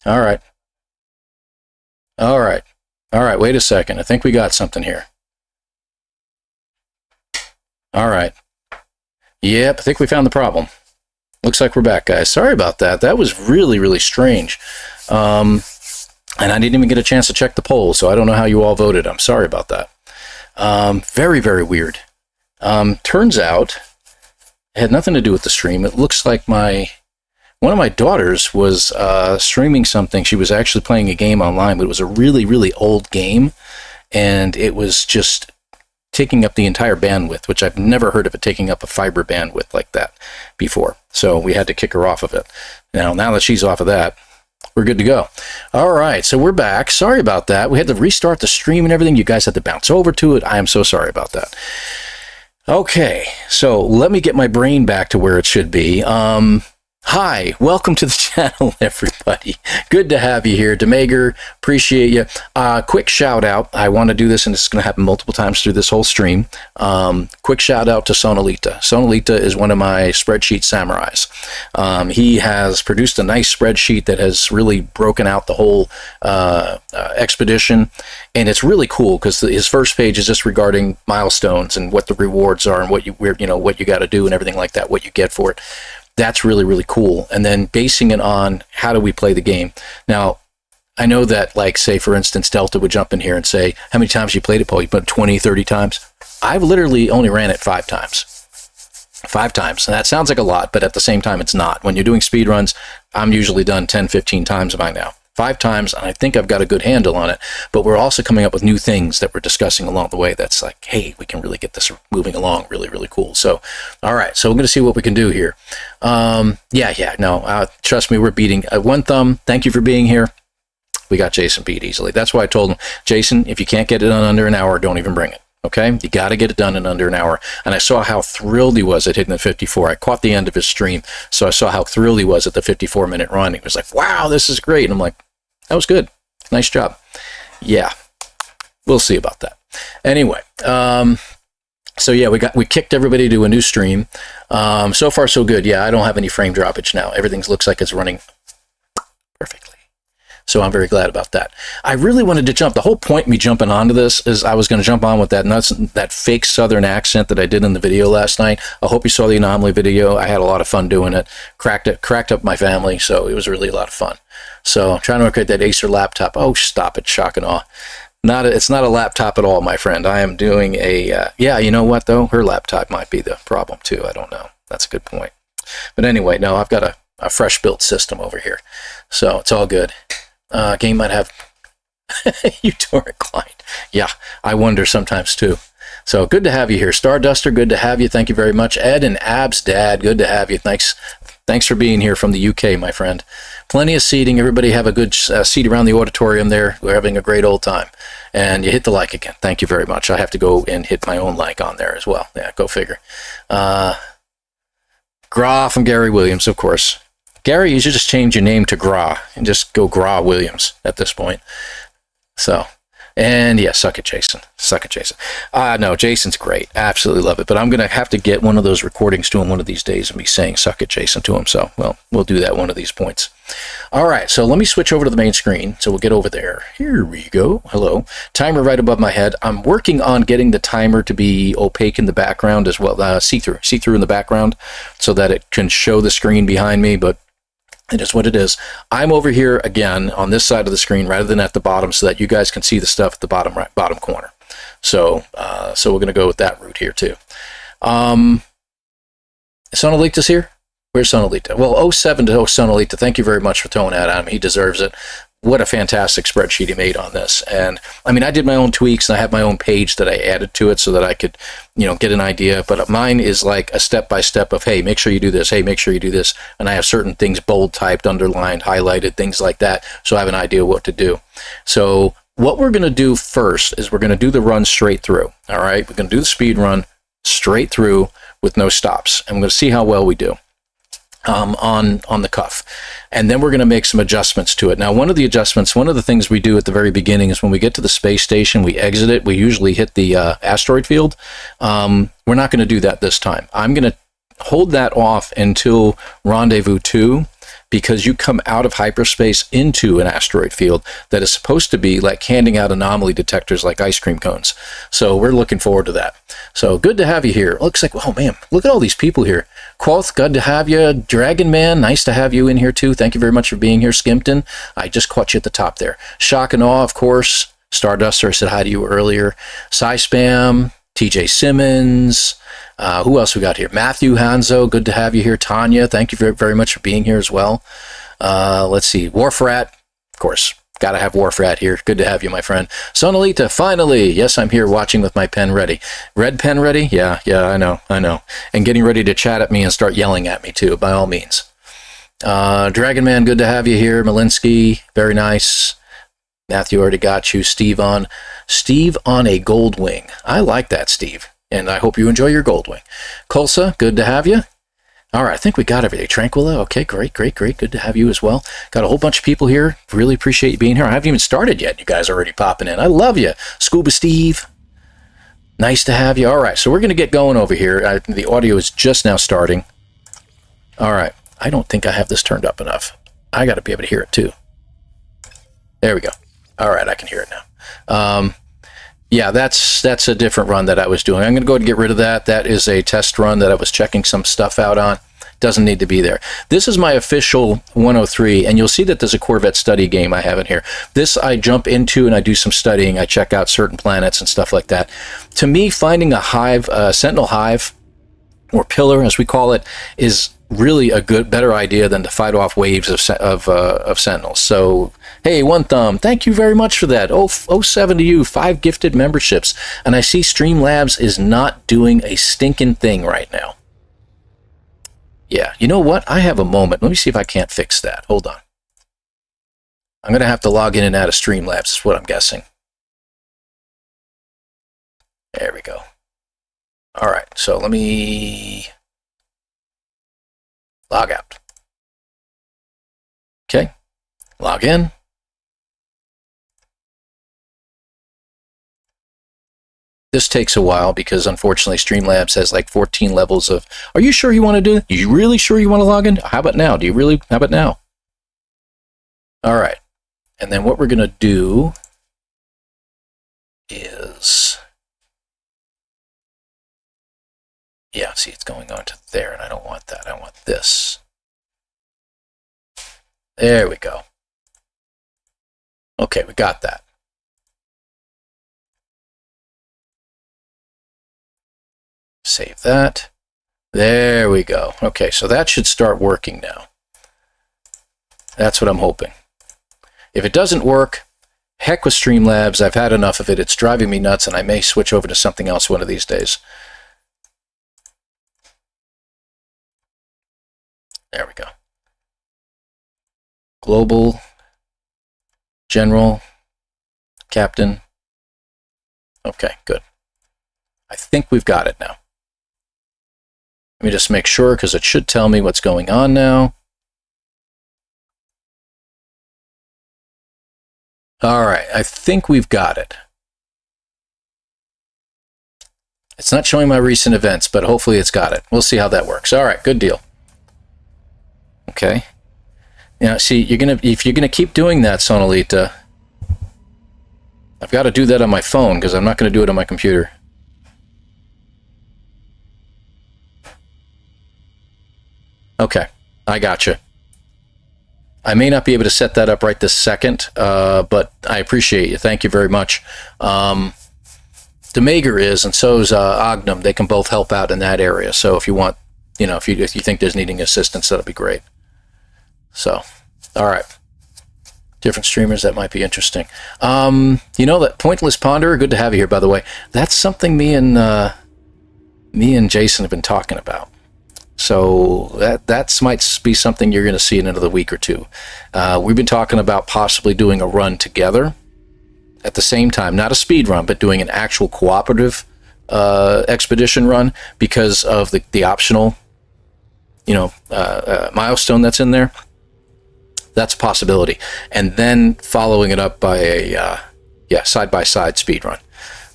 All right. All right. All right. Wait a second. I think we got something here. All right. Yep. I think we found the problem. Looks like we're back, guys. Sorry about that. That was really, really strange. And I didn't even get a chance to check the poll, so I don't know how you all voted. I'm sorry about that. Very, very weird. Turns out it had nothing to do with the stream. It looks like one of my daughters was streaming something. She was actually playing a game online, but it was a really, really old game, and it was just taking up the entire bandwidth, which I've never heard of it taking up a fiber bandwidth like that before. So we had to kick her off of it. Now that she's off of that, we're good to go. All right, so we're back. Sorry about that. We had to restart the stream and everything. You guys had to bounce over to it. I am so sorry about that. Okay, so let me get my brain back to where it should be. Hi, welcome to the channel, everybody. Good to have you here. Demager, appreciate you. Quick shout out. I want to do this, and this is going to happen multiple times through this whole stream. Quick shout out to Sonalita. Sonalita is one of my spreadsheet samurais. He has produced a nice spreadsheet that has really broken out the whole expedition, and it's really cool because his first page is just regarding milestones and what the rewards are and what you got to do and everything like that, what you get for it. That's really, really cool. And then basing it on how do we play the game. Now, I know that, like, say, for instance, Delta would jump in here and say, how many times you played it, Paul? You put 20, 30 times? I've literally only ran it 5 times. 5 times. And that sounds like a lot, but at the same time, it's not. When you're doing speed runs, I'm usually done 10, 15 times by now. 5 times, and I think I've got a good handle on it, but we're also coming up with new things that we're discussing along the way that's like, hey, we can really get this moving along really, really cool. So, all right, so we're going to see what we can do here. Trust me, we're beating One Thumb. Thank you for being here. We got Jason beat easily. That's why I told him, Jason, if you can't get it done under an hour, don't even bring it. Okay, you got to get it done in under an hour. And I saw how thrilled he was at hitting the 54. I caught the end of his stream, so I saw how thrilled he was at the 54-minute run. He was like, wow, this is great. And I'm like, that was good. Nice job. Yeah, we'll see about that. Anyway, so yeah, we kicked everybody to a new stream. So far, so good. Yeah, I don't have any frame droppage now. Everything looks like it's running perfectly. So I'm very glad about that. I really wanted to jump. The whole point of me jumping onto this is I was going to jump on with that fake Southern accent that I did in the video last night. I hope you saw the anomaly video. I had a lot of fun doing it. Cracked up my family, so it was really a lot of fun. So I'm trying to recreate that Acer laptop. Oh, stop it, shock and awe. It's not a laptop at all, my friend. I am doing a, yeah, you know what, though? Her laptop might be the problem, too. I don't know. That's a good point. But anyway, no, I've got a fresh-built system over here. So it's all good. Game might have uTorrent client. Yeah, I wonder sometimes, too. So good to have you here. Starduster, good to have you. Thank you very much. Ed and Ab's dad, good to have you. Thanks for being here from the UK, my friend. Plenty of seating. Everybody have a good seat around the auditorium there. We're having a great old time. And you hit the like again. Thank you very much. I have to go and hit my own like on there as well. Yeah, go figure. Gra from Gary Williams, of course. Gary, you should just change your name to Gra and just go Gra Williams at this point. So, and yeah, suck it, Jason. Suck it, Jason. No, Jason's great. Absolutely love it. But I'm going to have to get one of those recordings to him one of these days and be saying suck it, Jason to him. So, well, we'll do that one of these points. All right, so let me switch over to the main screen. So we'll get over there. Here we go. Hello. Timer right above my head. I'm working on getting the timer to be opaque in the background as well, see-through in the background so that it can show the screen behind me, but it is what it is. I'm over here again on this side of the screen rather than at the bottom so that you guys can see the stuff at the bottom corner. So so we're going to go with that route here too. Sonalita's here? Where's Sonalita? Well, 07 to Sonalita, thank you very much for throwing that at him. He deserves it. What a fantastic spreadsheet he made on this. And I mean, I did my own tweaks and I have my own page that I added to it so that I could, get an idea. But mine is like a step-by-step of, hey, make sure you do this. Hey, make sure you do this. And I have certain things bold typed, underlined, highlighted, things like that. So I have an idea what to do. So what we're going to do first is we're going to do the run straight through. All right. We're going to do the speed run straight through with no stops. And we're going to see how well we do. On the cuff, and then we're going to make some adjustments to it. Now, one of the things we do at the very beginning is when we get to the space station, we exit it. We usually hit the asteroid field. We're not going to do that this time. I'm going to hold that off until Rendezvous 2, because you come out of hyperspace into an asteroid field that is supposed to be like handing out anomaly detectors like ice cream cones. So we're looking forward to that. So good to have you here. Looks like, oh man, look at all these people here. Quoth, good to have you. Dragon Man, nice to have you in here too. Thank you very much for being here. Skimpton, I just caught you at the top there. Shock and Awe, of course. Starduster, I said hi to you earlier. Spam, TJ Simmons. Who else we got here? Matthew Hanzo, good to have you here. Tanya, thank you very, very much for being here as well. Let's see. Wharfrat, of course. Got to have Wharfrat here. Good to have you, my friend. Sonalita, finally. Yes, I'm here watching with my pen ready. Red pen ready? Yeah, I know. And getting ready to chat at me and start yelling at me, too, by all means. Dragon Man, good to have you here. Malinsky, very nice. Matthew already got you. Steve on a gold wing. I like that, Steve. And I hope you enjoy your gold wing. Kolsa, good to have you. All right, I think we got everything. Tranquilla, okay, great. Good to have you as well. Got a whole bunch of people here. Really appreciate you being here. I haven't even started yet. You guys are already popping in. I love you. Scuba Steve, nice to have you. All right, so we're going to get going over here. The audio is just now starting. All right, I don't think I have this turned up enough. I got to be able to hear it too. There we go. All right, I can hear it now. Yeah, that's a different run that I was doing. I'm going to go ahead and get rid of that. That is a test run that I was checking some stuff out on. Doesn't need to be there. This is my official 103, and you'll see that there's a Corvette study game I have in here. This I jump into and I do some studying. I check out certain planets and stuff like that. To me, finding a hive, Sentinel hive, or pillar as we call it, is really a better idea than to fight off waves of sentinels. So hey, One Thumb, thank you very much for that. 07 to you, 5 gifted memberships. And I see Streamlabs is not doing a stinking thing right now. Yeah, you know what? I have a moment. Let me see if I can't fix that. Hold on. I'm going to have to log in and out of Streamlabs is what I'm guessing. There we go. All right, so let me log out. Okay, log in. This takes a while because unfortunately Streamlabs has like 14 levels of, are you sure you want to do it? Are you really sure you want to log in? How about now? How about now? All right, and then what we're going to do is, yeah, see, it's going on to there, and I don't want that. I want this. There we go. Okay, we got that. Save that. There we go. Okay, so that should start working now. That's what I'm hoping. If it doesn't work, heck with Streamlabs. I've had enough of it. It's driving me nuts, and I may switch over to something else one of these days. There we go. Global, General, Captain. Okay, good. I think we've got it now. Let me just make sure, because it should tell me what's going on now. All right, I think we've got it. It's not showing my recent events, but hopefully it's got it. We'll see how that works. All right, good deal. Okay. Now, see, if you're gonna keep doing that, Sonalita, I've got to do that on my phone because I'm not going to do it on my computer. Okay, I gotcha. I may not be able to set that up right this second, but I appreciate you. Thank you very much. Demager is, and so is Ognum. They can both help out in that area. So if you want, if you think there's needing assistance, that'll be great. So, all right. Different streamers, that might be interesting. That Pointless Ponderer, good to have you here, by the way. That's something me and Jason have been talking about. So that might be something you're going to see in another week or two. We've been talking about possibly doing a run together at the same time, not a speed run, but doing an actual cooperative expedition run because of the optional, milestone that's in there. That's a possibility. And then following it up by a side-by-side speed run.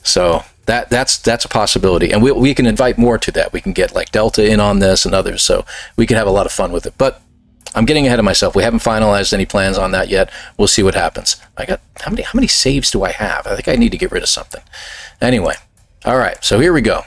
So that's a possibility. And we can invite more to that. We can get like Delta in on this and others. So we can have a lot of fun with it. But I'm getting ahead of myself. We haven't finalized any plans on that yet. We'll see what happens. I got how many saves do I have? I think I need to get rid of something. Anyway, all right. So here we go.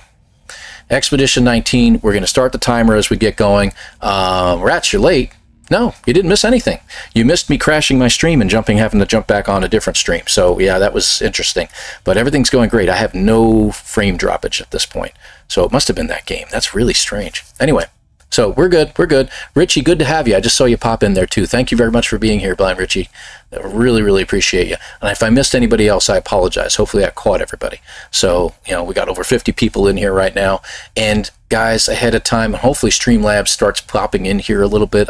Expedition 19. We're going to start the timer as we get going. Rats, you're late. No, you didn't miss anything. You missed me crashing my stream and having to jump back on a different stream. So yeah, that was interesting. But everything's going great. I have no frame droppage at this point. So it must have been that game. That's really strange. Anyway, so we're good. We're good. Richie, good to have you. I just saw you pop in there too. Thank you very much for being here, Blind Richie. I really, really appreciate you. And if I missed anybody else, I apologize. Hopefully I caught everybody. So, we got over 50 people in here right now. And guys, ahead of time, hopefully Streamlabs starts popping in here a little bit.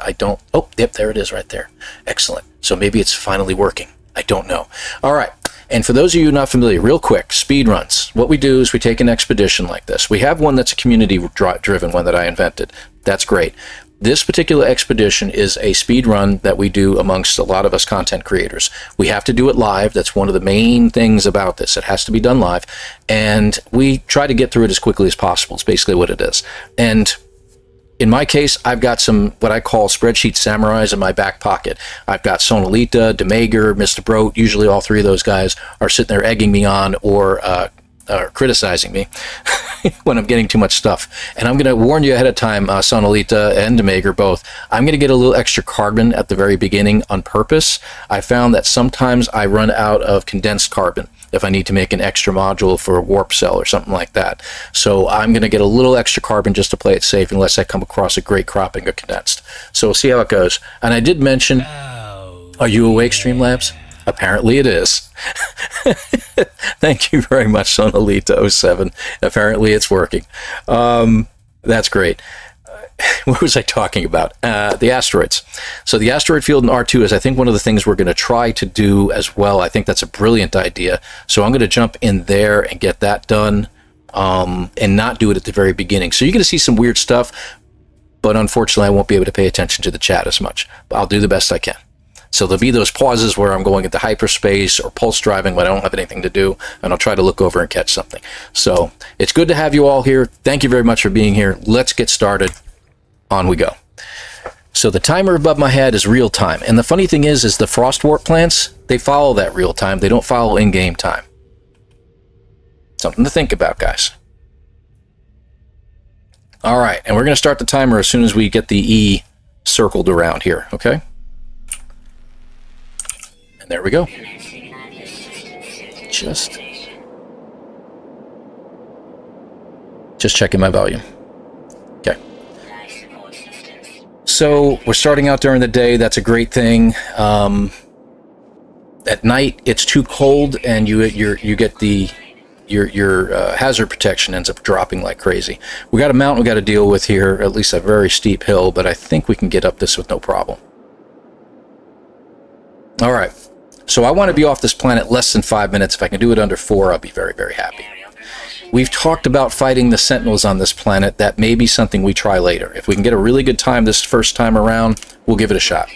Oh, yep, there it is right there. Excellent. So maybe it's finally working. I don't know. All right. And for those of you not familiar, real quick, speedruns. What we do is we take an expedition like this. We have one that's a community-driven one that I invented. That's great. This particular expedition is a speed run that we do amongst a lot of us content creators. We have to do it live. That's one of the main things about this. It has to be done live. And we try to get through it as quickly as possible. It's basically what it is. And in my case, I've got some what I call spreadsheet samurais in my back pocket. I've got Sonalita, Demager, Mr. Broat. Usually all three of those guys are sitting there egging me on or criticizing me when I'm getting too much stuff. And I'm going to warn you ahead of time, Sonalita and Demager both, I'm going to get a little extra carbon at the very beginning on purpose. I found that sometimes I run out of condensed carbon if I need to make an extra module for a warp cell or something like that. So I'm going to get a little extra carbon just to play it safe unless I come across a great cropping of condensed. So we'll see how it goes. And I did mention, are you awake, Streamlabs? Apparently it is. Thank you very much, Sonalita07. Apparently it's working. That's great. What was I talking about? The asteroids. So the asteroid field in R2 is, I think, one of the things we're going to try to do as well. I think that's a brilliant idea. So I'm going to jump in there and get that done and not do it at the very beginning. So you're going to see some weird stuff, but unfortunately I won't be able to pay attention to the chat as much. But I'll do the best I can. So there'll be those pauses where I'm going into hyperspace or pulse driving when I don't have anything to do, and I'll try to look over and catch something. So it's good to have you all here. Thank you very much for being here. Let's get started. On we go. So the timer above my head is real time. And the funny thing is the frost warp plants, they follow that real time. They don't follow in-game time. Something to think about, guys. All right, and we're going to start the timer as soon as we get the E circled around here, okay? And there we go. Just checking my volume. Okay. So we're starting out during the day. That's a great thing. At night, it's too cold, and you get your hazard protection ends up dropping like crazy. We got a mountain we got to deal with here, at least a very steep hill, but I think we can get up this with no problem. All right. So I want to be off this planet less than 5 minutes. If I can do it under 4, I'll be very, very happy. We've talked about fighting the sentinels on this planet. That may be something we try later. If we can get a really good time this first time around, we'll give it a shot.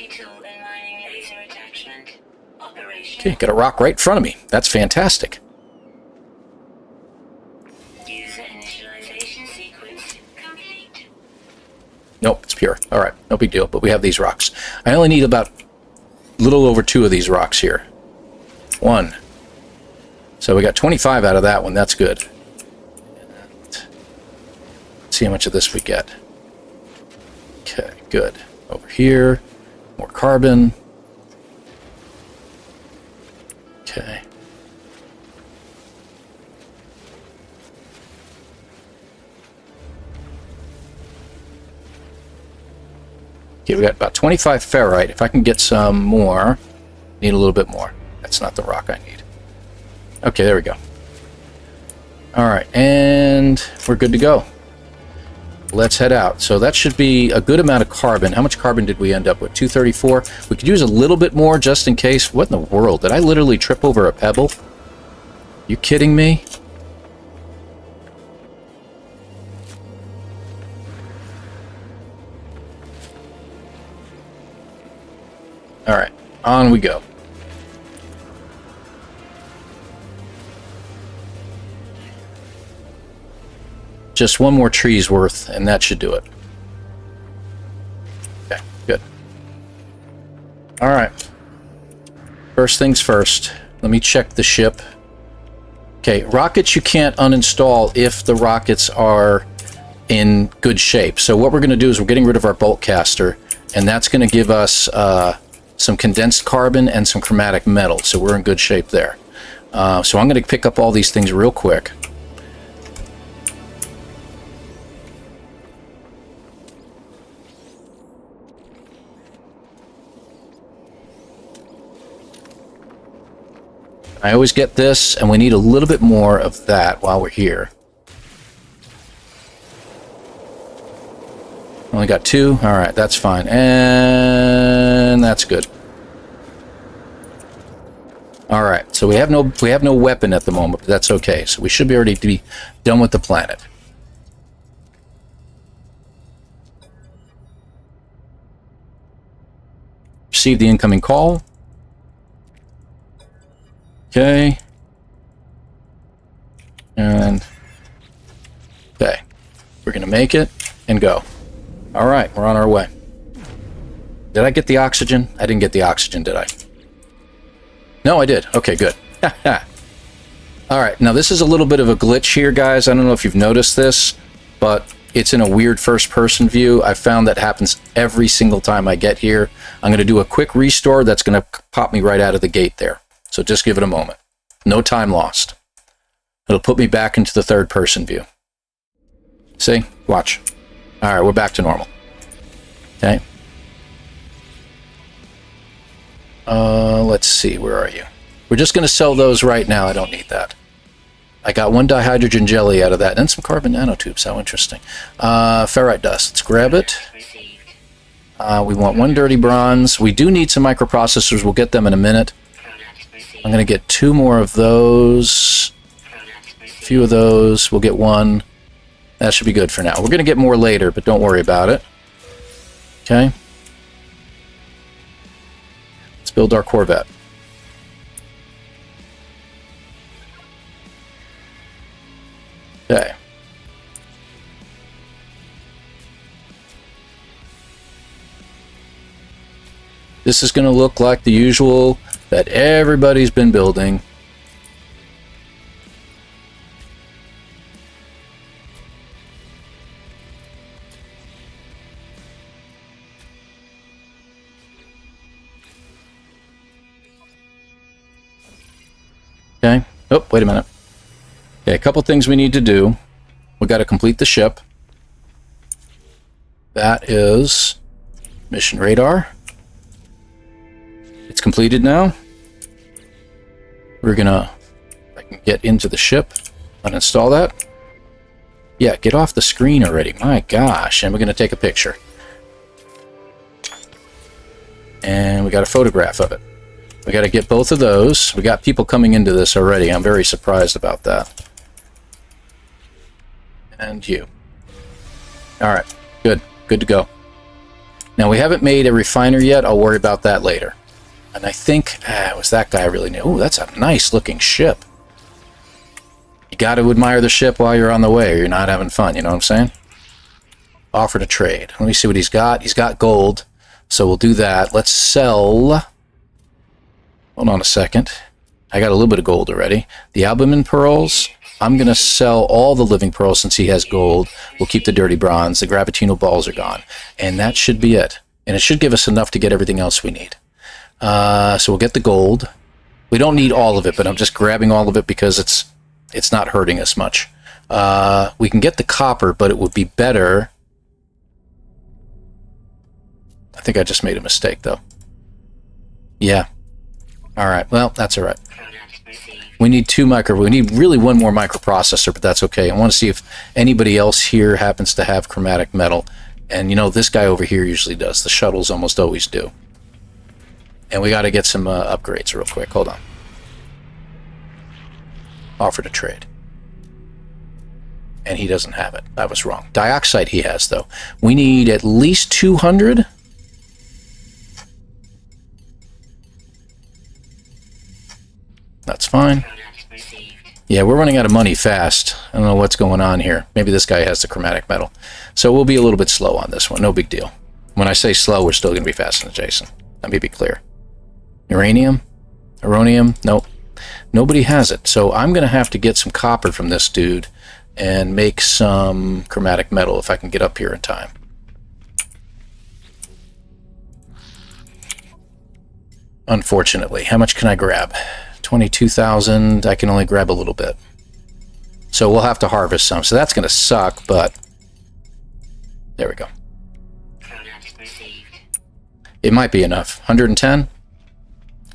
Okay, got a rock right in front of me. That's fantastic. Nope, it's pure. All right, no big deal, but we have these rocks. I only need about a little over 2 of these rocks here. 1. So we got 25 out of that one. That's good. Let's see how much of this we get. Okay, good. Over here, more carbon. Okay. Okay, we got about 25 ferrite. If I can get some more, need a little bit more. That's not the rock I need. Okay, there we go. All right, and we're good to go. Let's head out. So that should be a good amount of carbon. How much carbon did we end up with? 234. We could use a little bit more just in case. What in the world? Did I literally trip over a pebble? You kidding me? All right, on we go. Just 1 more tree's worth, and that should do it. Okay, good. All right. First things first. Let me check the ship. Okay, rockets you can't uninstall if the rockets are in good shape. So what we're going to do is we're getting rid of our bolt caster, and that's going to give us some condensed carbon and some chromatic metal. So we're in good shape there. So I'm going to pick up all these things real quick. I always get this, and we need a little bit more of that while we're here. Only got 2. All right, that's fine. And that's good. All right, so we have no weapon at the moment, but that's okay. So we should be ready to be done with the planet. Receive the incoming call. Okay. And okay. We're going to make it and go. All right, we're on our way. Did I get the oxygen? I didn't get the oxygen, did I? No, I did. Okay, good. All right, now this is a little bit of a glitch here, guys. I don't know if you've noticed this, but it's in a weird first-person view. I found that happens every single time I get here. I'm going to do a quick restore that's going to pop me right out of the gate there. So just give it a moment. No time lost. It'll put me back into the third-person view. See? Watch. All right, we're back to normal. Okay. Let's see. Where are you? We're just going to sell those right now. I don't need that. I got 1 dihydrogen jelly out of that, and some carbon nanotubes. How interesting. Ferrite dust. Let's grab it. We want 1 dirty bronze. We do need some microprocessors. We'll get them in a minute. I'm going to get 2 more of those. A few of those. We'll get 1. That should be good for now. We're going to get more later, but don't worry about it. Okay. Let's build our Corvette. Okay. This is going to look like the usual that everybody's been building. Okay. Oh, wait a minute. Okay, a couple things we need to do. We got to complete the ship. That is mission radar. It's completed now. We're gonna, if I can get into the ship, uninstall that. Yeah, get off the screen already. My gosh. And we're gonna take a picture. And we got a photograph of it. We got to get both of those. We got people coming into this already. I'm very surprised about that. And you. All right, good. Good to go. Now, we haven't made a refiner yet. I'll worry about that later. And I think it was that guy I really knew. Oh, that's a nice-looking ship. You got to admire the ship while you're on the way, or you're not having fun. You know what I'm saying? Offer to trade. Let me see what he's got. He's got gold, so we'll do that. Let's sell... Hold on a second. I got a little bit of gold already. The albumin pearls, I'm going to sell all the living pearls since he has gold. We'll keep the dirty bronze. The gravitino balls are gone. And that should be it. And it should give us enough to get everything else we need. So we'll get the gold. We don't need all of it, but I'm just grabbing all of it because it's not hurting us much. We can get the copper, but it would be better. I think I just made a mistake, though. Yeah. All right, well, that's all right. We need we need really 1 more microprocessor, but that's okay. I want to see if anybody else here happens to have chromatic metal. And, you know, this guy over here usually does. The shuttles almost always do. And we got to get some upgrades real quick. Hold on. Offer to trade. And he doesn't have it. I was wrong. Dioxide he has, though. We need at least 200. That's fine. Yeah, we're running out of money fast. I don't know what's going on here. Maybe this guy has the chromatic metal. So we'll be a little bit slow on this one. No big deal. When I say slow, we're still going to be faster than Jason. Let me be clear. Uranium? Uranium? Nope. Nobody has it. So I'm going to have to get some copper from this dude and make some chromatic metal if I can get up here in time. Unfortunately. How much can I grab? 22,000. I can only grab a little bit. So we'll have to harvest some. So that's going to suck, but there we go. It might be enough. 110?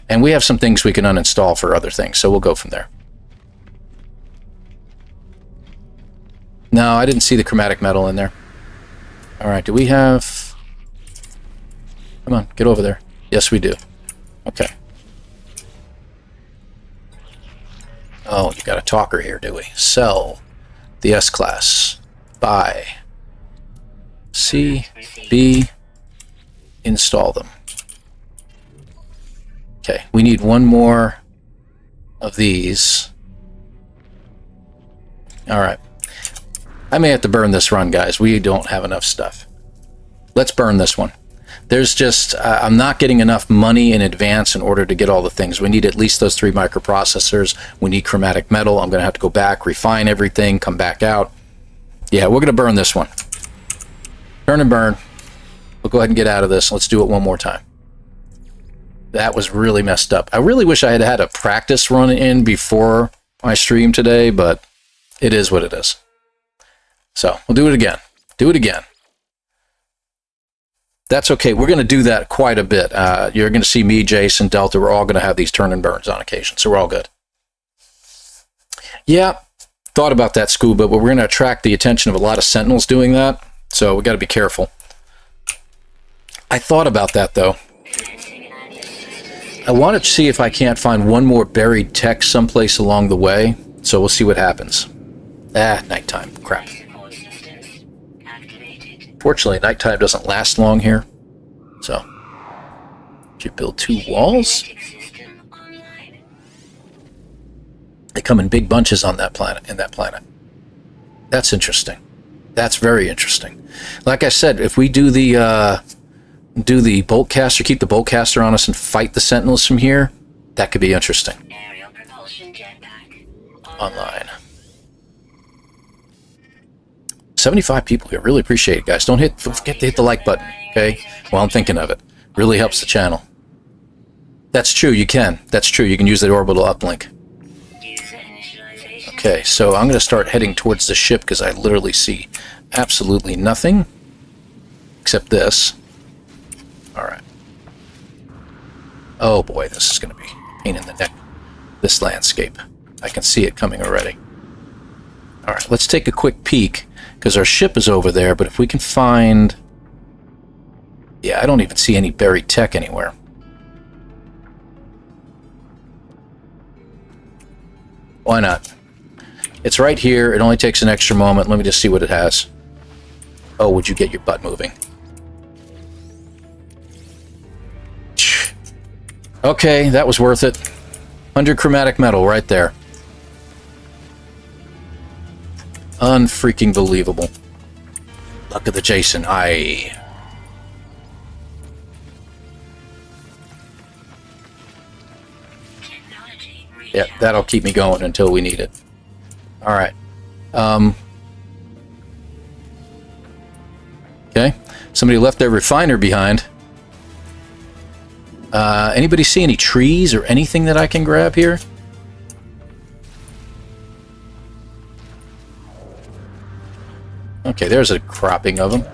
And we have some things we can uninstall for other things, so we'll go from there. No, I didn't see the chromatic metal in there. Alright, do we have... Come on, get over there. Yes, we do. Okay. Oh, you got a talker here, do we? Sell the S-Class. Buy. C, B, install them. Okay, we need one more of these. Alright. I may have to burn this run, guys. We don't have enough stuff. Let's burn this one. There's just... I'm not getting enough money in advance in order to get all the things. We need at least those 3 microprocessors. We need chromatic metal. I'm going to have to go back, refine everything, come back out. Yeah, we're going to burn this one. Turn and burn. We'll go ahead and get out of this. Let's do it one more time. That was really messed up. I really wish I had had a practice run in before my stream today, but it is what it is. So, we'll do it again. Do it again. That's okay. We're going to do that quite a bit. You're going to see me, Jason, Delta. We're all going to have these turn and burns on occasion, so we're all good. Yeah, thought about that, Scuba, but we're going to attract the attention of a lot of sentinels doing that, so we got to be careful. I thought about that, though. I want to see if I can't find one more buried tech someplace along the way, so we'll see what happens. Nighttime. Crap. Fortunately, nighttime doesn't last long here. So, did you build 2 walls? They come in big bunches on that planet. That's interesting. That's very interesting. Like I said, if we do the boltcaster, keep the boltcaster on us, and fight the sentinels from here, that could be interesting. Online. 75 people here. Really appreciate it, guys. Don't forget to hit the like button, okay? While I'm thinking of it. Really helps the channel. That's true, you can. That's true, you can use the orbital uplink. Okay, so I'm going to start heading towards the ship because I literally see absolutely nothing except this. Alright. Oh boy, this is going to be a pain in the neck. This landscape. I can see it coming already. Alright, let's take a quick peek. Because our ship is over there, but if we can find... Yeah, I don't even see any buried tech anywhere. Why not? It's right here. It only takes an extra moment. Let me just see what it has. Oh, would you get your butt moving? Okay, that was worth it. 100 chromatic metal right there. Unfreaking believable. Luck of the Jason. Aye. Yeah, that'll keep me going until we need it. Alright. Okay. Somebody left their refiner behind. Anybody see any trees or anything that I can grab here? Okay, there's a cropping of them.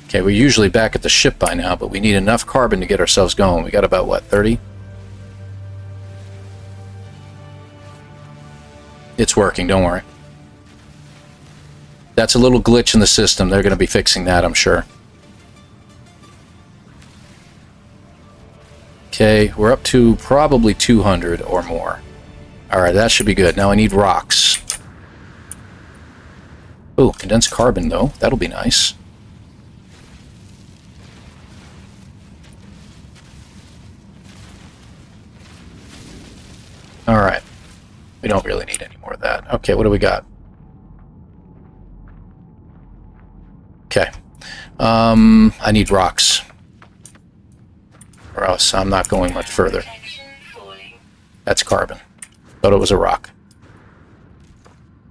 Okay, we're usually back at the ship by now, but we need enough carbon to get ourselves going. We got about, what, 30? It's working, don't worry. That's a little glitch in the system. They're going to be fixing that, I'm sure. Okay, we're up to probably 200 or more. Alright, that should be good. Now I need rocks. Oh, condensed carbon, though. That'll be nice. Alright. We don't really need any more of that. Okay, what do we got? Okay. I need rocks. else I'm not going much further. That's carbon. Thought it was a rock.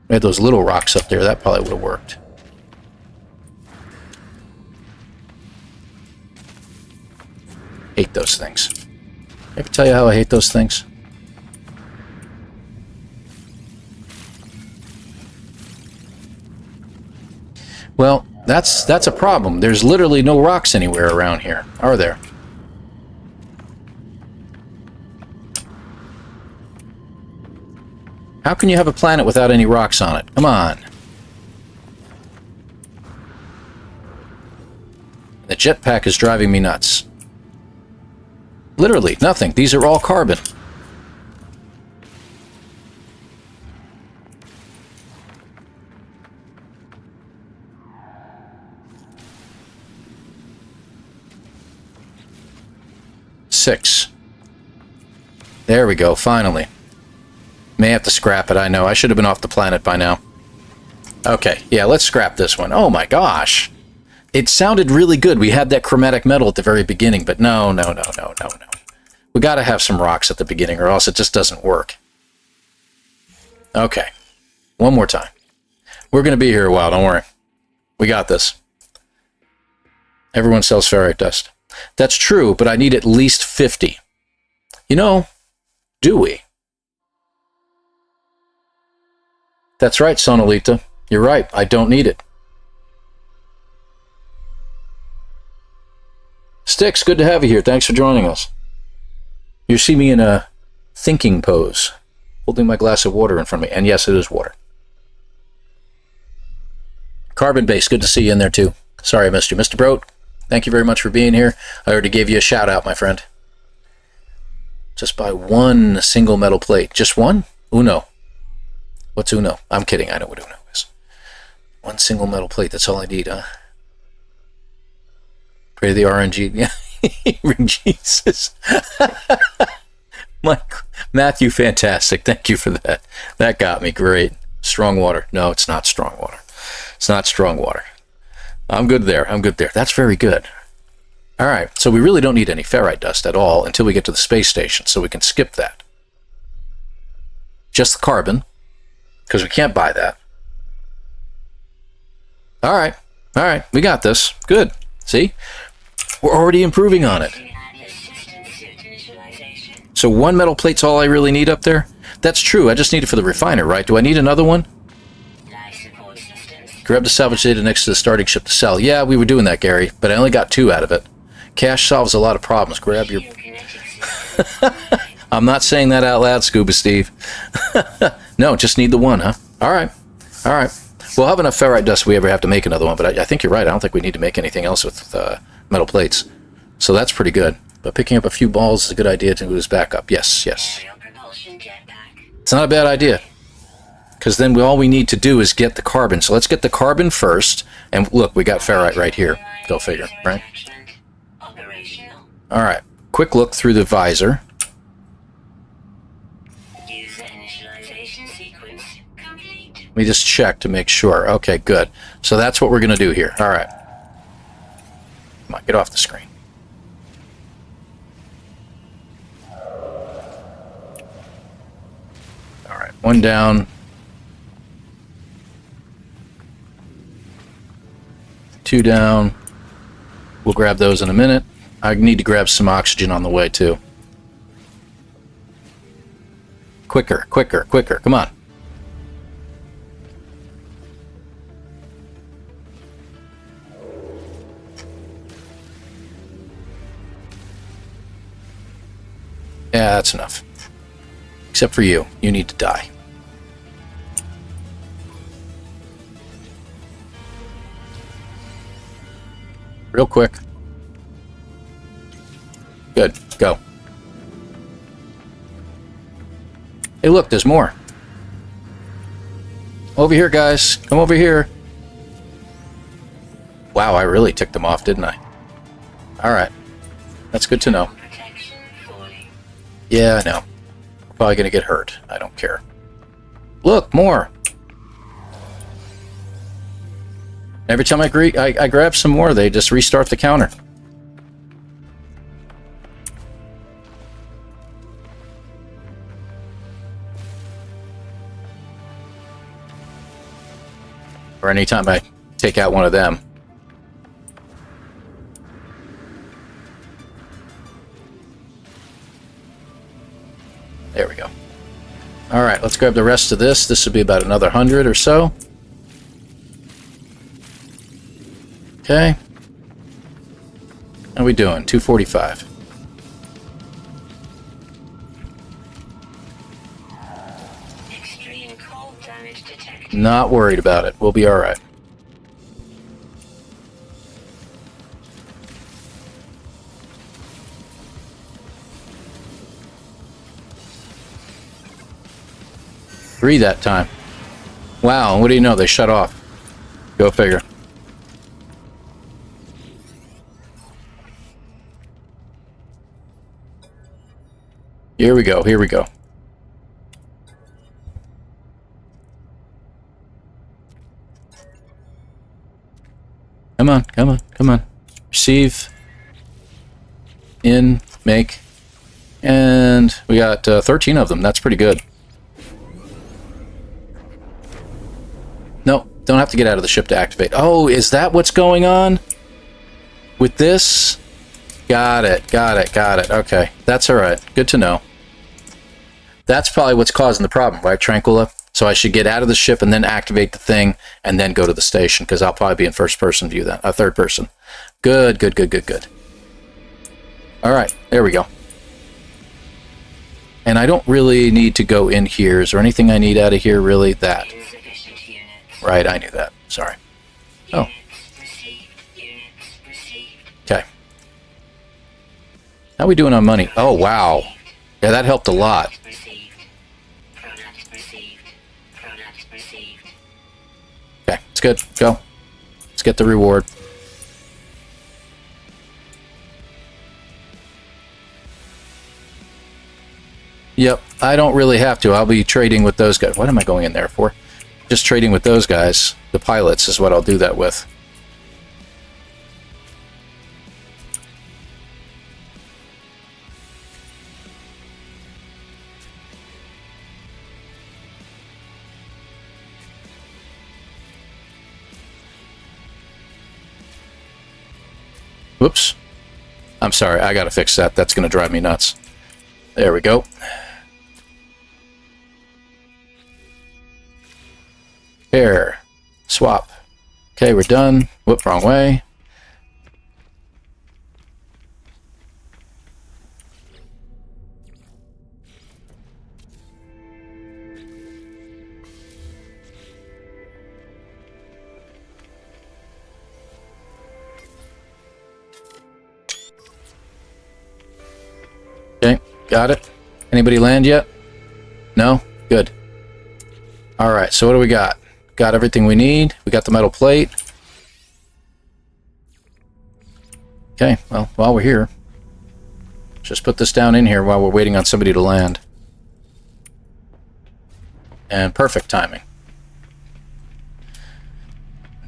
We had those little rocks up there. That probably would have worked. Hate those things. Ever tell you how I hate those things? Well, that's a problem. There's literally no rocks anywhere around here, are there? How can you have a planet without any rocks on it? Come on. The jetpack is driving me nuts. Literally, nothing. These are all carbon. Six. There we go, finally. May have to scrap it, I know. I should have been off the planet by now. Okay, yeah, let's scrap this one. Oh my gosh. It sounded really good. We had that chromatic metal at the very beginning, but no. We gotta have some rocks at the beginning, or else it just doesn't work. Okay. One more time. We're gonna be here a while, don't worry. We got this. Everyone sells ferrite dust. That's true, but I need at least 50. You know, do we? That's right, Sonolita. You're right. I don't need it. Styx, good to have you here. Thanks for joining us. You see me in a thinking pose, holding my glass of water in front of me. And yes, it is water. Carbon Base, good to see you in there too. Sorry I missed you. Mr. Broat, thank you very much for being here. I already gave you a shout out, my friend. Just buy one single metal plate. Just one? Uno. What's Uno? I'm kidding. I know what Uno is. One single metal plate. That's all I need, huh? Pray to the RNG. Yeah. Ring Jesus. Matthew, fantastic. Thank you for that. That got me. Great. Strong water. No, it's not strong water. It's not strong water. I'm good there. I'm good there. That's very good. All right. So we really don't need any ferrite dust at all until we get to the space station. So we can skip that. Just the carbon. Because we can't buy that. All right. All right. We got this. Good. See? We're already improving on it. So one metal plate's all I really need up there? That's true. I just need it for the refiner, right? Do I need another one? Grab the salvage data next to the starting ship to sell. Yeah, we were doing that, Gary, but I only got 2 out of it. Cash solves a lot of problems. Grab your... I'm not saying that out loud, Scuba Steve. No, just need the one, huh? All right. All right. We'll have enough ferrite dust if we ever have to make another one, but I think you're right. I don't think we need to make anything else with metal plates. So that's pretty good. But picking up a few balls is a good idea to do as backup. Yes, yes. It's not a bad idea. Because then all we need to do is get the carbon. So let's get the carbon first. And look, we got ferrite right here. Go figure, right? All right. Quick look through the visor. Let me just check to make sure. Okay, good. So that's what we're going to do here. All right. Come on, get off the screen. All right, 1 down. 2 down. We'll grab those in a minute. I need to grab some oxygen on the way, too. Quicker, quicker, quicker. Come on. Yeah, that's enough. Except for you. You need to die. Real quick. Good. Go. Hey, look, there's more. Over here, guys. Come over here. Wow, I really ticked them off, didn't I? Alright. That's good to know. Yeah, I know. We're probably going to get hurt. I don't care. Look, more. Every time I grab some more, they just restart the counter. or anytime I take out one of them. There we go. All right, let's grab the rest of this. This would be about another 100 or so. Okay. How are we doing? 245. Extreme cold damage detected. Not worried about it. We'll be all right. Three that time. Wow, what do you know? They shut off. Go figure. Here we go, here we go. Come on, come on, come on. Receive. In, make. And we got 13 of them. That's pretty good. No, don't have to get out of the ship to activate. Oh, is that what's going on with this? Got it, got it, got it. Okay, that's all right. Good to know. That's probably what's causing the problem, right, Tranquilla? So I should get out of the ship and then activate the thing and then go to the station, because I'll probably be in first-person view then, third person. Good, good, good, good, good. All right, there we go. And I don't really need to go in here. Is there anything I need out of here, really? That. Right, I knew that. Sorry. Oh. Okay. How are we doing on money? Oh, wow. Yeah, that helped a lot. Okay, it's good. Go. Let's get the reward. Yep, I don't really have to. I'll be trading with those guys. What am I going in there for? Just trading with those guys. The pilots is what I'll do that with. Whoops. I'm sorry, I gotta fix that. That's gonna drive me nuts. There we go. Pair. Swap. Okay, we're done. Whoop, wrong way. Okay, got it. Anybody land yet? No? Good. Alright, so what do we got? Got everything we need. We got the metal plate. Okay, well, while we're here, just put this down in here while we're waiting on somebody to land. And perfect timing.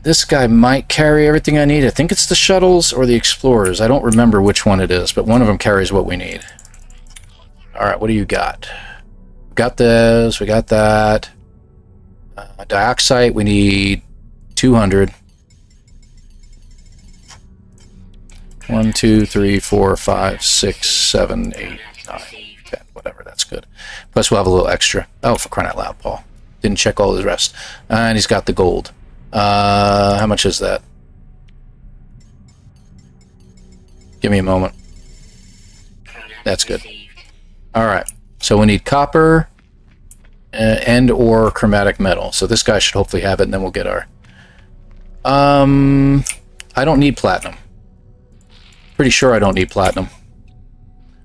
This guy might carry everything I need. I think it's the shuttles or the explorers. I don't remember which one it is, but one of them carries what we need. Alright, what do you got? We got this, we got that. Dioxide, we need 200. 1, 2, 3, 4, 5, 6, 7, 8, 9, 10, whatever, that's good. Plus we'll have a little extra. Oh, for crying out loud, Paul. Didn't check all his rest. And he's got the gold. How much is that? Give me a moment. That's good. Alright, so we need copper and or chromatic metal. So this guy should hopefully have it, and then we'll get our... I don't need platinum. Pretty sure I don't need platinum.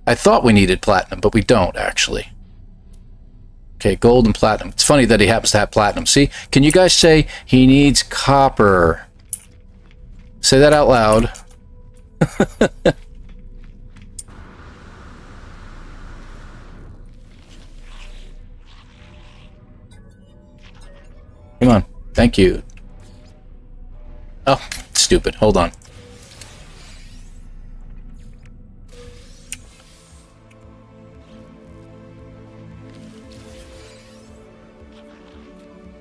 I thought we needed platinum, but we don't, actually. Okay, gold and platinum. It's funny that he happens to have platinum. See? Can you guys say he needs copper? Say that out loud. Come on. Thank you. Oh, stupid. Hold on.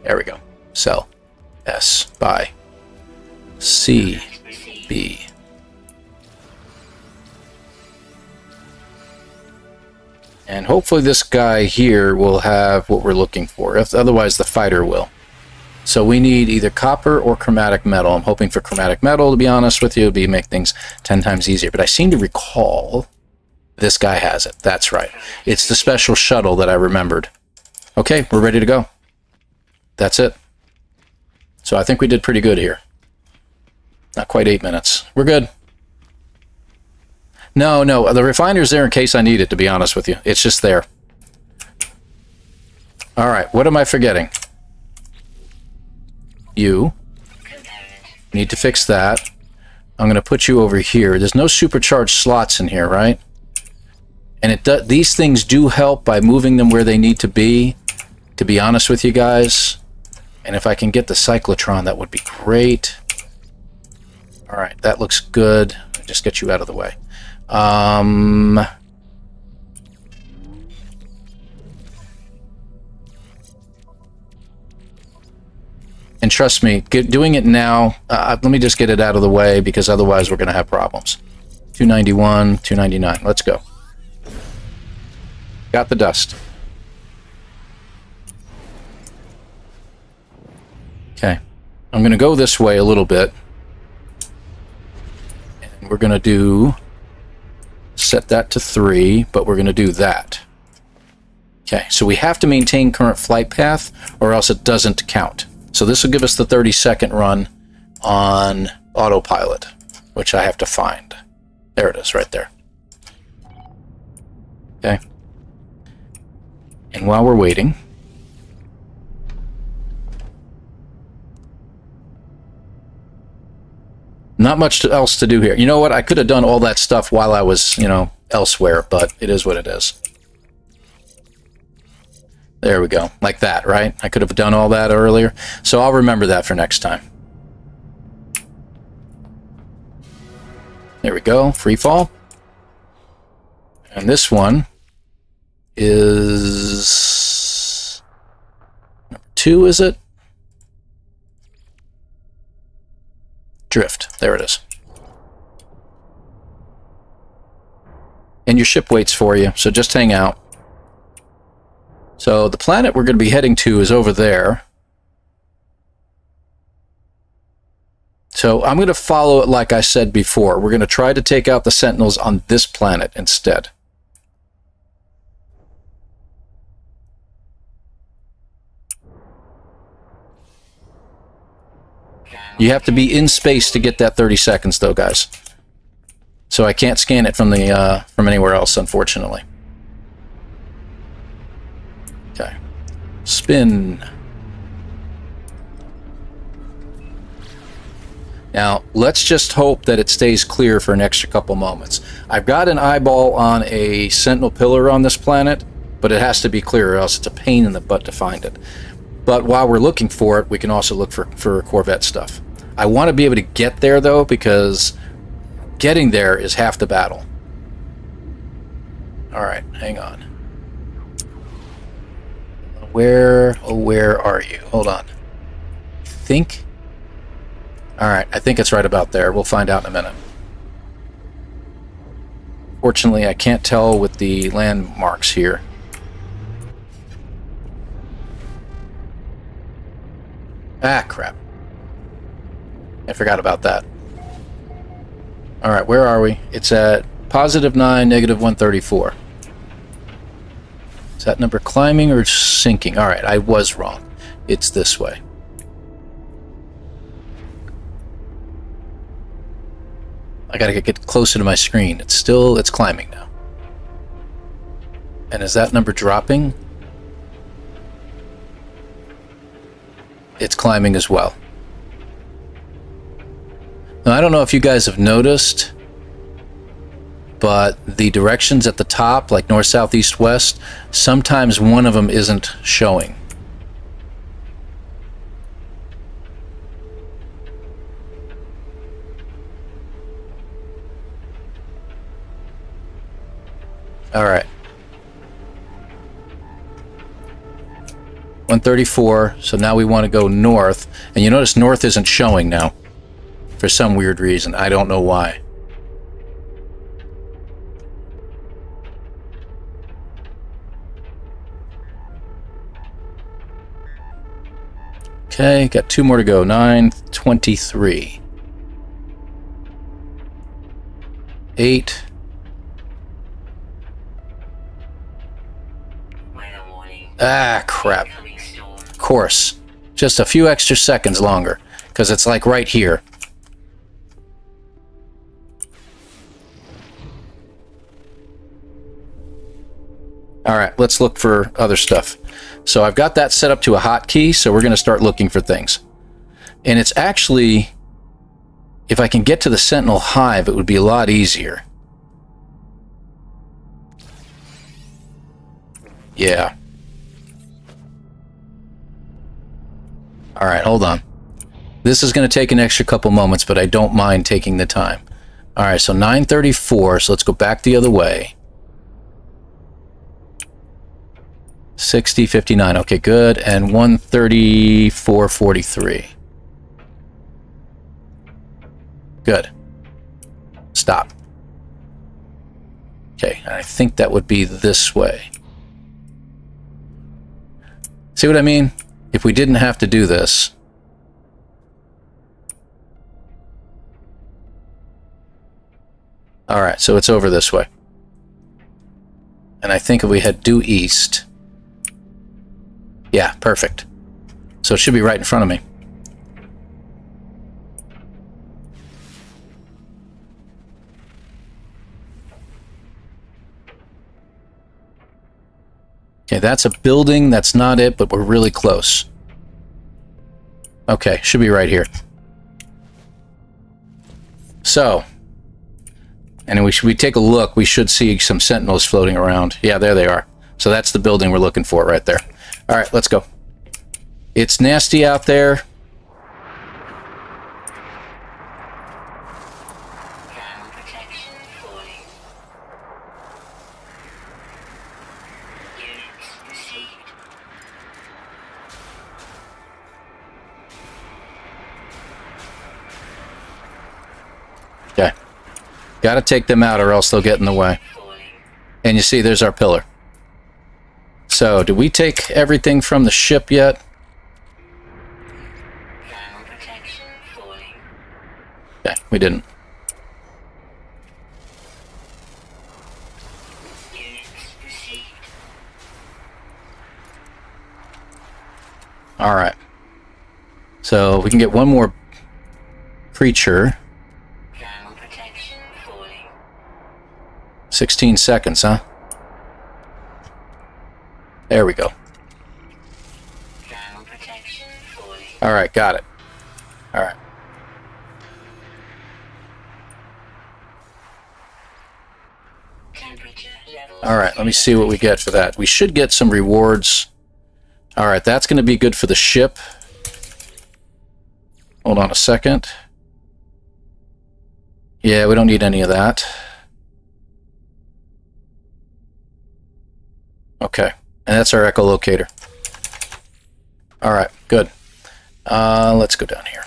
There we go. Sell. S, by. C, B. And hopefully this guy here will have what we're looking for. Otherwise, the fighter will. So we need either copper or chromatic metal. I'm hoping for chromatic metal, to be honest with you. It'll make things 10 times easier. But I seem to recall this guy has it. That's right. It's the special shuttle that I remembered. Okay, we're ready to go. That's it. So I think we did pretty good here. Not quite 8 minutes. We're good. No, the refiner's there in case I need it, to be honest with you. It's just there. All right, what am I forgetting? You. Need to fix that. I'm going to put you over here. There's no supercharged slots in here, right? And these things do help by moving them where they need to be honest with you guys. And if I can get the cyclotron, that would be great. All right, that looks good. I'll just get you out of the way. And trust me, doing it now, let me just get it out of the way because otherwise we're going to have problems. 291, 299. Let's go. Got the dust. Okay. I'm going to go this way a little bit. And we're going to set that to 3, but we're going to do that. Okay, so we have to maintain current flight path or else it doesn't count. So this will give us the 30-second run on autopilot, which I have to find. There it is, right there. Okay. And while we're waiting, not much else to do here. You know what? I could have done all that stuff while I was, elsewhere, but it is what it is. There we go. Like that, right? I could have done all that earlier. So I'll remember that for next time. There we go. Free fall. And this one is number 2, is it? Drift. There it is. And your ship waits for you, so just hang out. So the planet we're going to be heading to is over there. So I'm going to follow it like I said before. We're going to try to take out the sentinels on this planet instead. You have to be in space to get that 30 seconds, though, guys. So I can't scan it from anywhere else, unfortunately. Okay. Spin. Now, let's just hope that it stays clear for an extra couple moments. I've got an eyeball on a sentinel pillar on this planet, but it has to be clear or else it's a pain in the butt to find it. But while we're looking for it, we can also look for Corvette stuff. I want to be able to get there, though, because getting there is half the battle. All right, hang on. Where are you? Hold on. Think? All right, I think it's right about there. We'll find out in a minute. Fortunately, I can't tell with the landmarks here. Ah, crap. I forgot about that. All right, where are we? It's at +9, -134. Is that number climbing or sinking? All right, I was wrong. It's this way. I gotta get closer to my screen. It's climbing now. And is that number dropping? It's climbing as well. Now, I don't know if you guys have noticed, but the directions at the top, like north, south, east, west, sometimes one of them isn't showing. All right. 134. So now we want to go north. And you notice north isn't showing now. For some weird reason. I don't know why. Okay, got 2 more to go. 9:23. 8. Ah, crap. Of course. Just a few extra seconds longer. Because it's like right here. Alright, let's look for other stuff. So I've got that set up to a hotkey, so we're going to start looking for things. And it's actually, if I can get to the Sentinel hive, it would be a lot easier. Yeah. Alright, hold on. This is going to take an extra couple moments, but I don't mind taking the time. Alright, so 9:34, so let's go back the other way. 60, 59, okay, good, and 134.43. Good. Stop. Okay, I think that would be this way. See what I mean? If we didn't have to do this. Alright, so it's over this way. And I think if we head due east... Yeah, perfect. So it should be right in front of me. Okay, that's a building. That's not it, but we're really close. Okay, should be right here. So, and if we take a look, we should see some sentinels floating around. Yeah, there they are. So that's the building we're looking for right there. All right, let's go. It's nasty out there. Okay. Got to take them out or else they'll get in the way. And you see, there's our pillar. So, did we take everything from the ship yet? Okay, we didn't. Alright. So, we can get one more creature. 16 seconds, huh? There we go. Alright, got it. Alright. Alright, let me see what we get for that. We should get some rewards. Alright, that's going to be good for the ship. Hold on a second. Yeah, we don't need any of that. Okay. And that's our echolocator. Alright, good. Let's go down here.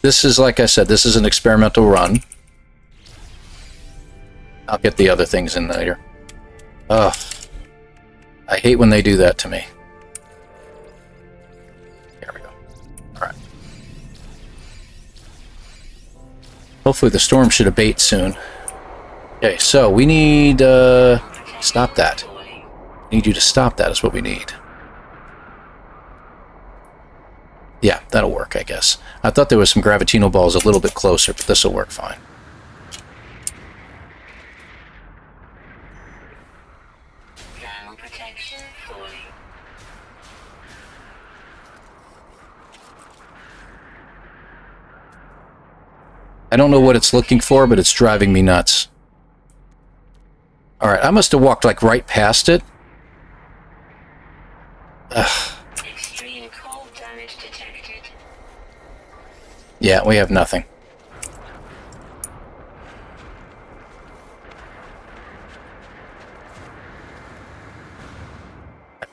This is, like I said, this is an experimental run. I'll get the other things in later. Ugh. I hate when they do that to me. There we go. Alright. Hopefully the storm should abate soon. Okay, so we need... Stop that. I need you to stop that is what we need. Yeah, that'll work, I guess. I thought there was some gravitino balls a little bit closer, but this will work fine. I don't know what it's looking for, but it's driving me nuts. Alright, I must have walked like right past it. Ugh. Extreme cold damage detected. Yeah, we have nothing.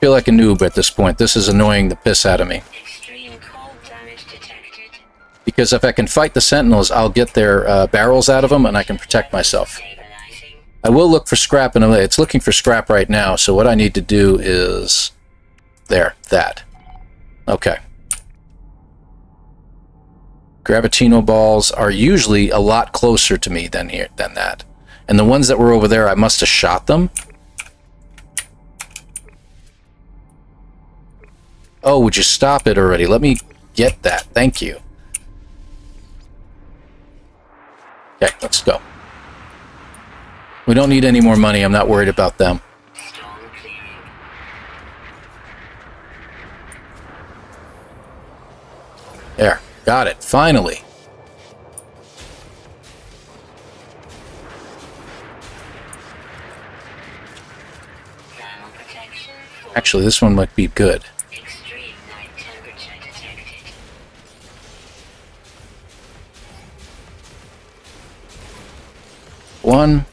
feel like a noob at this point. This is annoying the piss out of me. Extreme cold damage detected. Because if I can fight the sentinels, I'll get their barrels out of them and I can protect myself. Stabilizing. I will look for scrap in a minute. It's looking for scrap right now, so what I need to do is... There, that. Okay. Gravitino balls are usually a lot closer to me than that. And the ones that were over there, I must have shot them. Oh, would you stop it already? Let me get that. Thank you. Okay, let's go. We don't need any more money. I'm not worried about them. Storm clearing. There. Got it. Finally. Thermal protection. Actually, this one might be good. Extreme night temperature detected. One.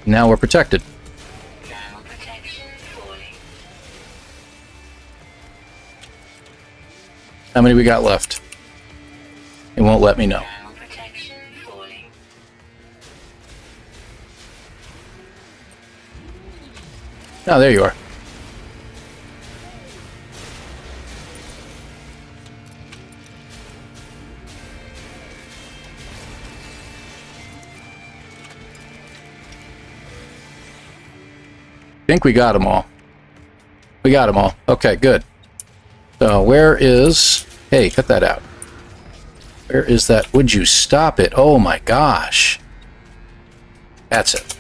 Now we're protected. Thermal protection falling. How many we got left? It won't let me know. Thermal protection falling. Oh, there you are. I think we got them all. We got them all. Okay, good. So where is... Hey, cut that out. Where is that? Would you stop it? Oh my gosh. That's it.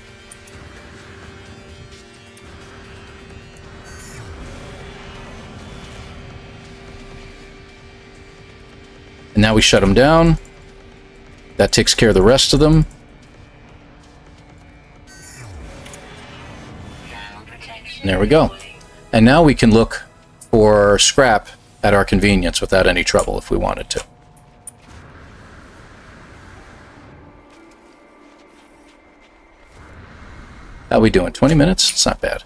And now we shut them down. That takes care of the rest of them. Thermal protection. And there we go. falling. And now we can look for scrap at our convenience without any trouble if we wanted to. How we doing? 20 minutes? It's not bad.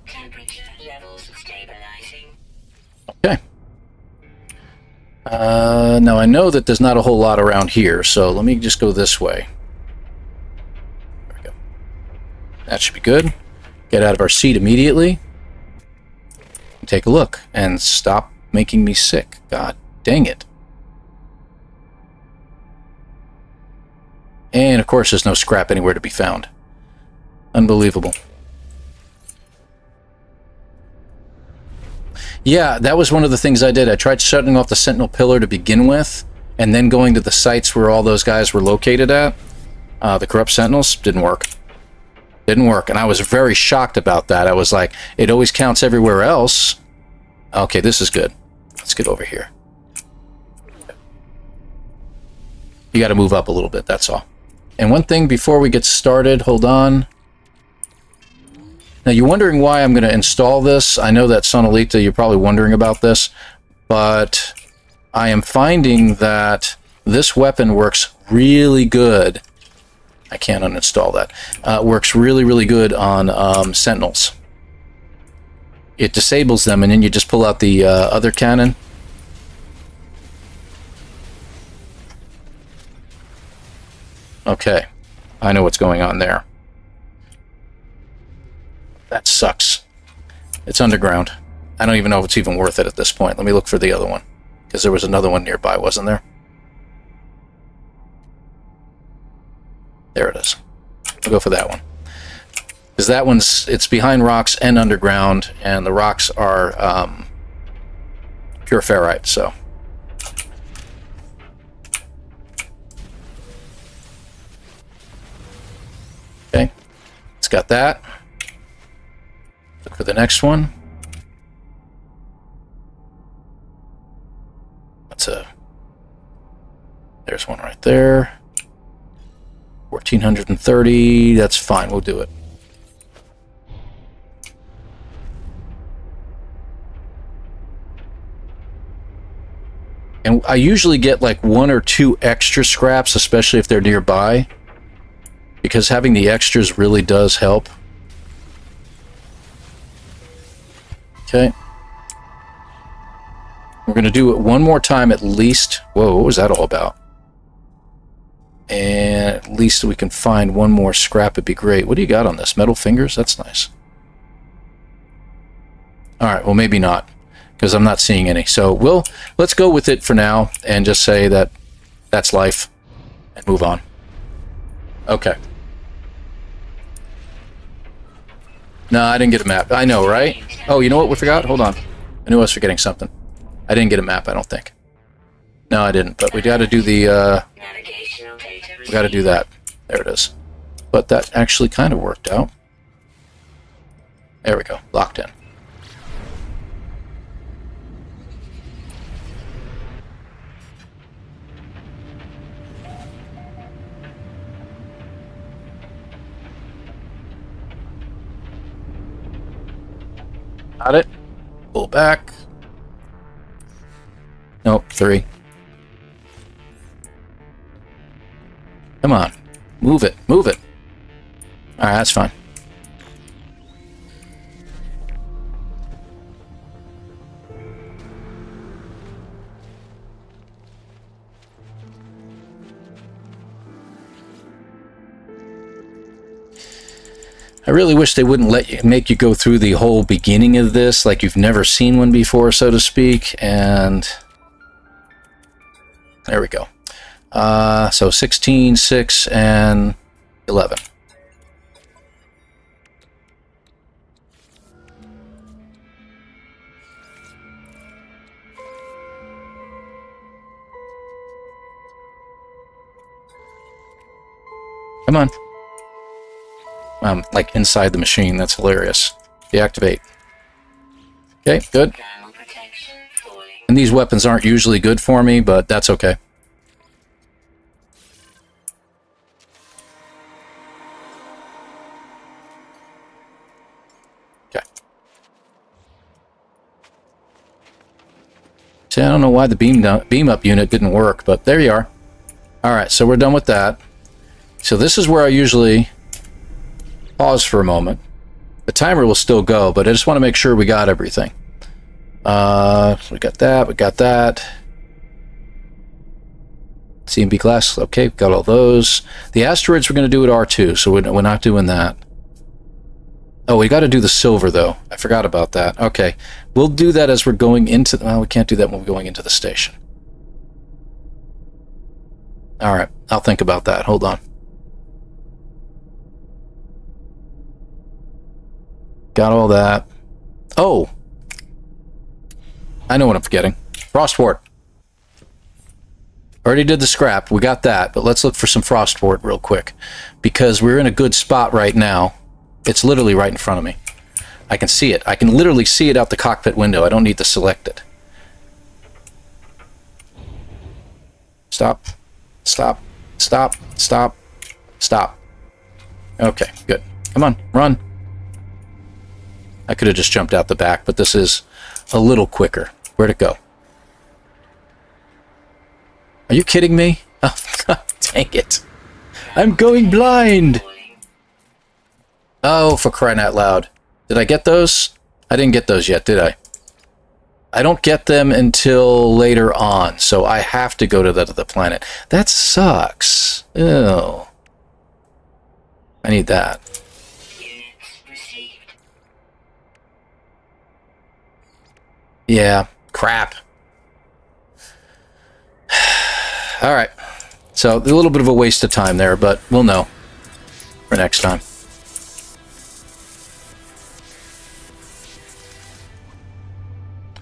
Temperature levels stabilizing. Okay. Now I know that there's not a whole lot around here, so let me just go this way. There we go. That should be good. Get out of our seat immediately. Take a look and stop making me sick. God dang it. And of course there's no scrap anywhere to be found. Unbelievable. Yeah, that was one of the things I did. I tried shutting off the Sentinel pillar to begin with, and then going to the sites where all those guys were located at. The corrupt sentinels didn't work. Didn't work, and I was very shocked about that. I was like, it always counts everywhere else. Okay, this is good. Let's get over here. You got to move up a little bit, that's all. And one thing before we get started, hold on. Now, you're wondering why I'm going to install this. I know that, Sonalita, you're probably wondering about this, but I am finding that this weapon works really good. I can't uninstall that. Works really, really good on sentinels. It disables them, and then you just pull out the other cannon. Okay, I know what's going on there. That sucks. It's underground. I don't even know if it's even worth it at this point. Let me look for the other one, because there was another one nearby, wasn't there? There it is. I'll go for that one. Because that one's, it's behind rocks and underground, and the rocks are pure ferrite, so. Okay, it's got that. Look for the next one. There's one right there. 1,430. That's fine. We'll do it. And I usually get like 1 or 2 extra scraps, especially if they're nearby, because having the extras really does help. Okay. We're going to do it one more time at least. Whoa, what was that all about? And at least we can find one more scrap. It'd be great. What do you got on this? Metal fingers? That's nice. All right, well, maybe not, because I'm not seeing any. So let's go with it for now and just say that that's life and move on. Okay. No, I didn't get a map. I know, right? Oh, you know what we forgot? Hold on. I knew I was forgetting something. I didn't get a map, I don't think. No, I didn't, but we got to do the, we got to do that. There it is. But that actually kind of worked out. There we go. Locked in. Got it. Pull back. Nope, 3. Come on. Move it. Move it. Alright, that's fine. I really wish they wouldn't make you go through the whole beginning of this like you've never seen one before, so to speak. And there we go. So 16, 6, and 11. Come on. Like inside the machine. That's hilarious. Deactivate. Okay, good. And these weapons aren't usually good for me, but that's okay. Okay. See, I don't know why the beam up unit didn't work, but there you are. Alright, so we're done with that. So this is where I usually pause for a moment. The timer will still go, but I just want to make sure we got everything. We got that, we got that. CMB glass, okay, got all those. The asteroids we're going to do at R2, so we're not doing that. Oh, we got to do the silver, though. I forgot about that. Okay, we'll do that as we're going into... Well, we can't do that when we're going into the station. Alright, I'll think about that. Hold on. Got all that. Oh! I know what I'm forgetting. Frostport. Already did the scrap. We got that, but let's look for some Frostport real quick. Because we're in a good spot right now. It's literally right in front of me. I can see it. I can literally see it out the cockpit window. I don't need to select it. Stop. Stop. Stop. Stop. Stop. Okay, good. Come on, run. I could have just jumped out the back, but this is a little quicker. Where'd it go? Are you kidding me? Oh, God, dang it. I'm going blind! Oh, for crying out loud. Did I get those? I didn't get those yet, did I? I don't get them until later on, so I have to go to the planet. That sucks. Ew. I need that. Yeah, crap. Alright. So, a little bit of a waste of time there, but we'll know for next time.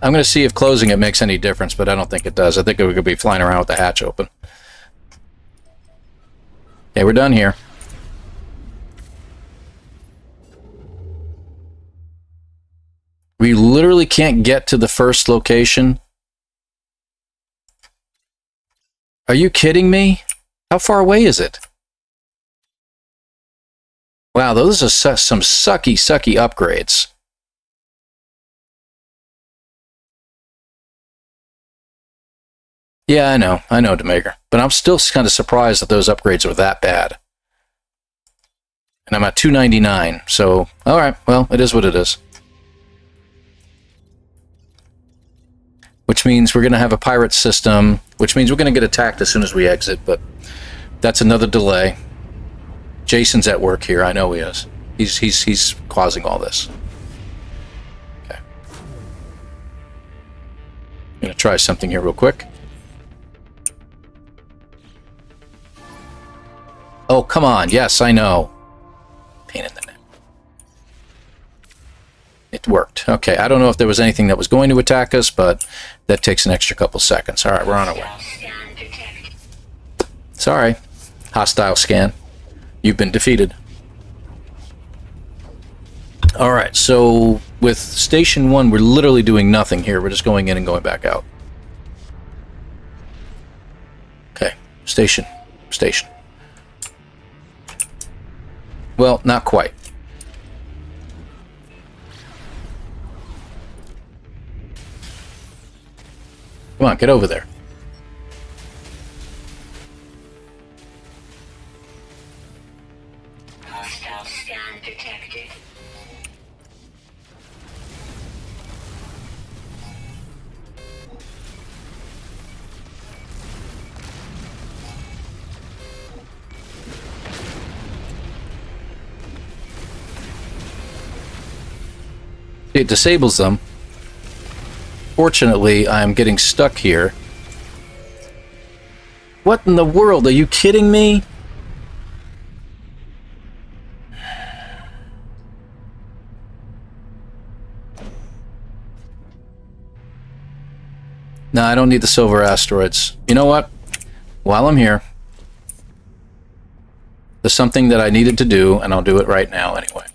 I'm going to see if closing it makes any difference, but I don't think it does. I think we're going to be flying around with the hatch open. Okay, we're done here. We literally can't get to the first location. Are you kidding me? How far away is it? Wow, those are some sucky upgrades. Yeah, I know, Demaker. But I'm still kind of surprised that those upgrades were that bad. And I'm at 299, so, alright, well, it is what it is. Which means we're going to have a pirate system, which means we're going to get attacked as soon as we exit, but that's another delay. Jason's at work here, I know he is. He's causing all this. Okay. I'm going to try something here real quick. Oh, come on. Yes, I know. Pain in the neck. It worked. Okay, I don't know if there was anything that was going to attack us, but that takes an extra couple seconds. All right, we're on our way. Sorry. Hostile scan. You've been defeated. All right, so with Station 1, we're literally doing nothing here. We're just going in and going back out. Okay, Station. Well, not quite. Come on, get over there. Hostile scan detected. It disables them. Fortunately, I'm getting stuck here. What in the world? Are you kidding me? No, I don't need the silver asteroids. You know what? While I'm here, there's something that I needed to do, and I'll do it right now anyway.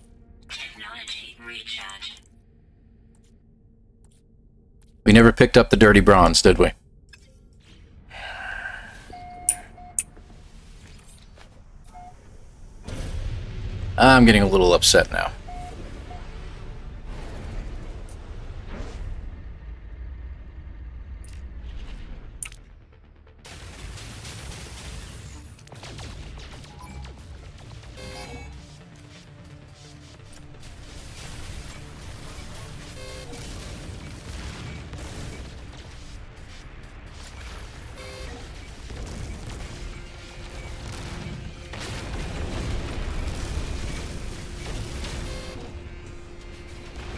Technology recharge. We never picked up the dirty bronze, did we? I'm getting a little upset now.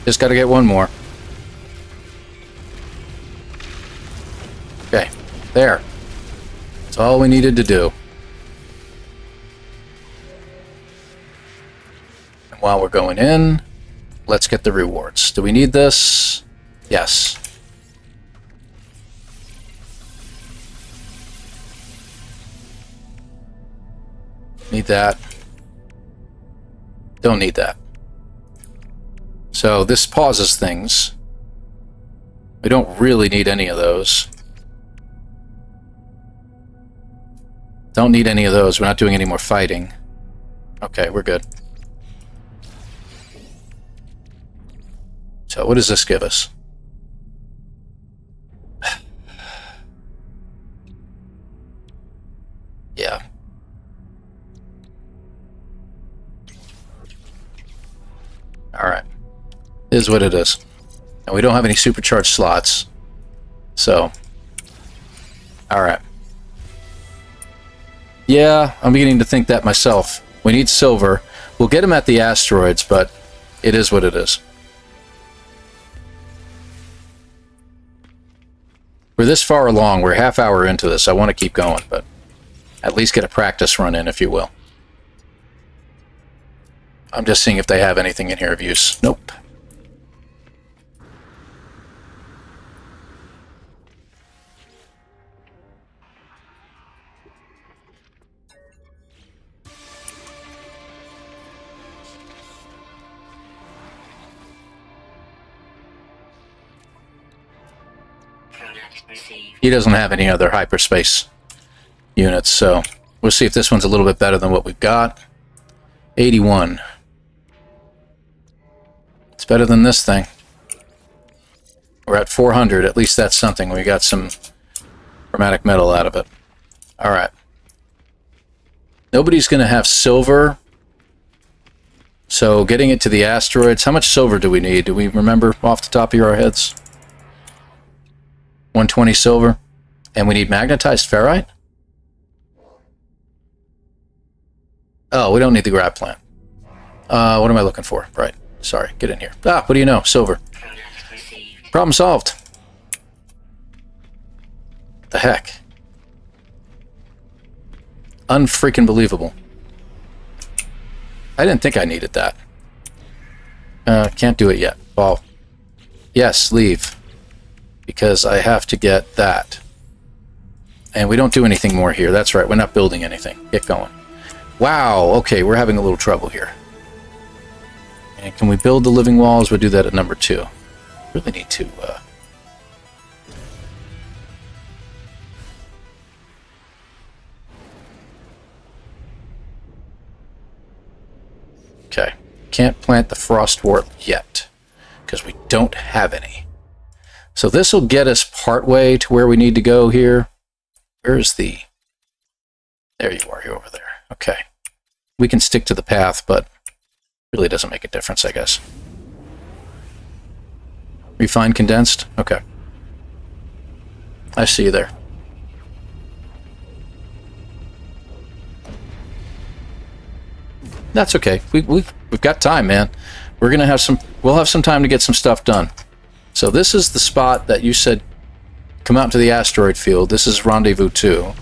Just got to get one more. Okay, there. That's all we needed to do. And while we're going in, let's get the rewards. Do we need this? Yes. Need that. Don't need that. So this pauses things. We don't really need any of those. Don't need any of those. We're not doing any more fighting. Okay, we're good. So what does this give us? Yeah. All right. Is what it is. And we don't have any supercharged slots. So. Alright. Yeah, I'm beginning to think that myself. We need silver. We'll get them at the asteroids, but it is what it is. We're this far along. We're a half hour into this. I want to keep going, but at least get a practice run in, if you will. I'm just seeing if they have anything in here of use. Nope. He doesn't have any other hyperspace units, so we'll see if this one's a little bit better than what we've got. 81. It's better than this thing. We're at 400. At least that's something. We got some chromatic metal out of it. All right. Nobody's going to have silver. So getting it to the asteroids, how much silver do we need? Do we remember off the top of our heads? 120 silver. And we need magnetized ferrite? Oh, we don't need the grab plant. What am I looking for? Right. Sorry. Get in here. Ah, what do you know? Silver. Product received. Problem solved. The heck? Unfreaking believable. I didn't think I needed that. Can't do it yet. Well, yes, leave. Because I have to get that. And we don't do anything more here. That's right, we're not building anything. Get going. Wow, okay, we're having a little trouble here. And can we build the living walls? We'll do that at number 2. Really need to... Okay, can't plant the frost wart yet, because we don't have any. So this will get us partway to where we need to go here. Where's the... There you are, you're over there. Okay. We can stick to the path, but really doesn't make a difference, I guess. Refined condensed? Okay. I see you there. That's okay. We've got time, man. We're gonna have some. We'll have some time to get some stuff done. So this is the spot that you said come out to the asteroid field. This is Rendezvous 2.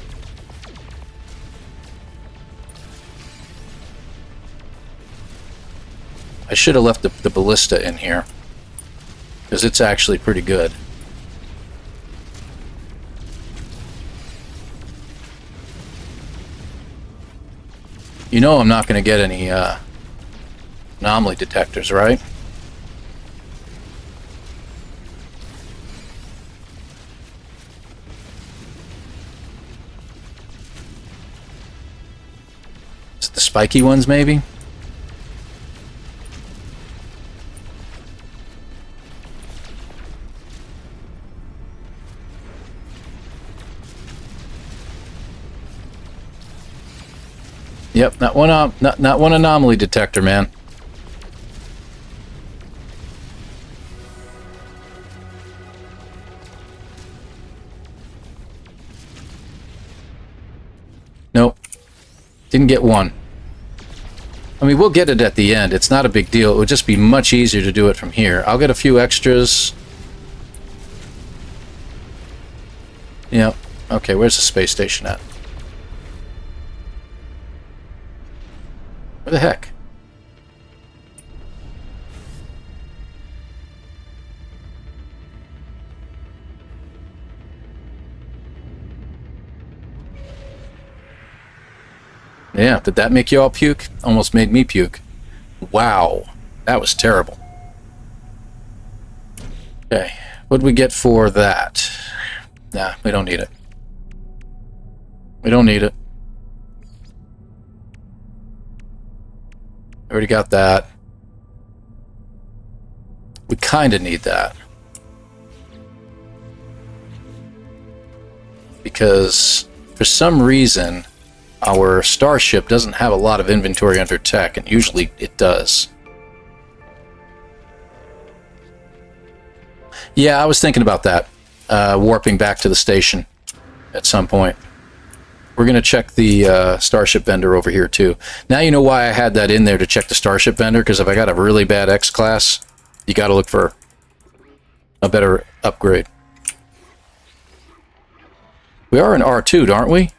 I should have left the ballista in here because it's actually pretty good. You know I'm not going to get any anomaly detectors, right? Is it the spiky ones, maybe? Yep, not one anomaly detector, man. Nope. Didn't get one. I mean, we'll get it at the end. It's not a big deal. It would just be much easier to do it from here. I'll get a few extras. Yep. Okay, where's the space station at? Where the heck? Yeah, did that make you all puke? Almost made me puke. Wow, that was terrible. Okay, what'd we get for that? Nah, we don't need it. We don't need it. Already got that. We kind of need that. Because for some reason, our starship doesn't have a lot of inventory under tech, and usually it does. Yeah, I was thinking about that. Warping back to the station at some point. We're going to check the Starship vendor over here, too. Now you know why I had that in there to check the Starship vendor, because if I got a really bad X-Class, you got to look for a better upgrade. We are in R2, aren't we?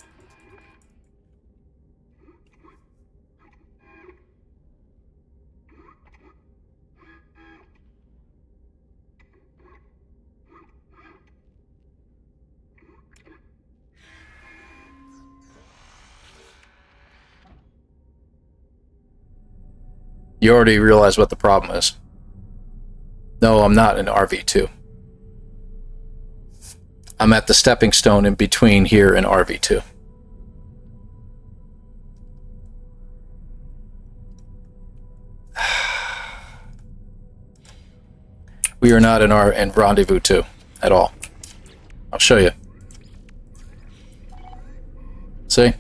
You already realize what the problem is. No, I'm not in RV2. I'm at the stepping stone in between here and RV2. We are not in Rendezvous 2 at all. I'll show you. See?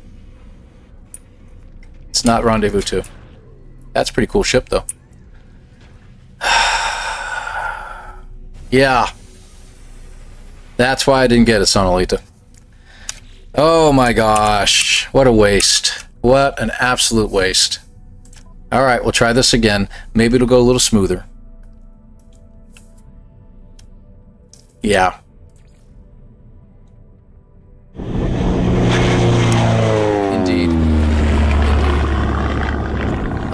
It's not Rendezvous 2. That's a pretty cool ship, though. Yeah. That's why I didn't get it, Sonalita. Oh my gosh. What a waste. What an absolute waste. Alright, we'll try this again. Maybe it'll go a little smoother. Yeah. Indeed.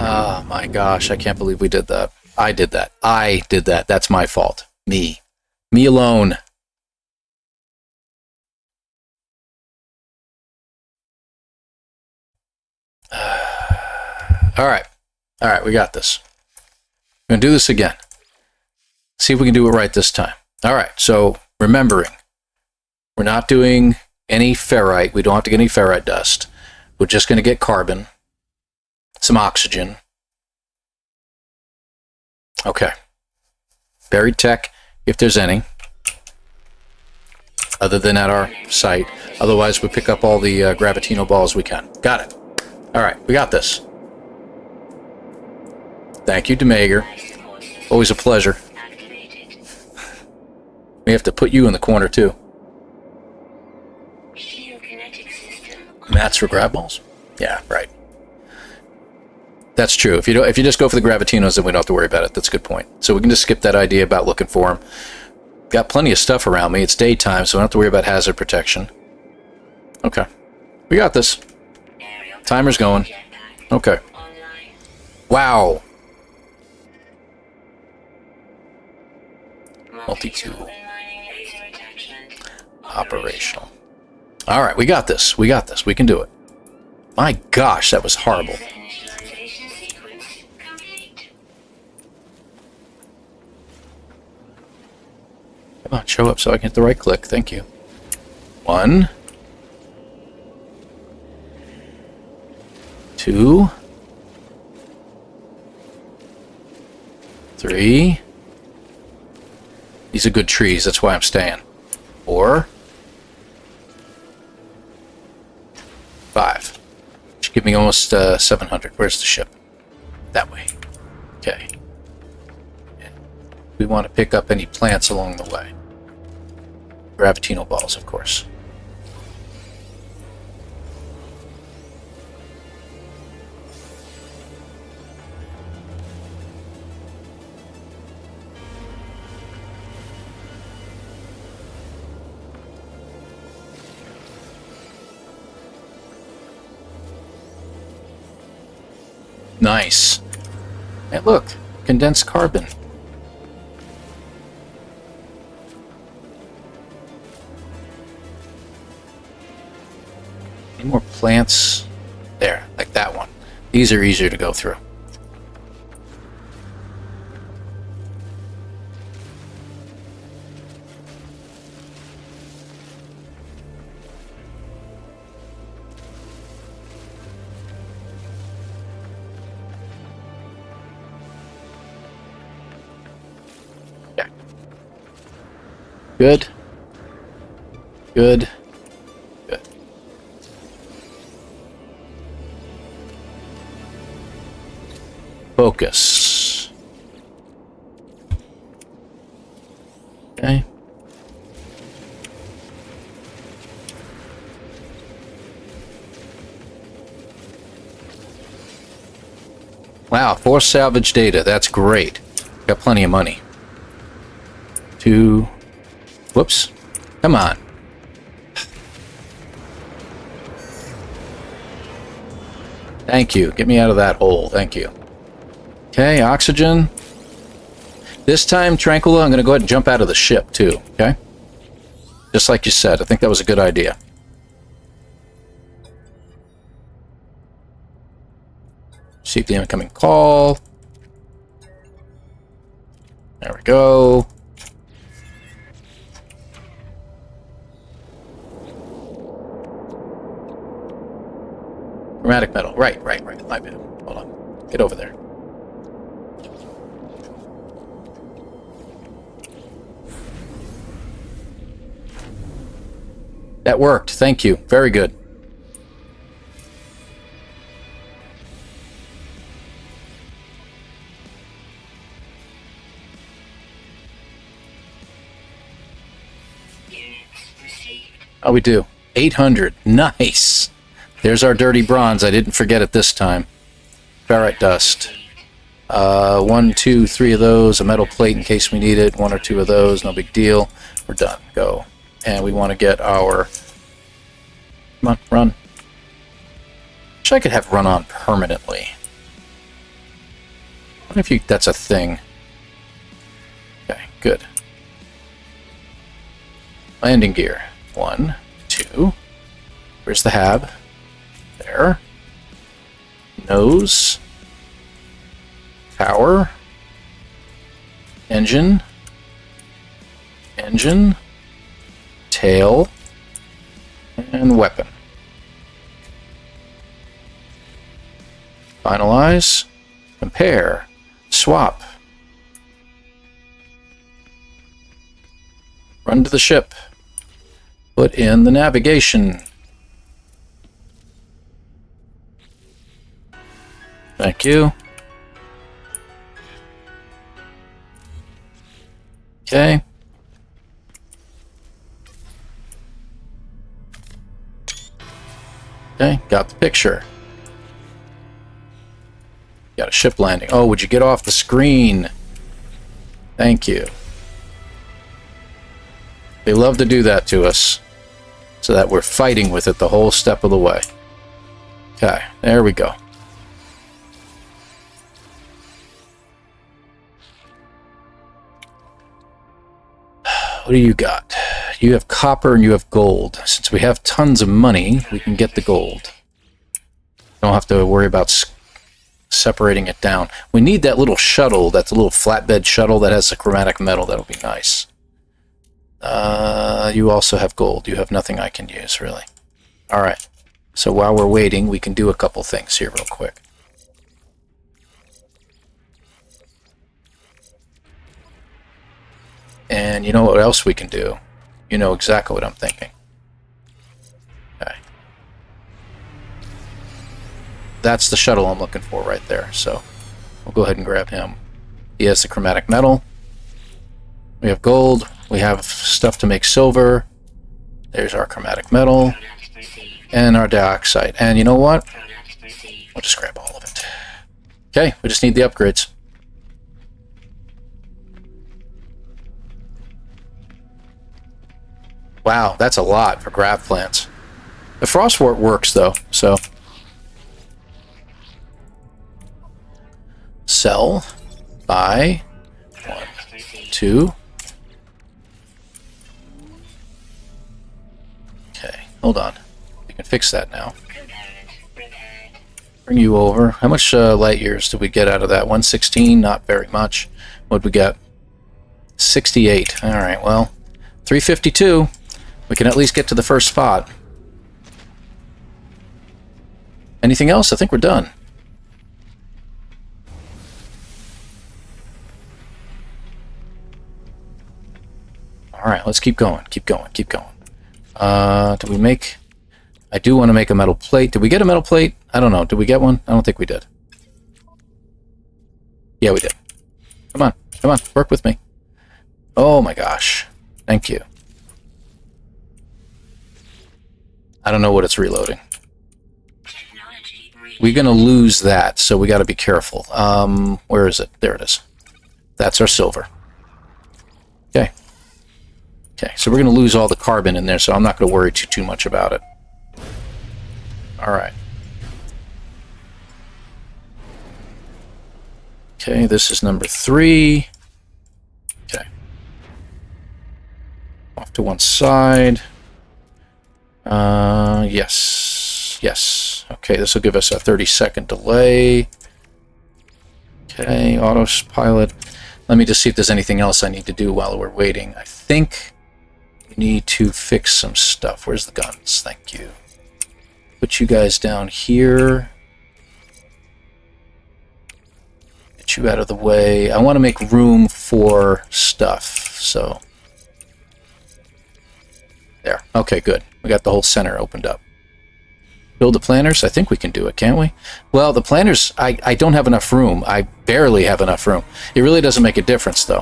Oh my gosh, I can't believe we did that. I did that. I did that. That's my fault. Me. Me alone. Alright. Alright, we got this. We're going to do this again. See if we can do it right this time. Alright, so remembering, we're not doing any ferrite. We don't have to get any ferrite dust. We're just going to get carbon, some oxygen. Okay. Buried tech, if there's any, other than at our site. Otherwise, we pick up all the gravitino balls we can. Got it. Alright, we got this. Thank you, Demager. Always a pleasure. We have to put you in the corner, too. Mats for grab balls? Yeah, right. That's true. If you just go for the gravitinos, then we don't have to worry about it. That's a good point. So we can just skip that idea about looking for them. Got plenty of stuff around me. It's daytime, so I don't have to worry about hazard protection. Okay. We got this. Timer's going. Okay. Wow. Multi-tool. Operational. Alright, we got this. We got this. We can do it. My gosh, that was horrible. Come on, show up so I can hit the right click. Thank you. 1. 2. 3. These are good trees, that's why I'm staying. 4. 5. Should give me almost 700. Where's the ship? That way. Okay. We want to pick up any plants along the way. Gravitino balls, of course. Nice. And look, condensed carbon. Any more plants? There, like that one. These are easier to go through. Good. Good. Good. Focus. Okay. Wow, 4 salvage data. That's great. Got plenty of money. 2. Whoops. Come on. Thank you. Get me out of that hole. Thank you. Okay, oxygen. This time, Tranquilla, I'm going to go ahead and jump out of the ship, too. Okay? Just like you said. I think that was a good idea. See the incoming call. There we go. Chromatic metal. Right. My bad. Hold on. Get over there. That worked. Thank you. Very good. Units received. Oh, we do. 800. Nice. There's our dirty bronze. I didn't forget it this time. Ferrite dust. 1, 2, 3 of those. A metal plate in case we need it. 1 or 2 of those. No big deal. We're done. Go. And we want to get our... Come on, run. Wish I could have run on permanently. I wonder if you... That's a thing. Okay, good. Landing gear. 1, 2. Where's the hab? There. Nose. Power. Engine. Engine. Tail. And weapon. Finalize. Compare. Swap. Run to the ship. Put in the navigation. Thank you. Okay. Okay, got the picture. Got a ship landing. Oh, would you get off the screen? Thank you. They love to do that to us, so that we're fighting with it the whole step of the way. Okay, there we go. What do you got? You have copper and you have gold. Since we have tons of money, we can get the gold. Don't have to worry about separating it down. We need that little shuttle, that's a little flatbed shuttle that has the chromatic metal. That'll be nice. You also have gold. You have nothing I can use, really. Alright. So while we're waiting, we can do a couple things here real quick. And you know what else we can do? You know exactly what I'm thinking. Okay. That's the shuttle I'm looking for right there, so we'll go ahead and grab him. He has the chromatic metal. We have gold. We have stuff to make silver. There's our chromatic metal. And our dioxide. And you know what? We'll just grab all of it. Okay, we just need the upgrades. Wow, that's a lot for grav plants. The frostwort works, though, so... Sell. Buy. 1, 2. Okay, hold on. We can fix that now. Bring you over. How much light years did we get out of that? 116? Not very much. What'd we get? 68. Alright, well, 352. We can at least get to the first spot. Anything else? I think we're done. Alright, let's keep going. Keep going. Keep going. Did we make... I do want to make a metal plate. Did we get a metal plate? I don't know. Did we get one? I don't think we did. Yeah, we did. Come on. Come on. Work with me. Oh my gosh. Thank you. I don't know what it's reloading. We're going to lose that, so we got to be careful. Where is it? There it is. That's our silver. Okay. Okay, so we're going to lose all the carbon in there, so I'm not going to worry too much about it. Alright. Okay, this is number 3. Okay. Off to one side. Yes. Yes. Okay, this will give us a 30-second delay. Okay, autopilot. Let me just see if there's anything else I need to do while we're waiting. I think we need to fix some stuff. Where's the guns? Thank you. Put you guys down here. Get you out of the way. I want to make room for stuff, so... There. Okay, good. We got the whole center opened up. Build the planters? I think we can do it, can't we? Well, the planters, I don't have enough room. I barely have enough room. It really doesn't make a difference, though.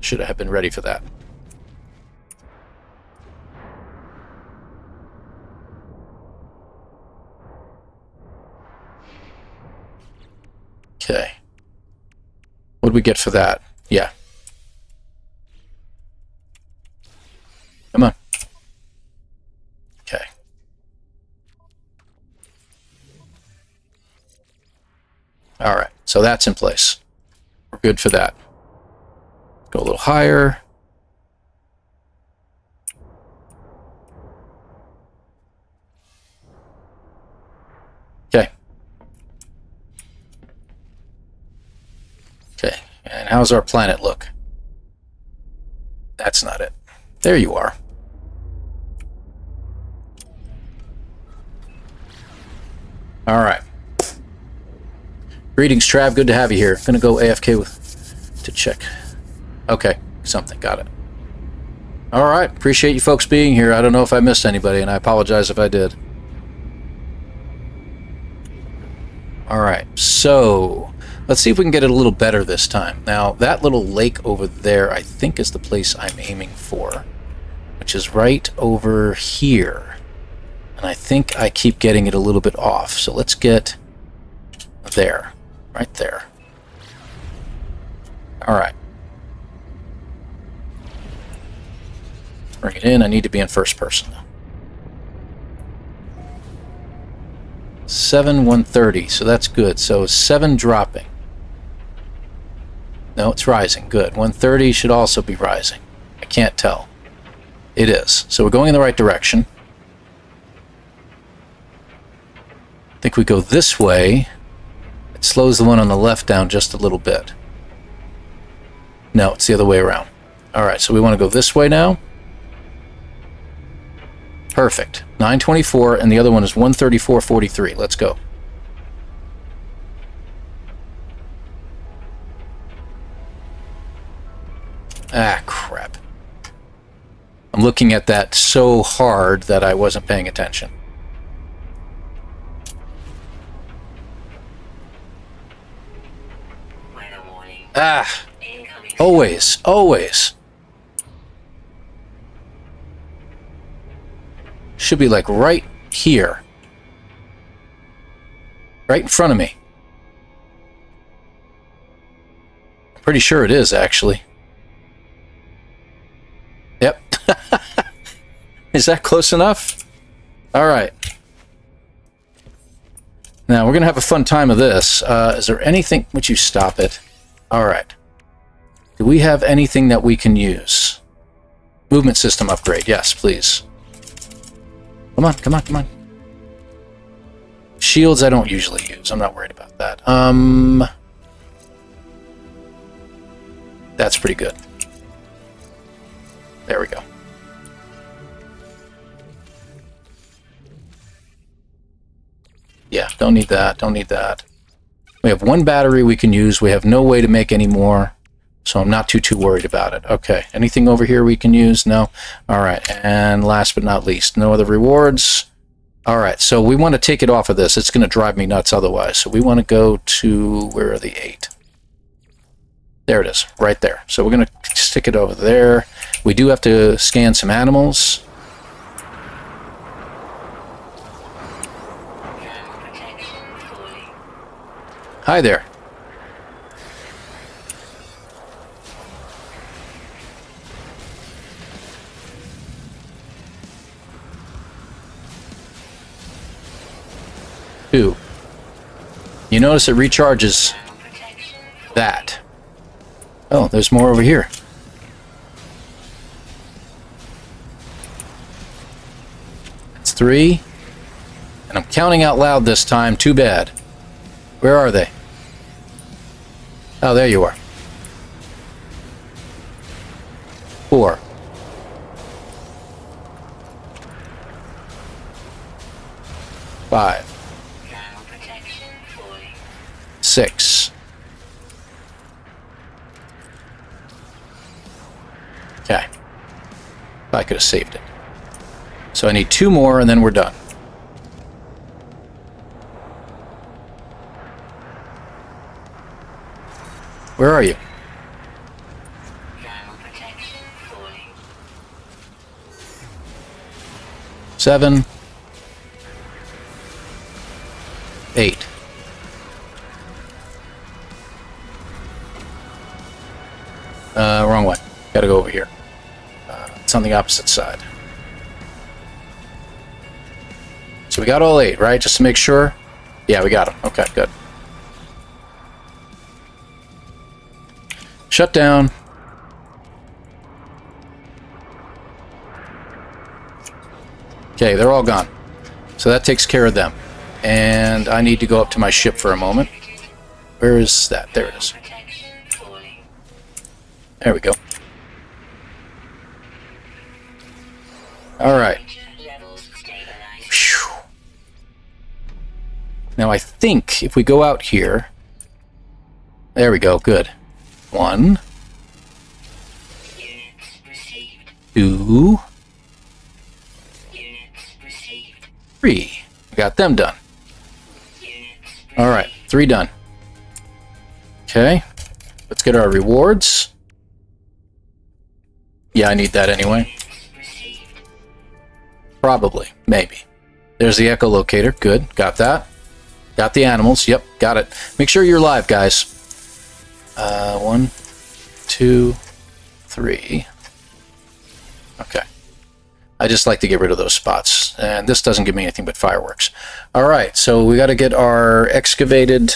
Should have been ready for that. Okay. What did we get for that? Yeah. Come on. Okay. All right. So that's in place. We're good for that. Go a little higher. Okay. Okay. And how's our planet look? That's not it. There you are. All right. Greetings, Trav. Good to have you here. I'm gonna go AFK to check. Okay, something. Got it. All right. Appreciate you folks being here. I don't know if I missed anybody, and I apologize if I did. All right. So let's see if we can get it a little better this time. Now, that little lake over there, I think, is the place I'm aiming for, which is right over here. And I think I keep getting it a little bit off. So let's get there. Right there. All right. Bring it in. I need to be in first person, though. 7, 130. So that's good. So 7 dropping. No, it's rising. Good. 130 should also be rising. I can't tell. It is. So we're going in the right direction. I think we go this way. It slows the one on the left down just a little bit. No, it's the other way around. All right, so we want to go this way now. Perfect. 924, and the other one is 134.43. Let's go. Ah, crap. I'm looking at that so hard that I wasn't paying attention. Ah, always, always. Should be like right here. Right in front of me. I'm pretty sure it is, actually. Yep. Is that close enough? All right. Now, we're going to have a fun time of this. Is there anything... Would you stop it? All right. Do we have anything that we can use? Movement system upgrade. Yes, please. Come on, come on, come on. Shields I don't usually use. I'm not worried about that. That's pretty good. There we go. Yeah, don't need that. Don't need that. We have 1 battery we can use. We have no way to make any more, so I'm not too worried about it. Okay, anything over here we can use? No? All right, and last but not least, no other rewards. All right, so we want to take it off of this. It's going to drive me nuts otherwise. So we want to go to, where are the 8? There it is, right there. So we're going to stick it over there. We do have to scan some animals. Hi there. Two. You notice it recharges that. Oh, there's more over here. That's 3. And I'm counting out loud this time. Too bad. Where are they? Oh, there you are. 4. 5. 6. Okay. I could have saved it. So I need 2 more, and then we're done. Where are you? Thermal protection falling. 7, 8. Wrong way. Gotta go over here. It's on the opposite side. So we got all 8, right? Just to make sure. Yeah, we got them. Okay, good. Shut down. Okay, they're all gone. So that takes care of them. And I need to go up to my ship for a moment. Where is that? There it is. Protection falling. There we go. All right. Voyager levels stabilizing. Phew. Now I think if we go out here... There we go, good. 1, Units received. 2, Units received. 3. We got them done. Units All right, 3 done. Okay, let's get our rewards. Yeah, I need that anyway. received. Probably, maybe. There's the echolocator. Good, got that. Got the animals. Yep, got it. Make sure you're live, guys. 1, 2, 3. Okay. I just like to get rid of those spots. And this doesn't give me anything but fireworks. Alright, so we got to get our excavated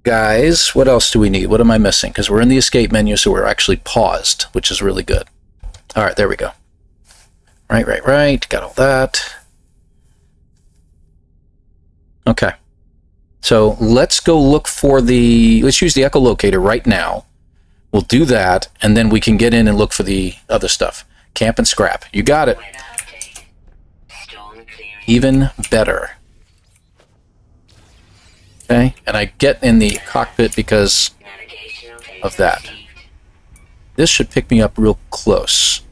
guys. What else do we need? What am I missing? Because we're in the escape menu, so we're actually paused, which is really good. Alright, there we go. Right. Got all that. Okay. So let's go look for let's use the echolocator right now. We'll do that, and then we can get in and look for the other stuff. Camp and scrap. You got it. Weather update. Storm clearing. Even better. Okay, and I get in the cockpit because Navigational data of that. received. this should pick me up real close.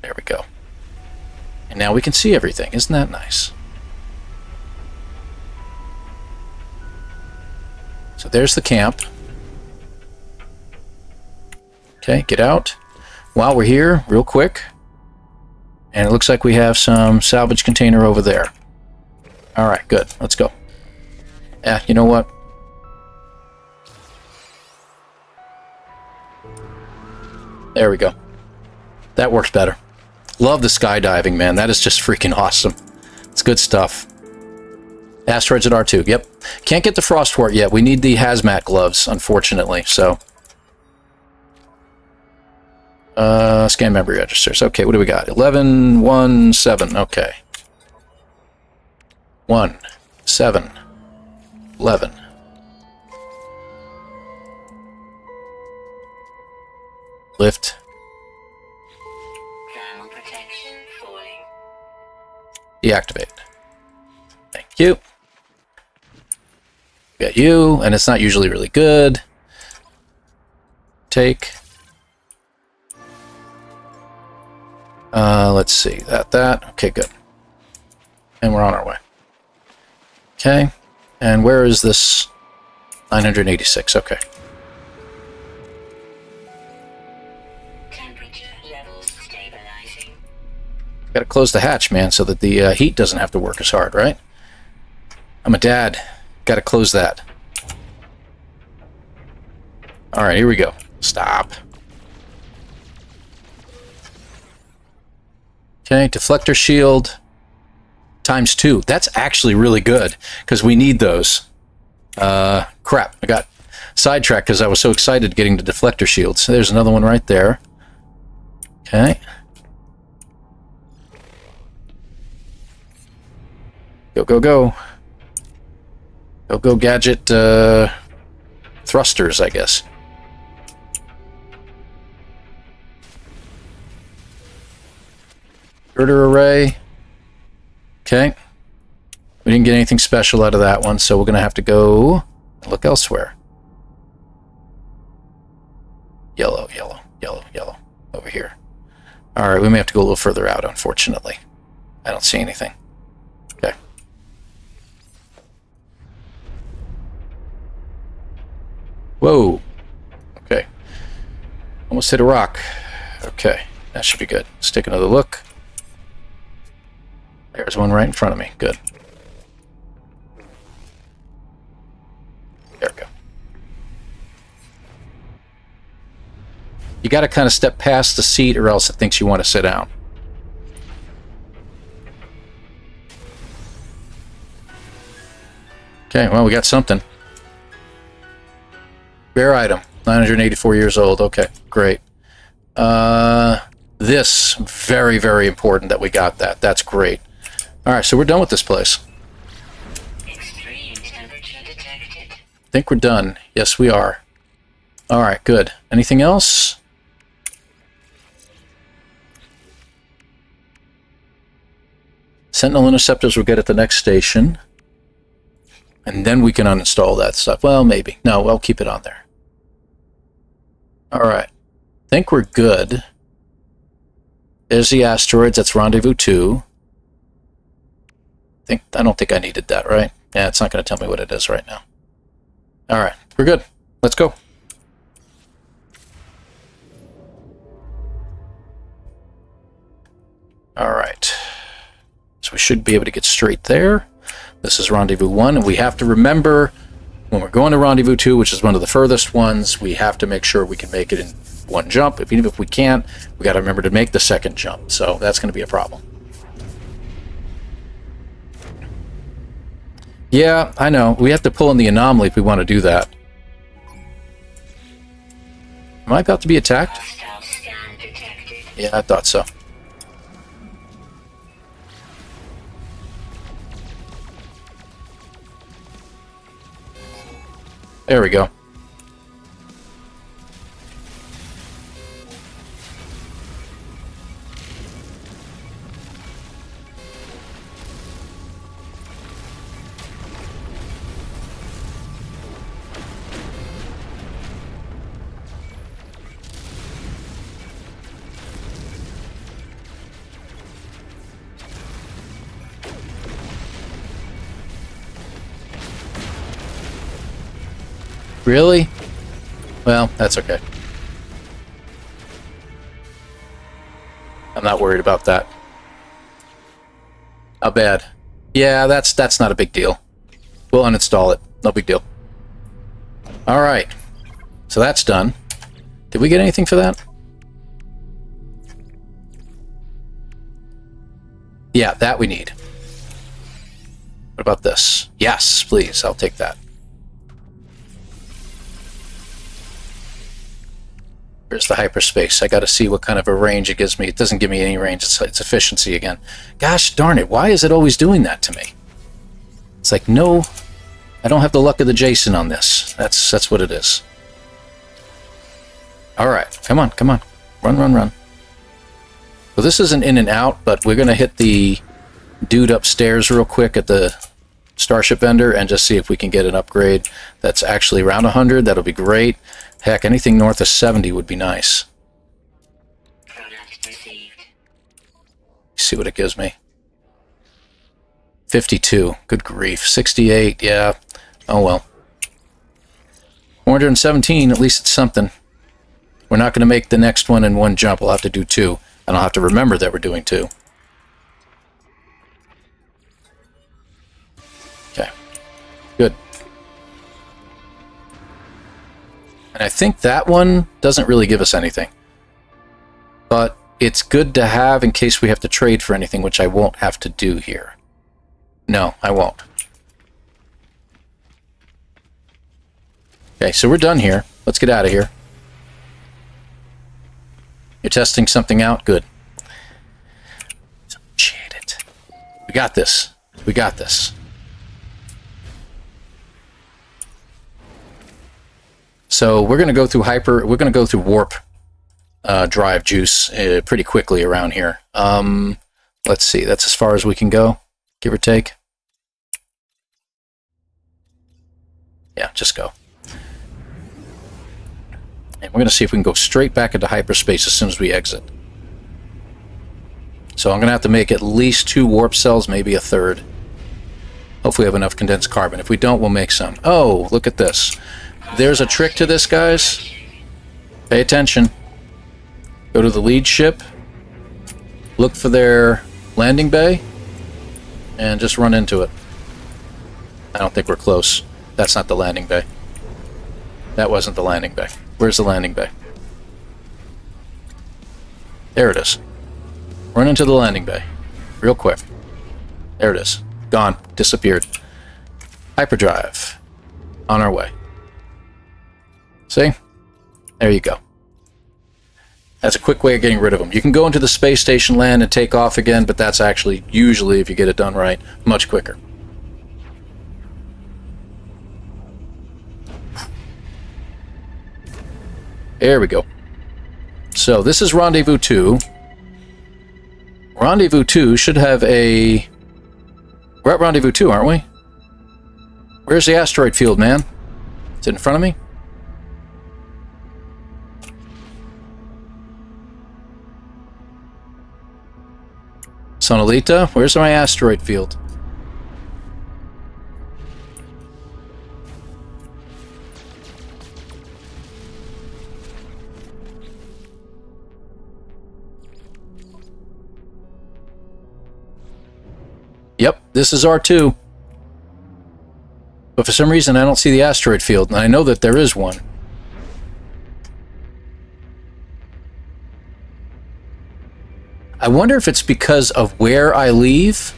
There we go. And now we can see everything. Isn't that nice? So there's the camp. Okay, get out. While we're here, real quick. And it looks like we have some salvage container over there. Alright, good. Let's go. You know what? There we go. That works better. Love the skydiving, man. That is just freaking awesome. It's good stuff. Asteroids at R2. Yep. Can't get the frost wart yet. We need the hazmat gloves, unfortunately. So, scan memory registers. Okay, what do we got? 11, 1, 7. Okay. 1, 7, 11. Lift. Thermal protection falling. Deactivate. Thank you. Got you, and it's not usually really good. Take. Let's see. That. Okay, good. And we're on our way. Okay. And where is this? 986. Okay. Temperature levels stabilizing. Gotta close the hatch, man, so that the heat doesn't have to work as hard, right? I'm a dad. Gotta close that. Alright, here we go. Stop. Okay, deflector shield ×2. That's actually really good, because we need those. Crap, I got sidetracked because I was so excited getting the deflector shields. There's another one right there. Okay. Go, go, go. Go, go, gadget thrusters, I guess. Girder array. Okay. We didn't get anything special out of that one, so we're going to have to go look elsewhere. Yellow, yellow, yellow, yellow. Over here. All right, we may have to go a little further out, unfortunately. I don't see anything. Okay. Whoa. Okay. Almost hit a rock. Okay, that should be good. Let's take another look. There's one right in front of me. Good. There we go. You got to kind of step past the seat or else it thinks you want to sit down. Okay, well, we got something. Rare item. 984 years old. Okay, great. This, very, very important that we got that. That's great. All right, so we're done with this place. Extreme temperature detected. I think we're done. Yes, we are. All right, good. Anything else? Sentinel interceptors we'll get at the next station. And then we can uninstall that stuff. Well, maybe. No, I'll keep it on there. All right. I think we're good. There's the asteroids. That's Rendezvous 2. I don't think I needed that, right? Yeah, it's not going to tell me what it is right now. All right. We're good. Let's go. All right. So we should be able to get straight there. This is Rendezvous 1, and we have to remember when we're going to Rendezvous 2, which is one of the furthest ones, we have to make sure we can make it in one jump. Even if we can't, we got to remember to make the second jump. So that's going to be a problem. Yeah, I know. We have to pull in the anomaly if we want to do that. Am I about to be attacked? Hostile scan detected. Yeah, I thought so. There we go. Really? Well, that's okay. I'm not worried about that. How bad? Yeah, that's not a big deal. We'll uninstall it. No big deal. All right. So that's done. Did we get anything for that? Yeah, that we need. What about this? Yes, please. I'll take that. Here's the hyperspace. I got to see what kind of a range it gives me. It doesn't give me any range. It's efficiency again. Gosh darn it. Why is it always doing that to me? It's like, no, I don't have the luck of the Jason on this. That's what it is. All right. Come on. Come on. Run, run, run. So this isn't in and out, but we're going to hit the dude upstairs real quick at the Starship vendor and just see if we can get an upgrade that's actually around 100. That'll be great. Heck, anything north of 70 would be nice. Product received. See what it gives me. 52. Good grief. 68. Yeah. Oh well. 417. At least it's something. We're not going to make the next one in one jump. We'll have to do two. And I'll have to remember that we're doing two. Okay. Good. And I think that one doesn't really give us anything. But it's good to have in case we have to trade for anything, which I won't have to do here. No, I won't. Okay, so we're done here. Let's get out of here. You're testing something out? Good. Shit it. We got this. We got this. So we're going to go through we're going to go through warp drive juice pretty quickly around here. Let's see. That's as far as we can go, give or take. Yeah, just go. And we're going to see if we can go straight back into hyperspace as soon as we exit. So I'm going to have to make at least 2 warp cells, maybe a third. Hopefully we have enough condensed carbon. If we don't, we'll make some. Oh, look at this. There's a trick to this, guys. Pay attention. Go to the lead ship. Look for their landing bay. And just run into it. I don't think we're close. That's not the landing bay. That wasn't the landing bay. Where's the landing bay? There it is. Run into the landing bay. Real quick. There it is. Gone. Disappeared. Hyperdrive. On our way. See? There you go. That's a quick way of getting rid of them. You can go into the space station, land, and take off again, but that's actually, usually, if you get it done right, much quicker. There we go. So, this is Rendezvous 2. Rendezvous 2 should have a... We're at Rendezvous 2, aren't we? Where's the asteroid field, man? Is it in front of me? Sonalita, where's my asteroid field? Yep, this is R2. But for some reason I don't see the asteroid field, and I know that there is one. I wonder if it's because of where I leave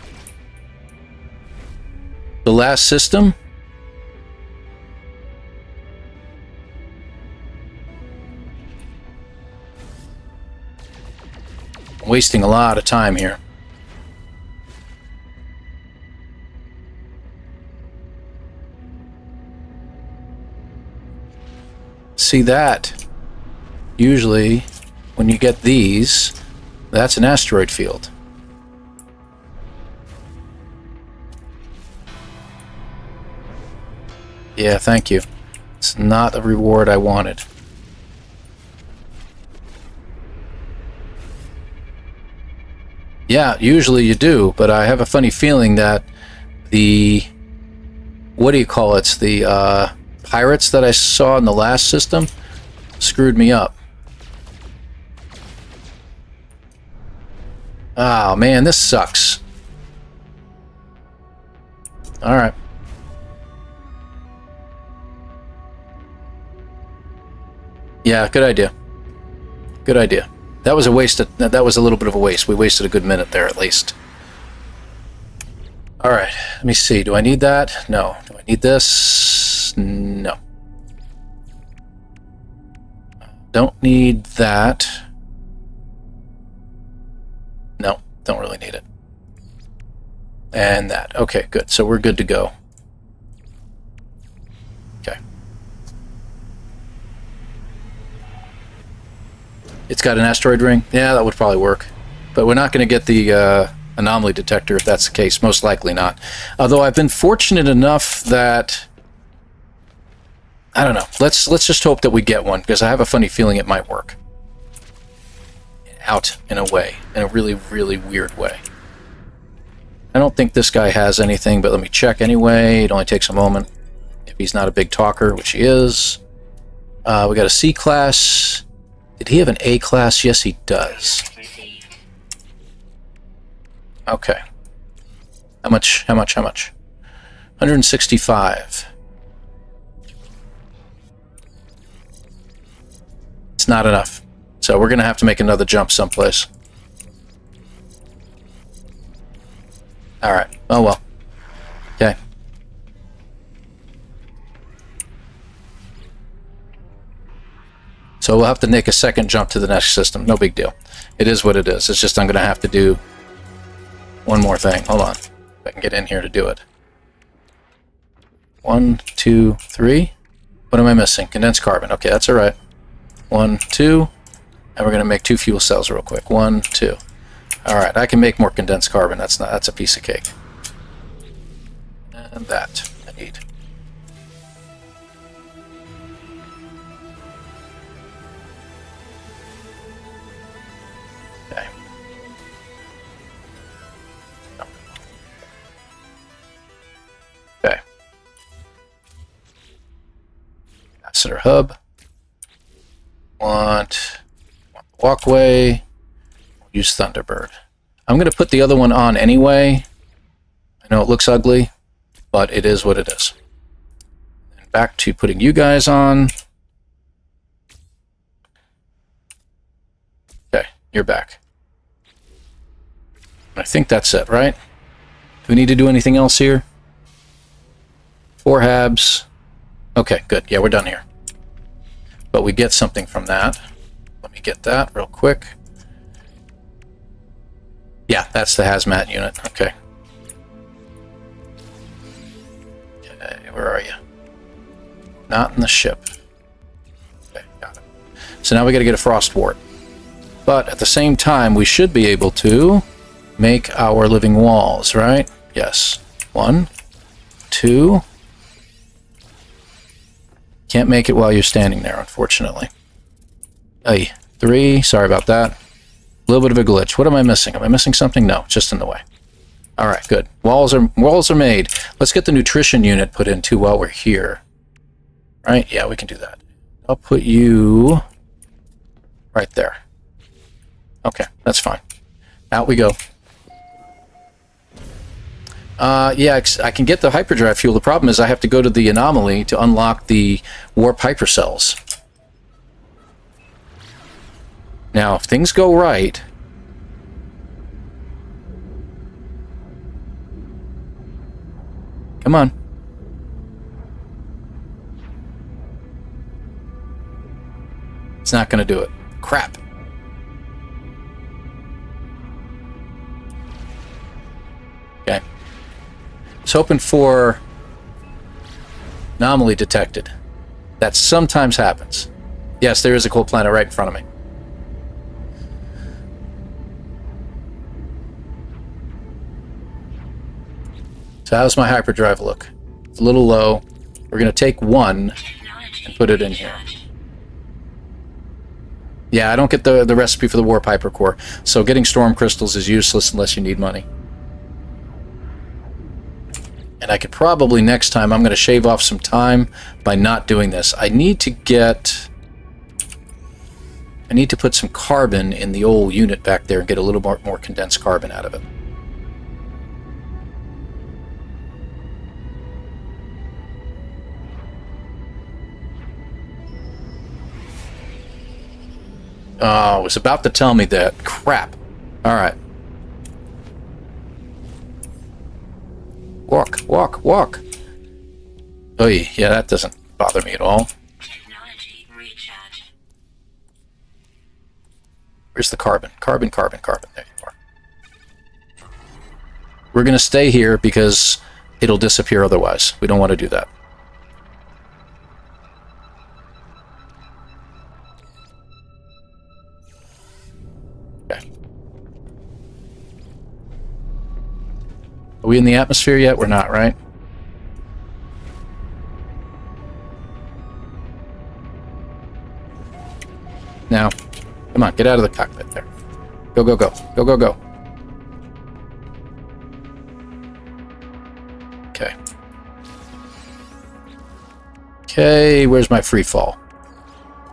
the last system. I'm wasting a lot of time here. See that? Usually, when you get these, that's an asteroid field. Yeah, thank you. It's not the reward I wanted. Yeah, usually you do, but I have a funny feeling that the... What do you call it? The pirates that I saw in the last system screwed me up. Oh man, this sucks. Alright. Yeah, good idea. Good idea. That was a waste of, that was a little bit of a waste. We wasted a good minute there at least. Alright, let me see. Do I need that? No. Do I need this? No. Don't need that. No, don't really need it. And that. Okay, good. So we're good to go. Okay. It's got an asteroid ring? Yeah, that would probably work. But we're not going to get the anomaly detector if that's the case. Most likely not. Although I've been fortunate enough that... I don't know. Let's just hope that we get one, because I have a funny feeling it might work. Out in a way. In a really, really weird way. I don't think this guy has anything, but let me check anyway. It only takes a moment. If he's not a big talker, which he is. We got a C class. Did he have an A class? Yes, he does. Okay. How much? 165. It's not enough. So we're going to have to make another jump someplace. Alright. Oh well. Okay. So we'll have to make a second jump to the next system. No big deal. It is what it is. It's just I'm going to have to do one more thing. Hold on. If I can get in here to do it. 1, 2, 3. What am I missing? Condensed carbon. Okay, that's alright. 1, 2. And we're going to make 2 fuel cells real quick. 1, 2. Alright, I can make more condensed carbon. That's a piece of cake. And that I need. Okay. capacitor hub. Want walkway. Use Thunderbird. I'm going to put the other one on anyway. I know it looks ugly, but it is what it is. And back to putting you guys on. Okay, you're back. I think that's it, right? Do we need to do anything else here? 4 habs. Okay, good. Yeah, we're done here. But we get something from that. Let me get that real quick. Yeah, that's the hazmat unit. Okay. Okay, where are you? Not in the ship. Okay, got it. So now we got to get a frost wart. But at the same time, we should be able to make our living walls, right? Yes. 1, 2. Can't make it while you're standing there, unfortunately. 3. Sorry about that. A little bit of a glitch. What am I missing? Am I missing something? No, it's just in the way. All right, good. Walls are made. Let's get the nutrition unit put in too while we're here. Right? Yeah, we can do that. I'll put you right there. Okay, that's fine. Out we go. Yeah, I can get the hyperdrive fuel. The problem is I have to go to the anomaly to unlock the warp hypercells. Now, if things go right... Come on. It's not going to do it. Crap. Okay. I was hoping for anomaly detected. That sometimes happens. Yes, there is a cold planet right in front of me. So how's my hyperdrive look? It's a little low. We're going to take 1 and put it in here. Yeah, I don't get the recipe for the warp hypercore, so getting storm crystals is useless unless you need money. And I could probably next time, I'm going to shave off some time by not doing this. I need to put some carbon in the old unit back there and get a little more condensed carbon out of it. Oh, it was about to tell me that. Crap. All right. Walk, walk, walk. Oh, yeah, that doesn't bother me at all. Technology recharge. Where's the carbon? Carbon, carbon, carbon. There you are. We're going to stay here because it'll disappear otherwise. We don't want to do that. Okay. Are we in the atmosphere yet? We're not, right? Now, come on, get out of the cockpit there. Go, go, go. Go, go, go. Okay. Okay, where's my free fall?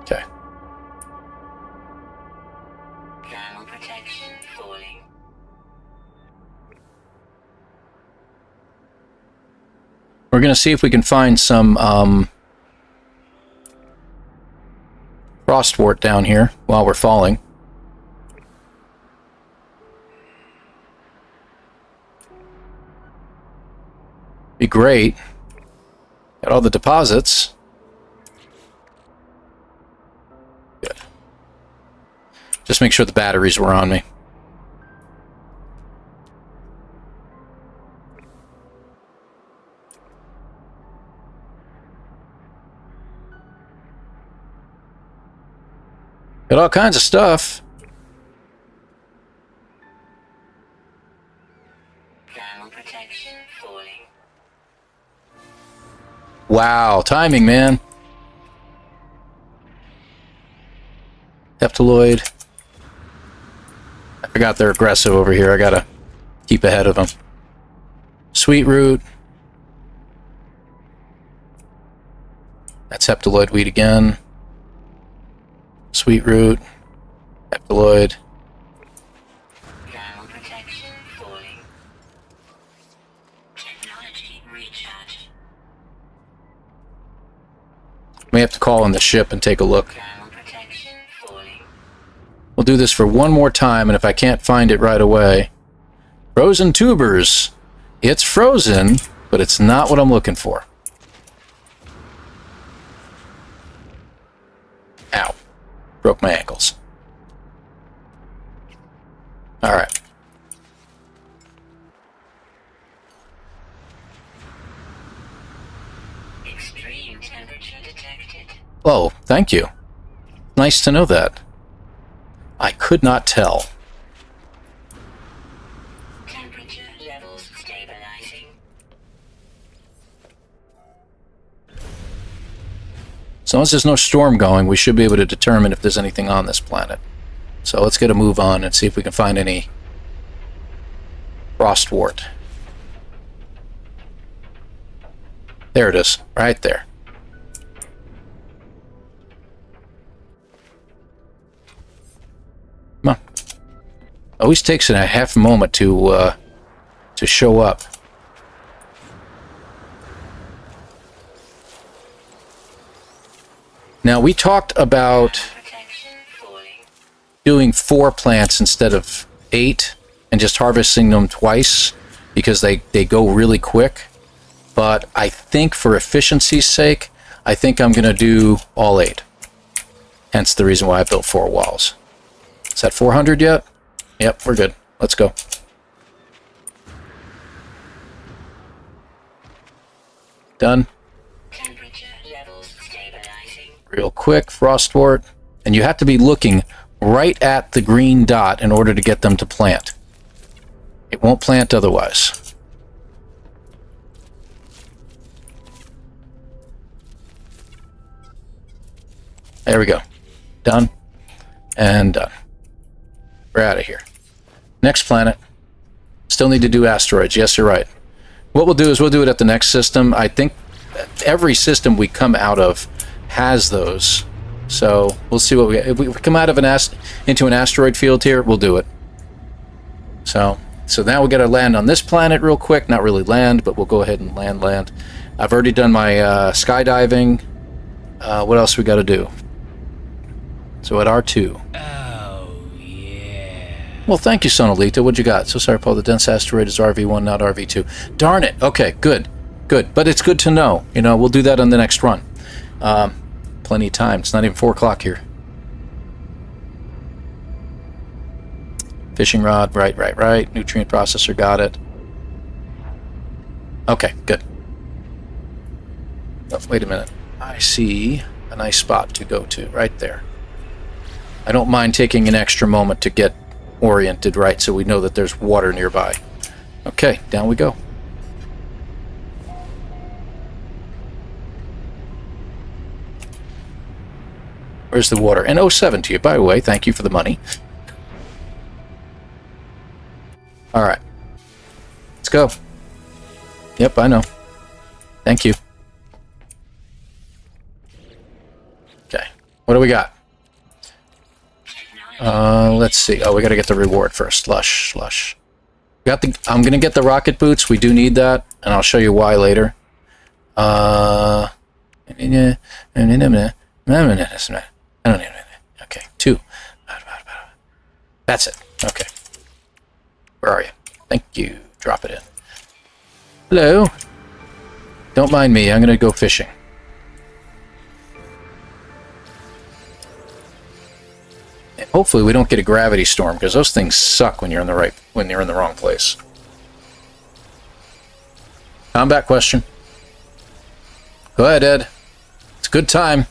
Okay. Thermal protection falling. We're going to see if we can find some frostwort down here while we're falling. Be great. Got all the deposits. Good. Just make sure the batteries were on me. Got all kinds of stuff. Thermal protection falling. Wow, timing, man. Heptaloid. I forgot they're aggressive over here. I gotta keep ahead of them. Sweet root. That's heptaloid wheat again. Sweet root. Heptaloid. Thermal protection falling. Technology recharge. May have to call on the ship and take a look. Thermal protection falling. We'll do this for one more time, and if I can't find it right away... Frozen tubers. It's frozen, but it's not what I'm looking for. Ow. Broke my ankles. Alright. Extreme temperature detected. Oh, thank you. Nice to know that. I could not tell. Temperature levels stabilizing. As long as there's no storm going, we should be able to determine if there's anything on this planet. So let's get a move on and see if we can find any frostwort. There it is, right there. Come on. Always takes a half moment to show up. Now, we talked about Protection falling. doing 4 plants instead of 8 and just harvesting them twice because they go really quick. But I think for efficiency's sake, I think I'm going to do all 8. Hence the reason why I built 4 walls. Is that 400 yet? Yep, we're good. Let's go. Done. Temperature levels stabilizing. Real quick, frostwort. And you have to be looking right at the green dot in order to get them to plant. It won't plant otherwise. There we go. Done. And done. We're out of here. Next planet. Still need to do asteroids. Yes, you're right. What we'll do is we'll do it at the next system. I think every system we come out of has those. So we'll see what we get. If we come out of into an asteroid field here, we'll do it. So now we got to land on this planet real quick. Not really land, but we'll go ahead and land. I've already done my skydiving. What else we got to do? So at R2. Oh, yeah. Well, thank you, Sonalita. What you got? So sorry, Paul. The dense asteroid is RV1, not RV2. Darn it. Okay, good. But it's good to know. You know, we'll do that on the next run. Plenty of time. It's not even 4 o'clock here. Fishing rod. Right. Nutrient processor. Got it. Okay, good. Oh, wait a minute. I see a nice spot to go to right there. I don't mind taking an extra moment to get oriented right so we know that there's water nearby. Okay, down we go. Where's the water? And 07 to you, by the way. Thank you for the money. All right. Let's go. Yep, I know. Thank you. Okay. What do we got? Let's see. Oh, we got to get the reward first. Slush. I'm going to get the rocket boots. We do need that, and I'll show you why later. Okay, 2. That's it. Okay. Where are you? Thank you. Drop it in. Hello. Don't mind me. I'm going to go fishing. And hopefully we don't get a gravity storm because those things suck when you're in the wrong place. Combat question. Go ahead, Ed. It's a good time.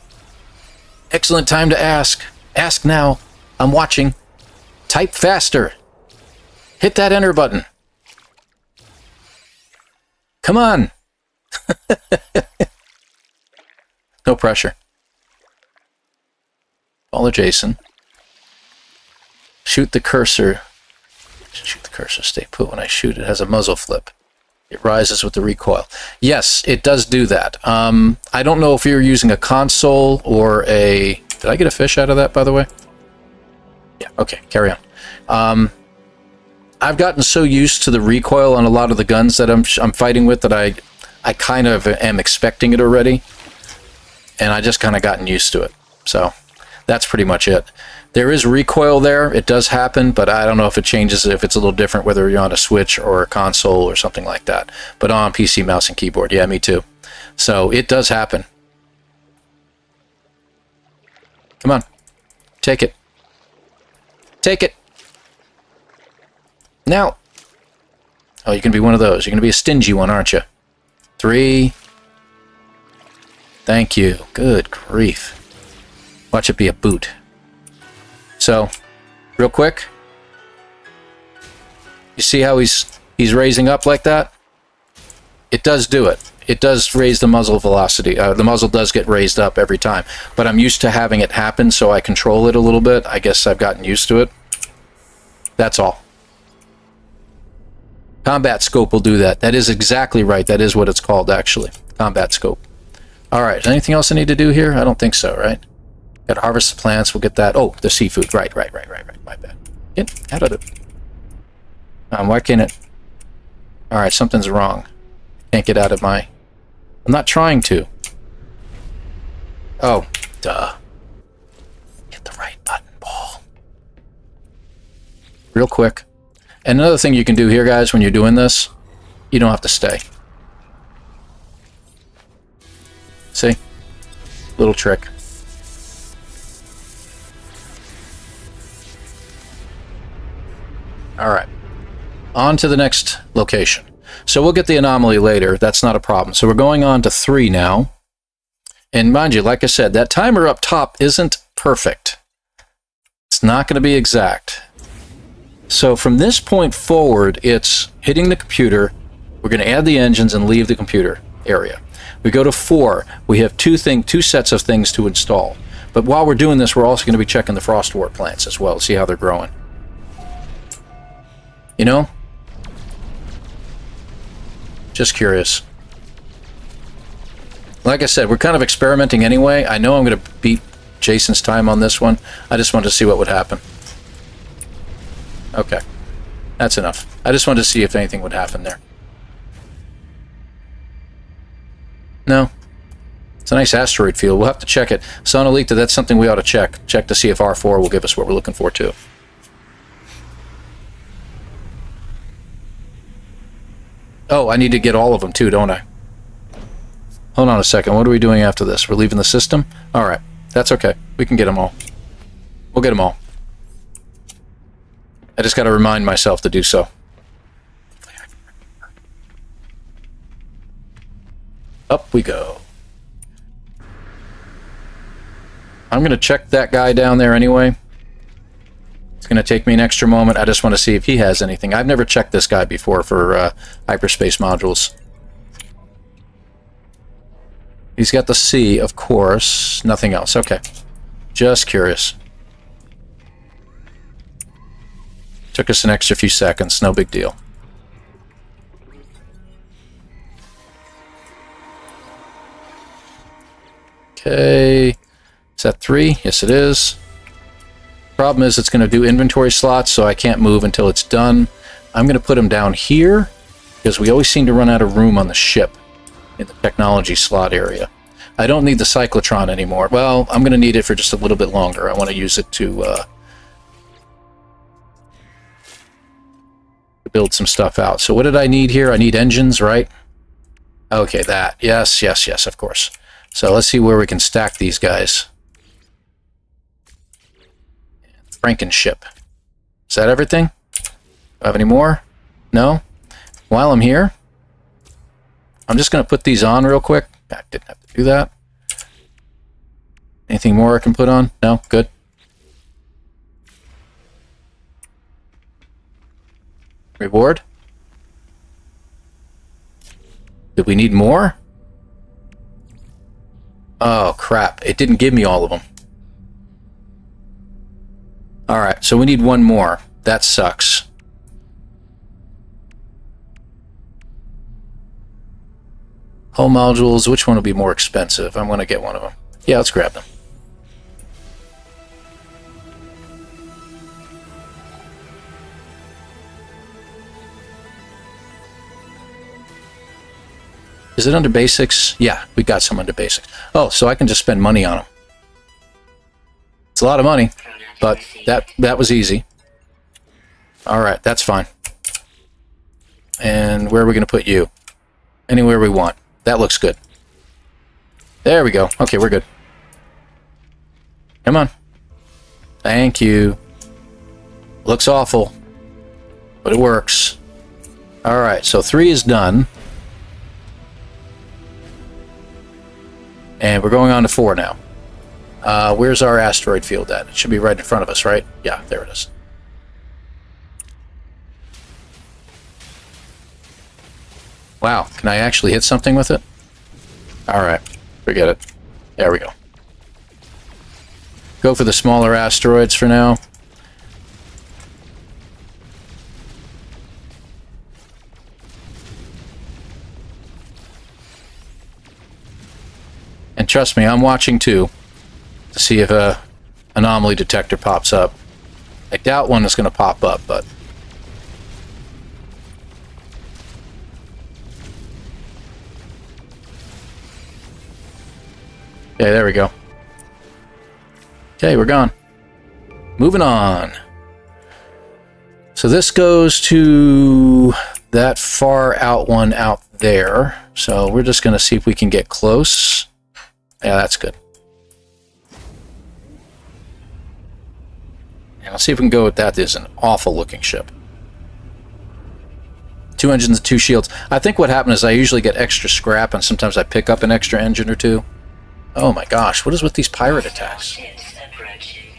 Excellent time to ask. Ask now. I'm watching. Type faster. Hit that enter button. Come on. No pressure. Follow Jason. Shoot the cursor. Shoot the cursor. Stay put when I shoot. It has a muzzle flip. It rises with the recoil. Yes, it does do that. I don't know if you're using a console or a... Did I get a fish out of that, by the way? Yeah, okay, carry on. I've gotten so used to the recoil on a lot of the guns that I'm fighting with that I kind of am expecting it already. And I just kind of gotten used to it. So that's pretty much it. There is recoil there. It does happen, but I don't know if it changes, if it's a little different, whether you're on a Switch or a console or something like that. But on PC, mouse, and keyboard. Yeah, me too. So it does happen. Come on. Take it. Take it. Now. Oh, you're going to be one of those. You're going to be a stingy one, aren't you? 3. Thank you. Good grief. Watch it be a boot. So, real quick. You see how he's raising up like that? It does do it. It does raise the muzzle velocity. The muzzle does get raised up every time. But I'm used to having it happen, so I control it a little bit. I guess I've gotten used to it. That's all. Combat scope will do that. That is exactly right. That is what it's called, actually. Combat scope. Alright, anything else I need to do here? I don't think so, right? Got to harvest the plants. We'll get that. Oh, the seafood. Right. My bad. Get out of it. Why can't it? Alright, something's wrong. Can't get out of my... I'm not trying to. Oh, duh. Hit the right button, Paul. Real quick. And another thing you can do here, guys, when you're doing this, you don't have to stay. See? Little trick. Alright. On to the next location. So we'll get the anomaly later. That's not a problem. So we're going on to 3 now. And mind you, like I said, that timer up top isn't perfect. It's not going to be exact. So from this point forward, it's hitting the computer. We're going to add the engines and leave the computer area. We go to 4. We have two sets of things to install. But while we're doing this, we're also going to be checking the frostwort plants as well, see how they're growing. You know? Just curious. Like I said, we're kind of experimenting anyway. I know I'm going to beat Jason's time on this one. I just wanted to see what would happen. Okay. That's enough. I just wanted to see if anything would happen there. No. It's a nice asteroid field. We'll have to check it. Sonolita, that's something we ought to check. Check to see if R4 will give us what we're looking for, too. Oh, I need to get all of them, too, don't I? Hold on a second. What are we doing after this? We're leaving the system? Alright. That's okay. We can get them all. We'll get them all. I just got to remind myself to do so. Up we go. I'm going to check that guy down there anyway. It's going to take me an extra moment. I just want to see if he has anything. I've never checked this guy before for hyperspace modules. He's got the C, of course. Nothing else. Okay. Just curious. Took us an extra few seconds. No big deal. Okay. Is that 3? Yes, it is. Problem is it's going to do inventory slots, so I can't move until it's done. I'm going to put them down here, because we always seem to run out of room on the ship in the technology slot area. I don't need the cyclotron anymore. Well, I'm going to need it for just a little bit longer. I want to use it to build some stuff out. So what did I need here? I need engines, right? Okay, that. Yes, yes, yes, of course. So let's see where we can stack these guys. Frankenship. Is that everything? Do I have any more? No? While I'm here, I'm just going to put these on real quick. I didn't have to do that. Anything more I can put on? No? Good. Reward? Did we need more? Oh, crap. It didn't give me all of them. Alright, so we need one more. That sucks. Hull modules, which one will be more expensive? I'm going to get one of them. Yeah, let's grab them. Is it under basics? Yeah, we got some under basics. Oh, so I can just spend money on them. It's a lot of money, but that was easy. All right, that's fine. And where are we going to put you? Anywhere we want. That looks good. There we go. Okay, we're good. Come on. Thank you. Looks awful, but it works. All right, so 3 is done. And we're going on to 4 now. Where's our asteroid field at? It should be right in front of us, right? Yeah, there it is. Wow, can I actually hit something with it? Alright, forget it. There we go. Go for the smaller asteroids for now. And trust me, I'm watching too, to see if a anomaly detector pops up. I doubt one is going to pop up, but... Okay, there we go. Okay, we're gone. Moving on. So this goes to that far out one out there. So we're just going to see if we can get close. Yeah, that's good. And let's see if we can go with that. This is an awful looking ship. 2 engines and 2 shields. I think what happened is I usually get extra scrap and sometimes I pick up an extra engine or 2. Oh my gosh, what is with these pirate attacks? Ships approaching.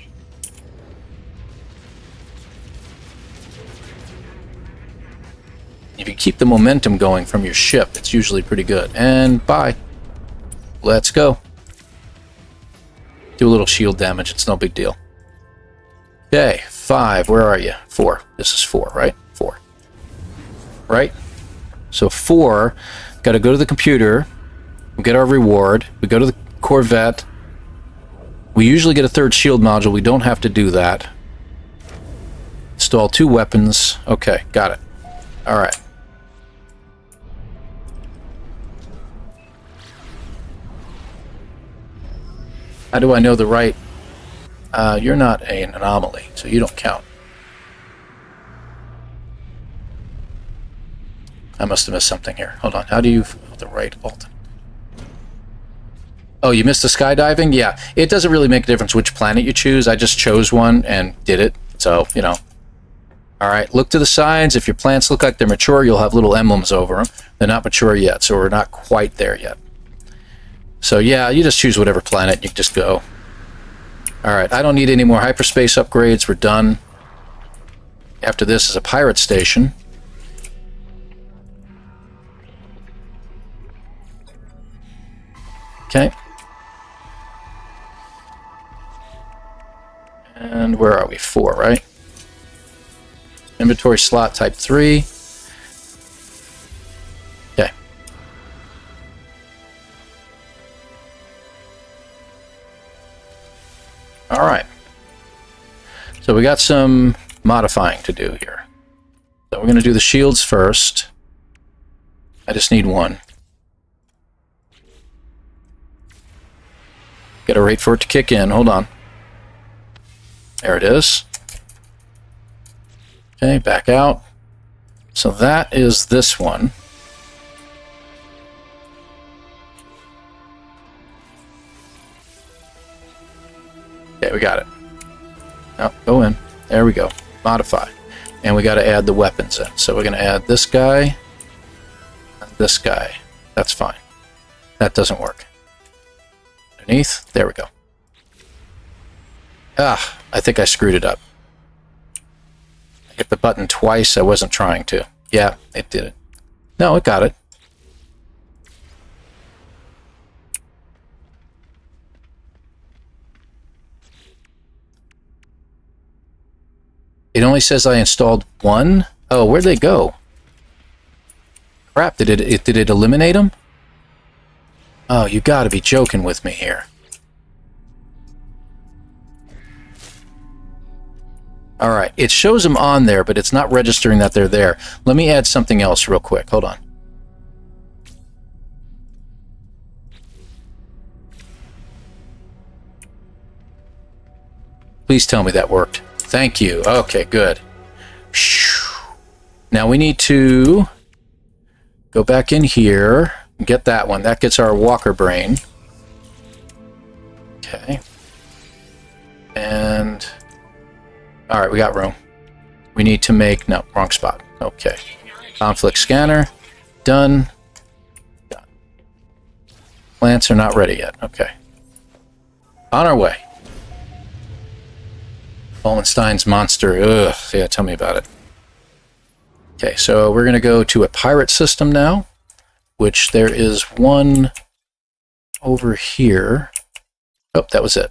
If you keep the momentum going from your ship, it's usually pretty good. And bye. Let's go. Do a little shield damage, it's no big deal. Okay, 5, where are you? 4. This is 4, right? 4. Right? So 4, got to go to the computer, we get our reward, we go to the Corvette, we usually get a 3rd shield module, we don't have to do that. Install 2 weapons, okay, got it. Alright. How do I know the right? You're not an anomaly, so you don't count. I must have missed something here. Hold on. How do you... the right alt? Oh, you missed the skydiving? Yeah. It doesn't really make a difference which planet you choose. I just chose one and did it. So, you know. Alright, look to the sides. If your plants look like they're mature, you'll have little emblems over them. They're not mature yet, so we're not quite there yet. So yeah, you just choose whatever planet, you just go. Alright, I don't need any more hyperspace upgrades, we're done. After this is a pirate station. Okay. And where are we? 4, right? Inventory slot type 3. Okay. Alright. So we got some modifying to do here. So we're going to do the shields first. I just need 1. Gotta wait for it to kick in. Hold on. There it is. Okay, back out. So that is this one. Okay, we got it. Oh, go in. There we go. Modify. And we got to add the weapons in. So we're going to add this guy and this guy. That's fine. That doesn't work. Underneath. There we go. Ah, I think I screwed it up. I hit the button twice. I wasn't trying to. Yeah, it did it. No, it got it. It only says I installed 1. Oh, where'd they go? Crap, did it eliminate them? Oh, you gotta be joking with me here. Alright, it shows them on there, but it's not registering that they're there. Let me add something else real quick. Hold on. Please tell me that worked. Thank you. Okay, good. Now we need to go back in here and get that one. That gets our walker brain. Okay. And... alright, we got room. We need to make... no, wrong spot. Okay. Conflict scanner. Done. Done. Plants are not ready yet. Okay. On our way. Wallenstein's monster. Ugh. Yeah, tell me about it. Okay, so we're going to go to a pirate system now, which there is one over here. Oh, that was it.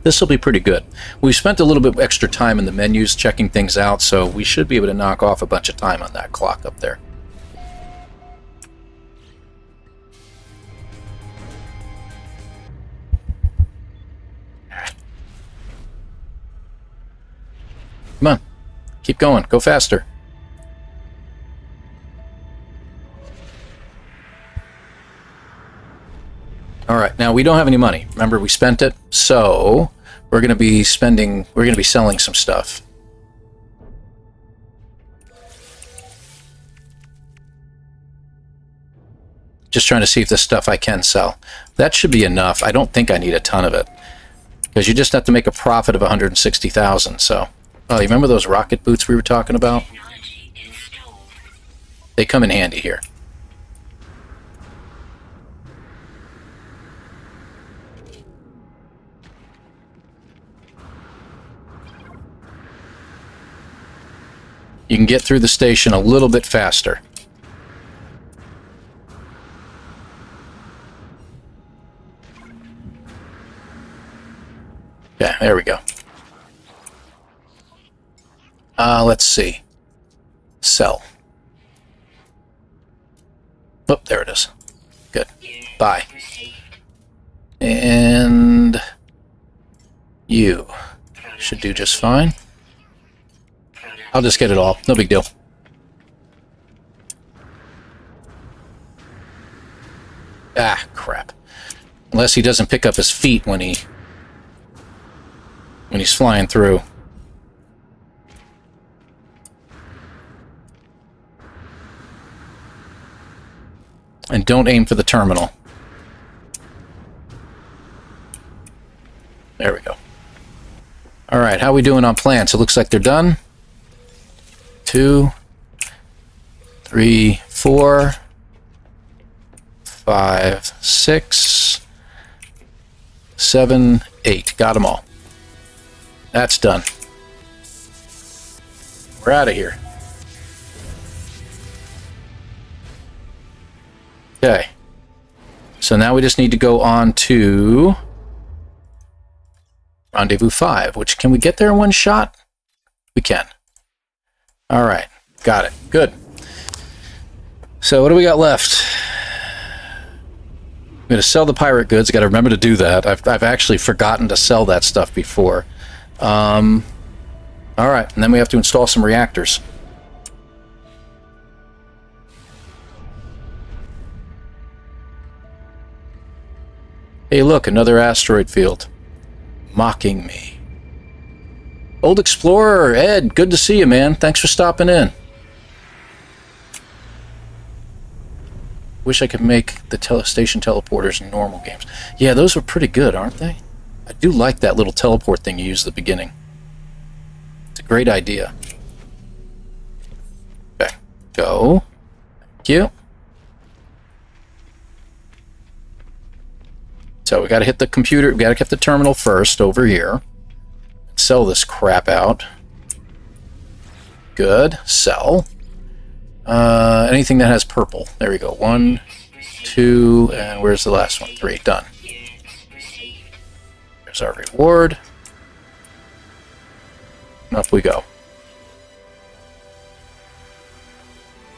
This will be pretty good. We've spent a little bit extra time in the menus checking things out, so we should be able to knock off a bunch of time on that clock up there. Come on. Keep going. Go faster. Alright, now we don't have any money. Remember, we spent it, so we're going to be selling some stuff. Just trying to see if this stuff I can sell. That should be enough. I don't think I need a ton of it. Because you just have to make a profit of 160,000, so... oh, you remember those rocket boots we were talking about? They come in handy here. You can get through the station a little bit faster. Yeah, there we go. Let's see. Sell. Oh, there it is. Good. Buy. And you should do just fine. I'll just get it all. No big deal. Ah, crap. Unless he doesn't pick up his feet when he's flying through. And don't aim for the terminal. There we go. Alright, how are we doing on plants? It looks like they're done. 2, 3, 4, 5, 6, 7, 8. Got them all. That's done. We're out of here. Okay. So now we just need to go on to Rendezvous 5, which can we get there in one shot? We can. All right. Got it. Good. So what do we got left? I'm going to sell the pirate goods. I got to remember to do that. I've actually forgotten to sell that stuff before. All right. And then we have to install some reactors. Hey, look, another asteroid field. Mocking me. Old Explorer, Ed, good to see you, man. Thanks for stopping in. Wish I could make the station teleporters in normal games. Yeah, those were pretty good, aren't they? I do like that little teleport thing you used at the beginning. It's a great idea. Okay, go. Thank you. So we got to hit the computer. We got to get the terminal first over here. Sell this crap out. Good. Sell. Anything that has purple. There we go. 1, 2, and where's the last one? 3. Done. There's our reward. Up we go.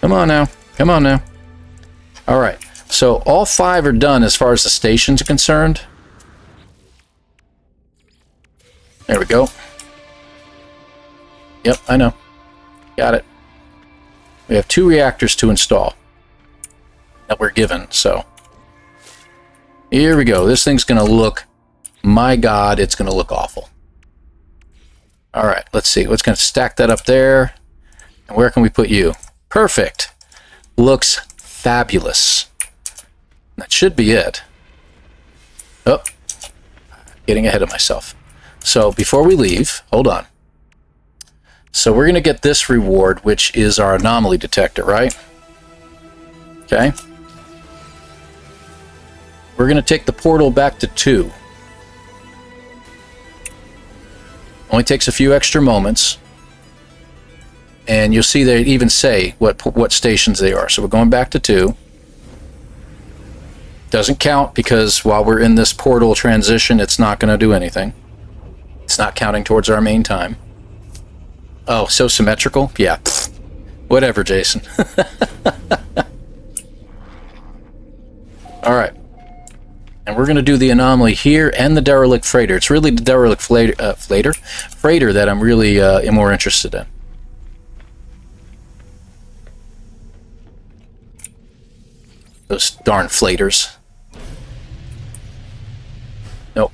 Come on now. Come on now. All right. So all 5 are done as far as the stations are concerned. There we go. Yep, I know. Got it. We have 2 reactors to install that we're given, so here we go. This thing's going to look, my God, it's going to look awful. All right, let's see. Let's going to stack that up there. And where can we put you? Perfect. Looks fabulous. That should be it. Oh, getting ahead of myself. So before we leave, hold on. So we're going to get this reward, which is our anomaly detector, right? Okay. We're going to take the portal back to 2. Only takes a few extra moments. And you'll see they even say what stations they are. So we're going back to 2. Doesn't count because while we're in this portal transition, it's not going to do anything. It's not counting towards our main time. Oh, so symmetrical? Yeah. Whatever, Jason. All right. And we're going to do the anomaly here and the derelict freighter. It's really the derelict freighter that I'm really more interested in. Those darn flaters. Nope.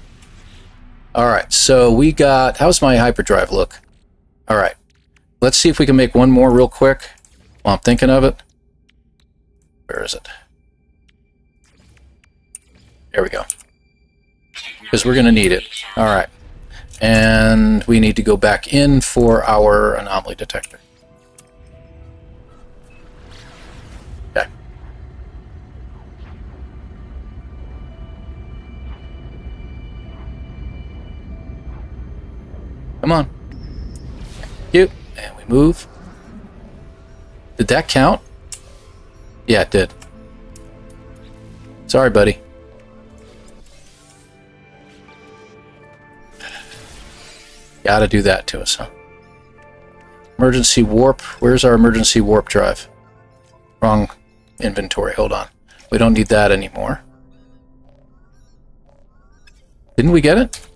All right, so we got... How's my hyperdrive look? All right. Let's see if we can make one more real quick while I'm thinking of it. Where is it? There we go. Because we're going to need it. All right. And we need to go back in for our anomaly detector. Okay. Come on. Cute. And we move. Did that count? Yeah, it did. Sorry, buddy. Gotta do that to us, huh? Emergency warp. Where's our emergency warp drive? Wrong inventory. Hold on. We don't need that anymore. Didn't we get it?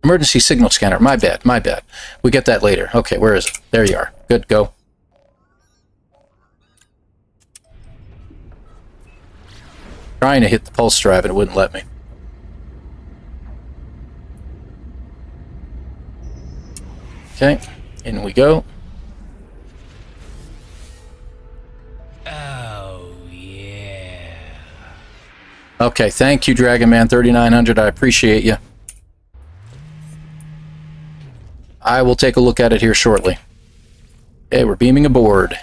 Emergency signal scanner. My bad. My bad. We get that later. Okay, where is it? There you are. Good, go. Trying to hit the pulse drive and it wouldn't let me. Okay, in we go. Oh, yeah. Okay, thank you, Dragon Man 3900. I appreciate you. I will take a look at it here shortly. Okay, we're beaming aboard.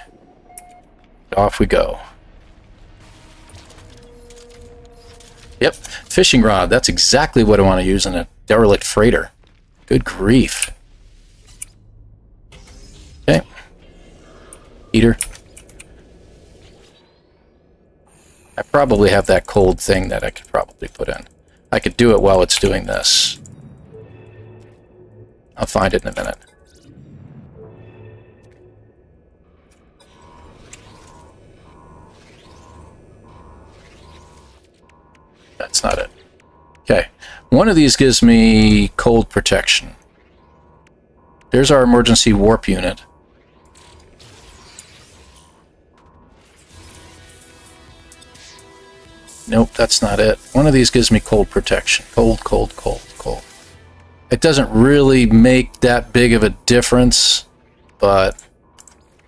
Off we go. Yep, fishing rod. That's exactly what I want to use in a derelict freighter. Good grief. Okay. Heater. I probably have that cold thing that I could probably put in. I could do it while it's doing this. I'll find it in a minute. That's not it. Okay. One of these gives me cold protection. There's our emergency warp unit. Nope, that's not it. One of these gives me cold protection. Cold, cold, cold, cold. It doesn't really make that big of a difference, but...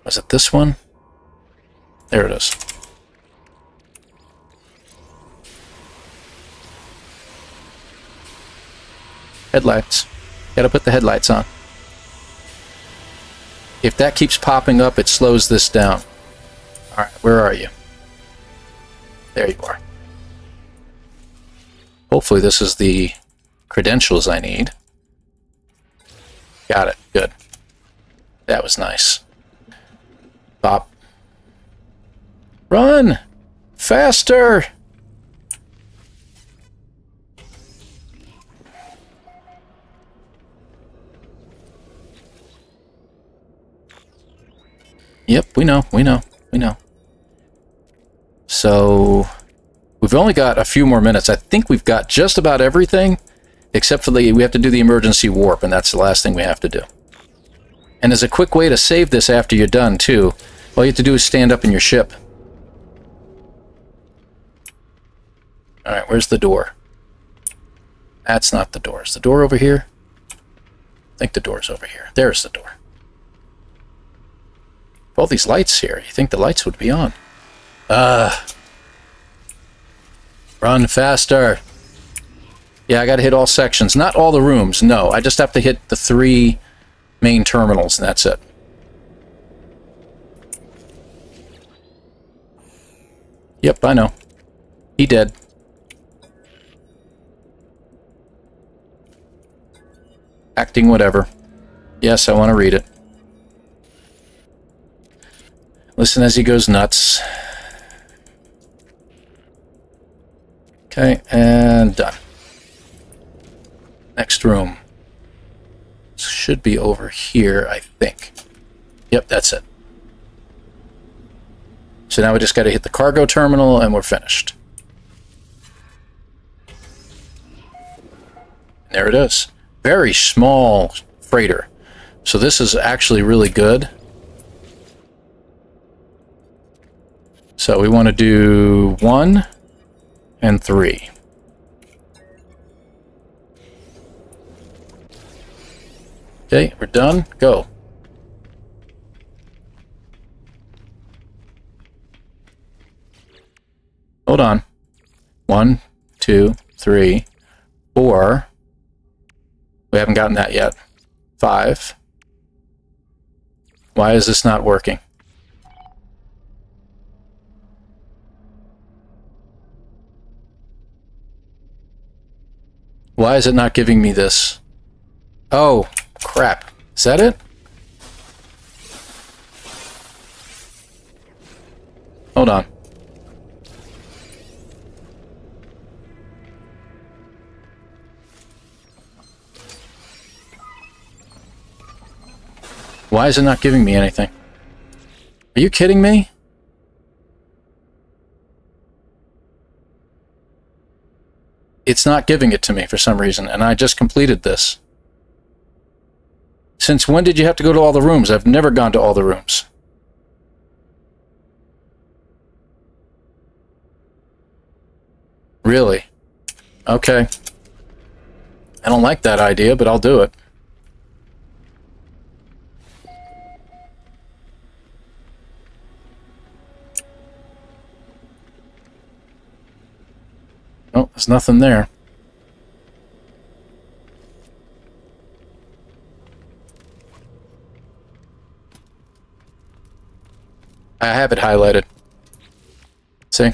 Was it this one? There it is. Headlights. Gotta put the headlights on. If that keeps popping up, it slows this down. Alright, where are you? There you are. Hopefully this is the credentials I need. Got it. Good. That was nice. Bop. Run! Faster! Yep, we know, we know, we know. So, we've only got a few more minutes. I think we've got just about everything, except for we have to do the emergency warp, and that's the last thing we have to do. And there's a quick way to save this after you're done, too. All you have to do is stand up in your ship. Alright, where's the door? That's not the door. Is the door over here? I think the door's over here. There's the door. All these lights here. You think the lights would be on. Run faster. Yeah, I gotta hit all sections. Not all the rooms, no. I just have to hit the 3 main terminals, and that's it. Yep, I know. He dead. Acting whatever. Yes, I want to read it. Listen as he goes nuts. Okay, and done. Next room. Should be over here, I think. Yep, that's it. So now we just got to hit the cargo terminal and we're finished. There it is. Very small freighter. So this is actually really good. So we want to do 1 and 3. Okay, we're done. Go. Hold on. 1, 2, 3, 4. We haven't gotten that yet. 5. Why is this not working? Why is it not giving me this? Oh, crap. Is that it? Hold on. Why is it not giving me anything? Are you kidding me? It's not giving it to me for some reason, and I just completed this. Since when did you have to go to all the rooms? I've never gone to all the rooms. Really? Okay. I don't like that idea, but I'll do it. Oh, there's nothing there. I have it highlighted. See?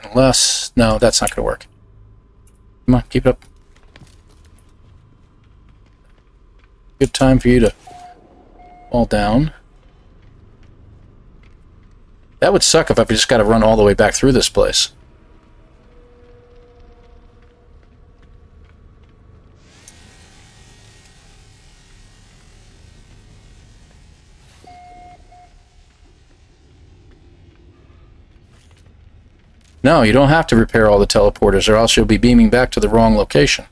Unless... No, that's not going to work. Come on, keep it up. Good time for you to fall down. That would suck if I just got to run all the way back through this place. No, you don't have to repair all the teleporters, or else you'll be beaming back to the wrong location.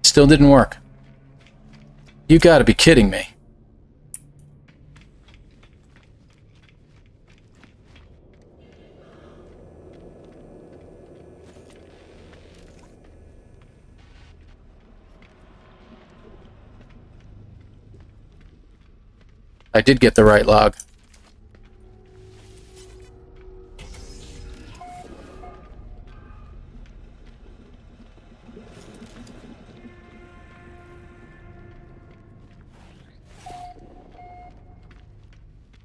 Still didn't work. You gotta be kidding me. I did get the right log.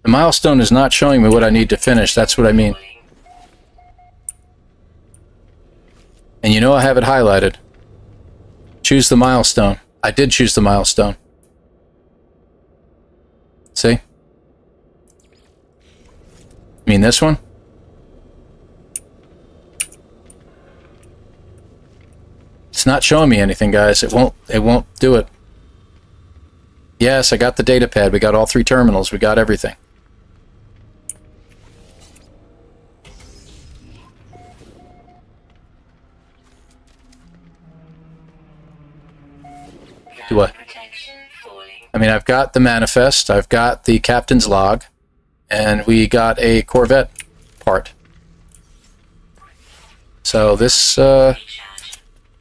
The milestone is not showing me what I need to finish. That's what I mean. And you know I have it highlighted. Choose the milestone. I did choose the milestone. See? You mean this one? It's not showing me anything, guys. It won't do it. Yes, I got the data pad. We got all 3 terminals. We got everything. Do what? Protection falling. I mean, I've got the manifest. I've got the captain's log. And we got a Corvette part. So this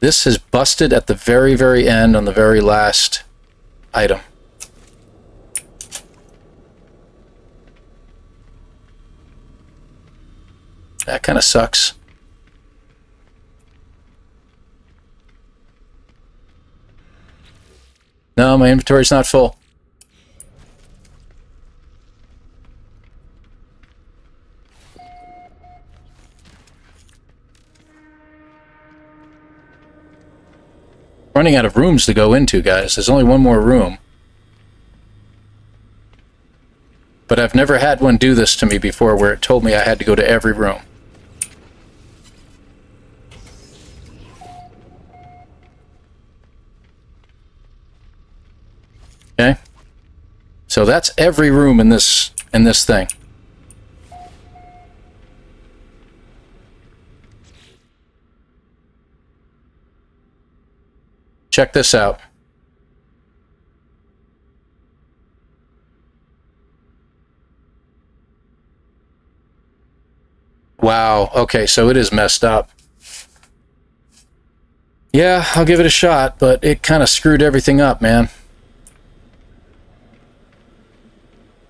this is busted at the very, very end on the very last item. That kind of sucks. No, my inventory's not full. Running out of rooms to go into, guys. There's only one more room. But I've never had one do this to me before where it told me I had to go to every room. Okay? So that's every room in this thing. Check this out. Wow, okay, so it is messed up. Yeah, I'll give it a shot, but it kind of screwed everything up, man.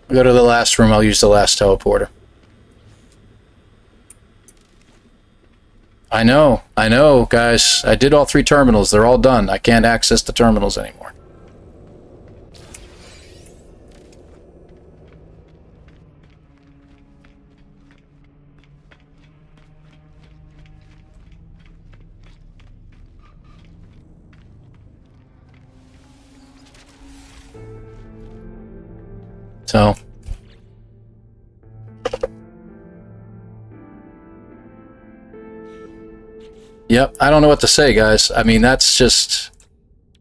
I'll go to the last room, I'll use the last teleporter. I know, guys. I did all 3 terminals. They're all done. I can't access the terminals anymore. So... Yep, I don't know what to say, guys. I mean, that's just...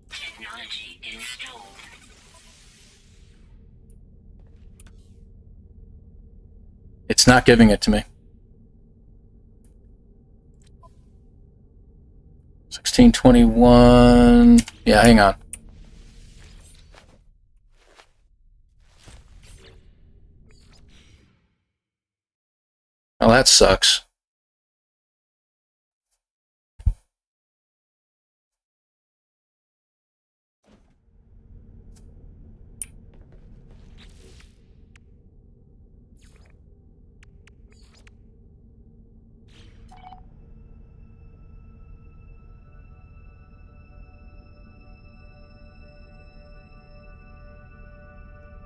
Technology installed. It's not giving it to me. 1621... Yeah, hang on. Oh, that sucks.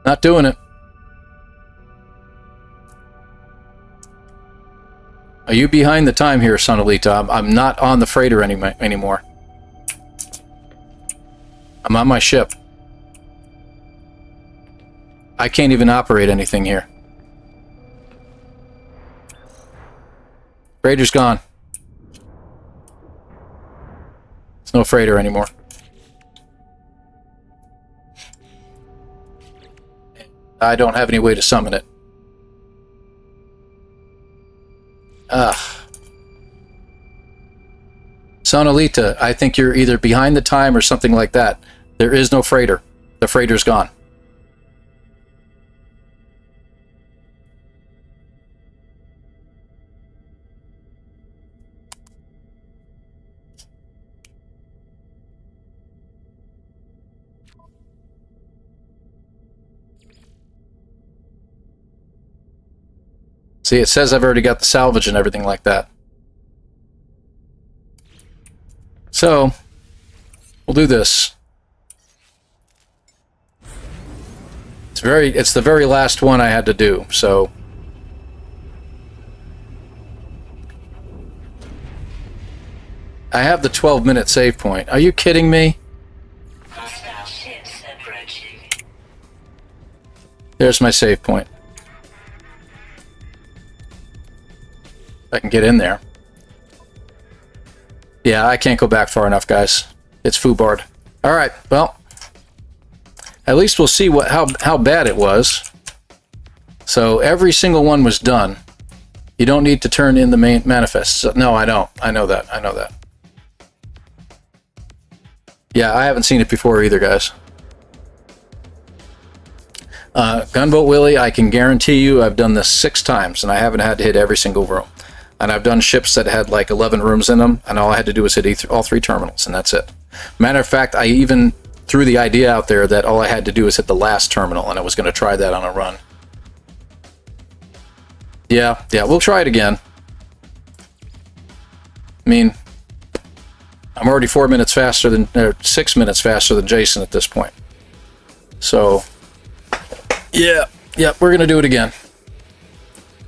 Not doing it. Are you behind the time here, Sonalita? I'm not on the freighter anymore. I'm on my ship. I can't even operate anything here. Freighter's gone. There's no freighter anymore. I don't have any way to summon it. Ugh. Sonalita, I think you're either behind the time or something like that. There is no freighter. The freighter's gone. See, it says I've already got the salvage and everything like that. So, we'll do this. It's the very last one I had to do, so... I have the 12-minute save point. Are you kidding me? Hostile ships approaching. There's my save point. I can get in there. Yeah, I can't go back far enough, guys. It's foobarred. All right, well, at least we'll see how bad it was. So every single one was done. You don't need to turn in the main manifest. So, no, I don't. I know that. I know that. Yeah, I haven't seen it before either, guys. Gunboat Willie, I can guarantee you I've done this 6 times, and I haven't had to hit every single room. And I've done ships that had like 11 rooms in them, and all I had to do was hit all 3 terminals, and that's it. Matter of fact, I even threw the idea out there that all I had to do was hit the last terminal, and I was going to try that on a run. Yeah, we'll try it again. I mean, I'm already 4 minutes faster than, or 6 minutes faster than Jason at this point. So, yeah, we're going to do it again.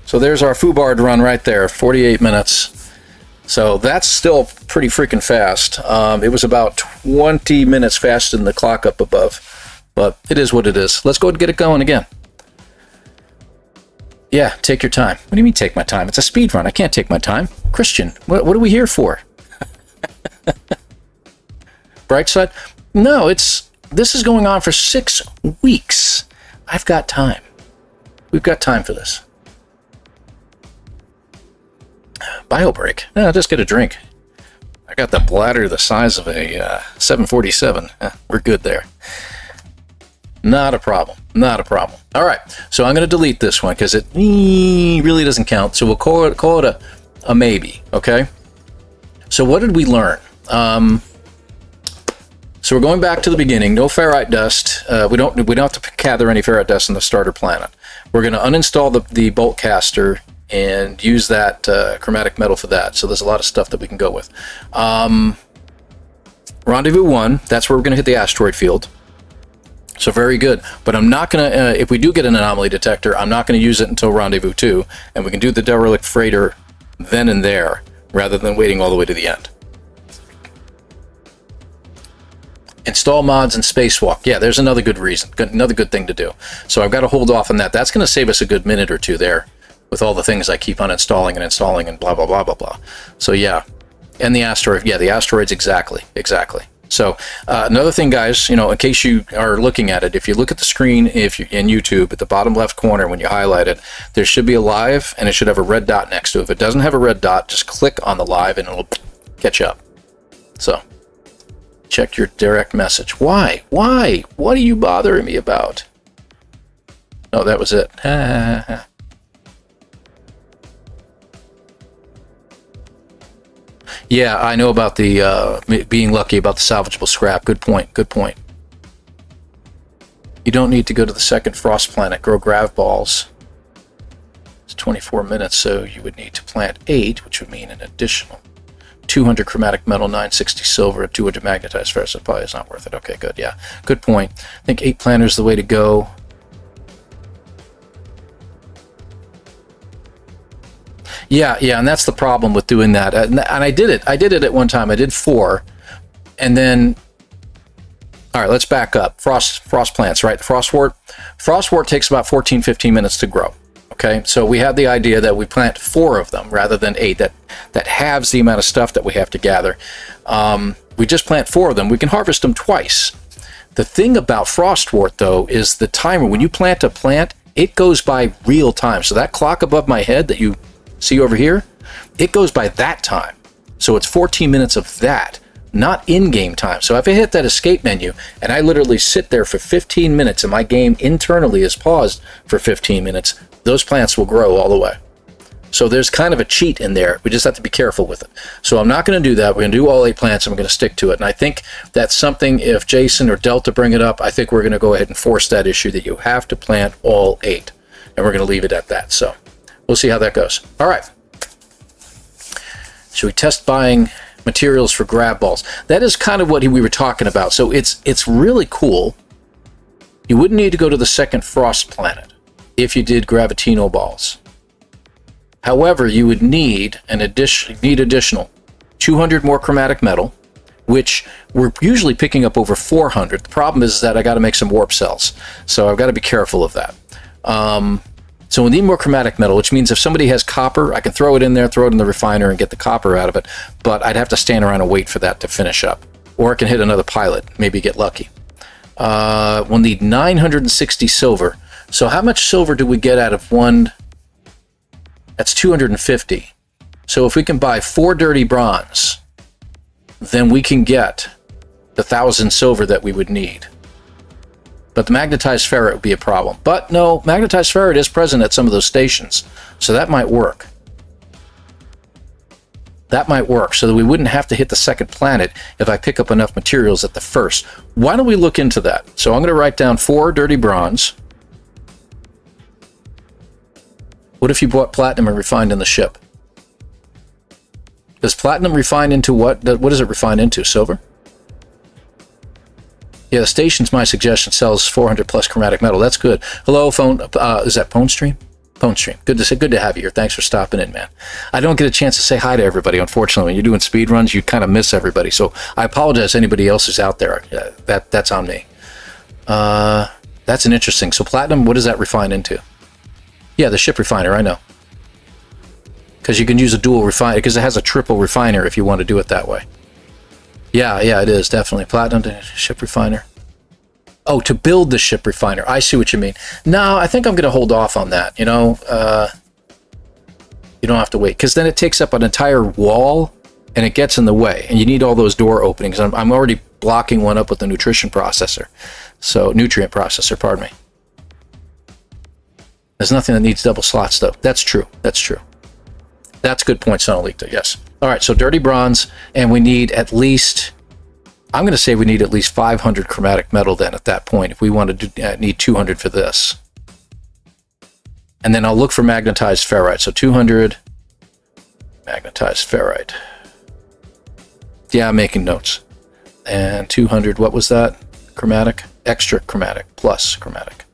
So there's our foobarred run right there, 48 minutes. So that's still pretty freaking fast. It was about 20 minutes faster than the clock up above. But it is what it is. Let's go and get it going again. Yeah, take your time. What do you mean take my time? It's a speed run. I can't take my time. Christian, what are we here for? Bright side? No, this is going on for 6 weeks. I've got time. We've got time for this. Bio break. No, just get a drink. I got the bladder the size of a 747. We're good there. Not a problem. Not a problem. All right. So I'm going to delete this one because it really doesn't count. So we'll call it a maybe. Okay. So what did we learn? So we're going back to the beginning. No ferrite dust. We don't have to gather any ferrite dust on the starter planet. We're going to uninstall the bolt caster and use that chromatic metal for that. So there's a lot of stuff that we can go with. Rendezvous 1. That's where we're going to hit the asteroid field. So very good, but I'm not going to, if we do get an anomaly detector, I'm not going to use it until Rendezvous 2, and we can do the Derelict freighter then and there, rather than waiting all the way to the end. Install mods and spacewalk. Yeah, there's another good reason, another good thing to do. So I've got to hold off on that. That's going to save us a good minute or two there, with all the things I keep on installing and blah, blah, blah, blah, blah. So yeah, and the asteroid, yeah, the asteroids, exactly. So another thing, guys, in case you are looking at it, if you look at the screen, if you're in YouTube, at the bottom left corner, when you highlight it, there should be a live, and it should have a red dot next to it. If it doesn't have a red dot, just click on the live, and it'll catch up. So check your direct message. Why? What are you bothering me about? Oh, that was it. Yeah, I know about the being lucky about the salvageable scrap. Good point. You don't need to go to the second frost planet. Grow grav balls. It's 24 minutes, so you would need to plant 8, which would mean an additional 200 chromatic metal, 960 silver, 200 magnetized ferrous. So probably is not worth it. Okay, good. Yeah, good point. I think 8 planters is the way to go. Yeah, and that's the problem with doing that. And I did it. I did it at one time. I did 4, and then, all right, let's back up. Frost plants, right? Frostwort takes about 14-15 minutes to grow. Okay, so we had the idea that we plant 4 of them rather than 8. That halves the amount of stuff that we have to gather. We just plant 4 of them. We can harvest them twice. The thing about Frostwort, though, is the timer. When you plant a plant, it goes by real time. So that clock above my head that you see over here, it goes by that time. So it's 14 minutes of that, not in-game time. So if I hit that escape menu and I literally sit there for 15 minutes and my game internally is paused for 15 minutes, those plants will grow all the way. So there's kind of a cheat in there. We just have to be careful with it. So I'm not going to do that. We're going to do all 8 plants and we're going to stick to it. And I think that's something, if Jason or Delta bring it up, I think we're going to go ahead and force that issue that you have to plant all 8. And we're going to leave it at that. So we'll see how that goes. All right. Should we test buying materials for grab balls? That is kind of what we were talking about. So it's really cool. You wouldn't need to go to the second frost planet if you did gravitino balls. However, you would need additional 200 more chromatic metal, which we're usually picking up over 400. The problem is that I got to make some warp cells, so I've got to be careful of that. So we need more chromatic metal, which means if somebody has copper, I can throw it in there, throw it in the refiner, and get the copper out of it. But I'd have to stand around and wait for that to finish up. Or I can hit another pilot, maybe get lucky. We'll need 960 silver. So how much silver do we get out of one? That's 250. So if we can buy 4 dirty bronze, then we can get the 1,000 silver that we would need. But the magnetized ferrite would be a problem. But no, magnetized ferrite is present at some of those stations. So that might work. That might work so that we wouldn't have to hit the second planet if I pick up enough materials at the first. Why don't we look into that? So I'm going to write down 4 dirty bronze. What if you bought platinum and refined in the ship? Does platinum refine into what? What does it refine into? Silver? Yeah, the station's my suggestion. Sells 400 plus chromatic metal. That's good. Hello, phone. Is that Pwn Stream? Pwn Stream. Good to have you here. Thanks for stopping in, man. I don't get a chance to say hi to everybody, unfortunately. When you're doing speed runs, you kind of miss everybody. So I apologize to anybody else who's out there. That's on me. That's an interesting. So platinum, what does that refine into? Yeah, the ship refiner, I know. Because you can use a dual refiner, because it has a triple refiner if you want to do it that way. Yeah, it is, definitely. Platinum to ship refiner. Oh, to build the ship refiner. I see what you mean. No, I think I'm going to hold off on that, you know. You don't have to wait, because then it takes up an entire wall, and it gets in the way, and you need all those door openings. I'm already blocking one up with the nutrition processor. So, nutrient processor, pardon me. There's nothing that needs double slots, though. That's true. That's true. That's a good point, Sonalicta. Yes. All right, so dirty bronze, and we need at least, I'm going to say we need at least 500 chromatic metal then at that point if we want to need 200 for this. And then I'll look for magnetized ferrite. So 200 magnetized ferrite. Yeah, I'm making notes. And 200, what was that? Chromatic? Extra chromatic, plus chromatic.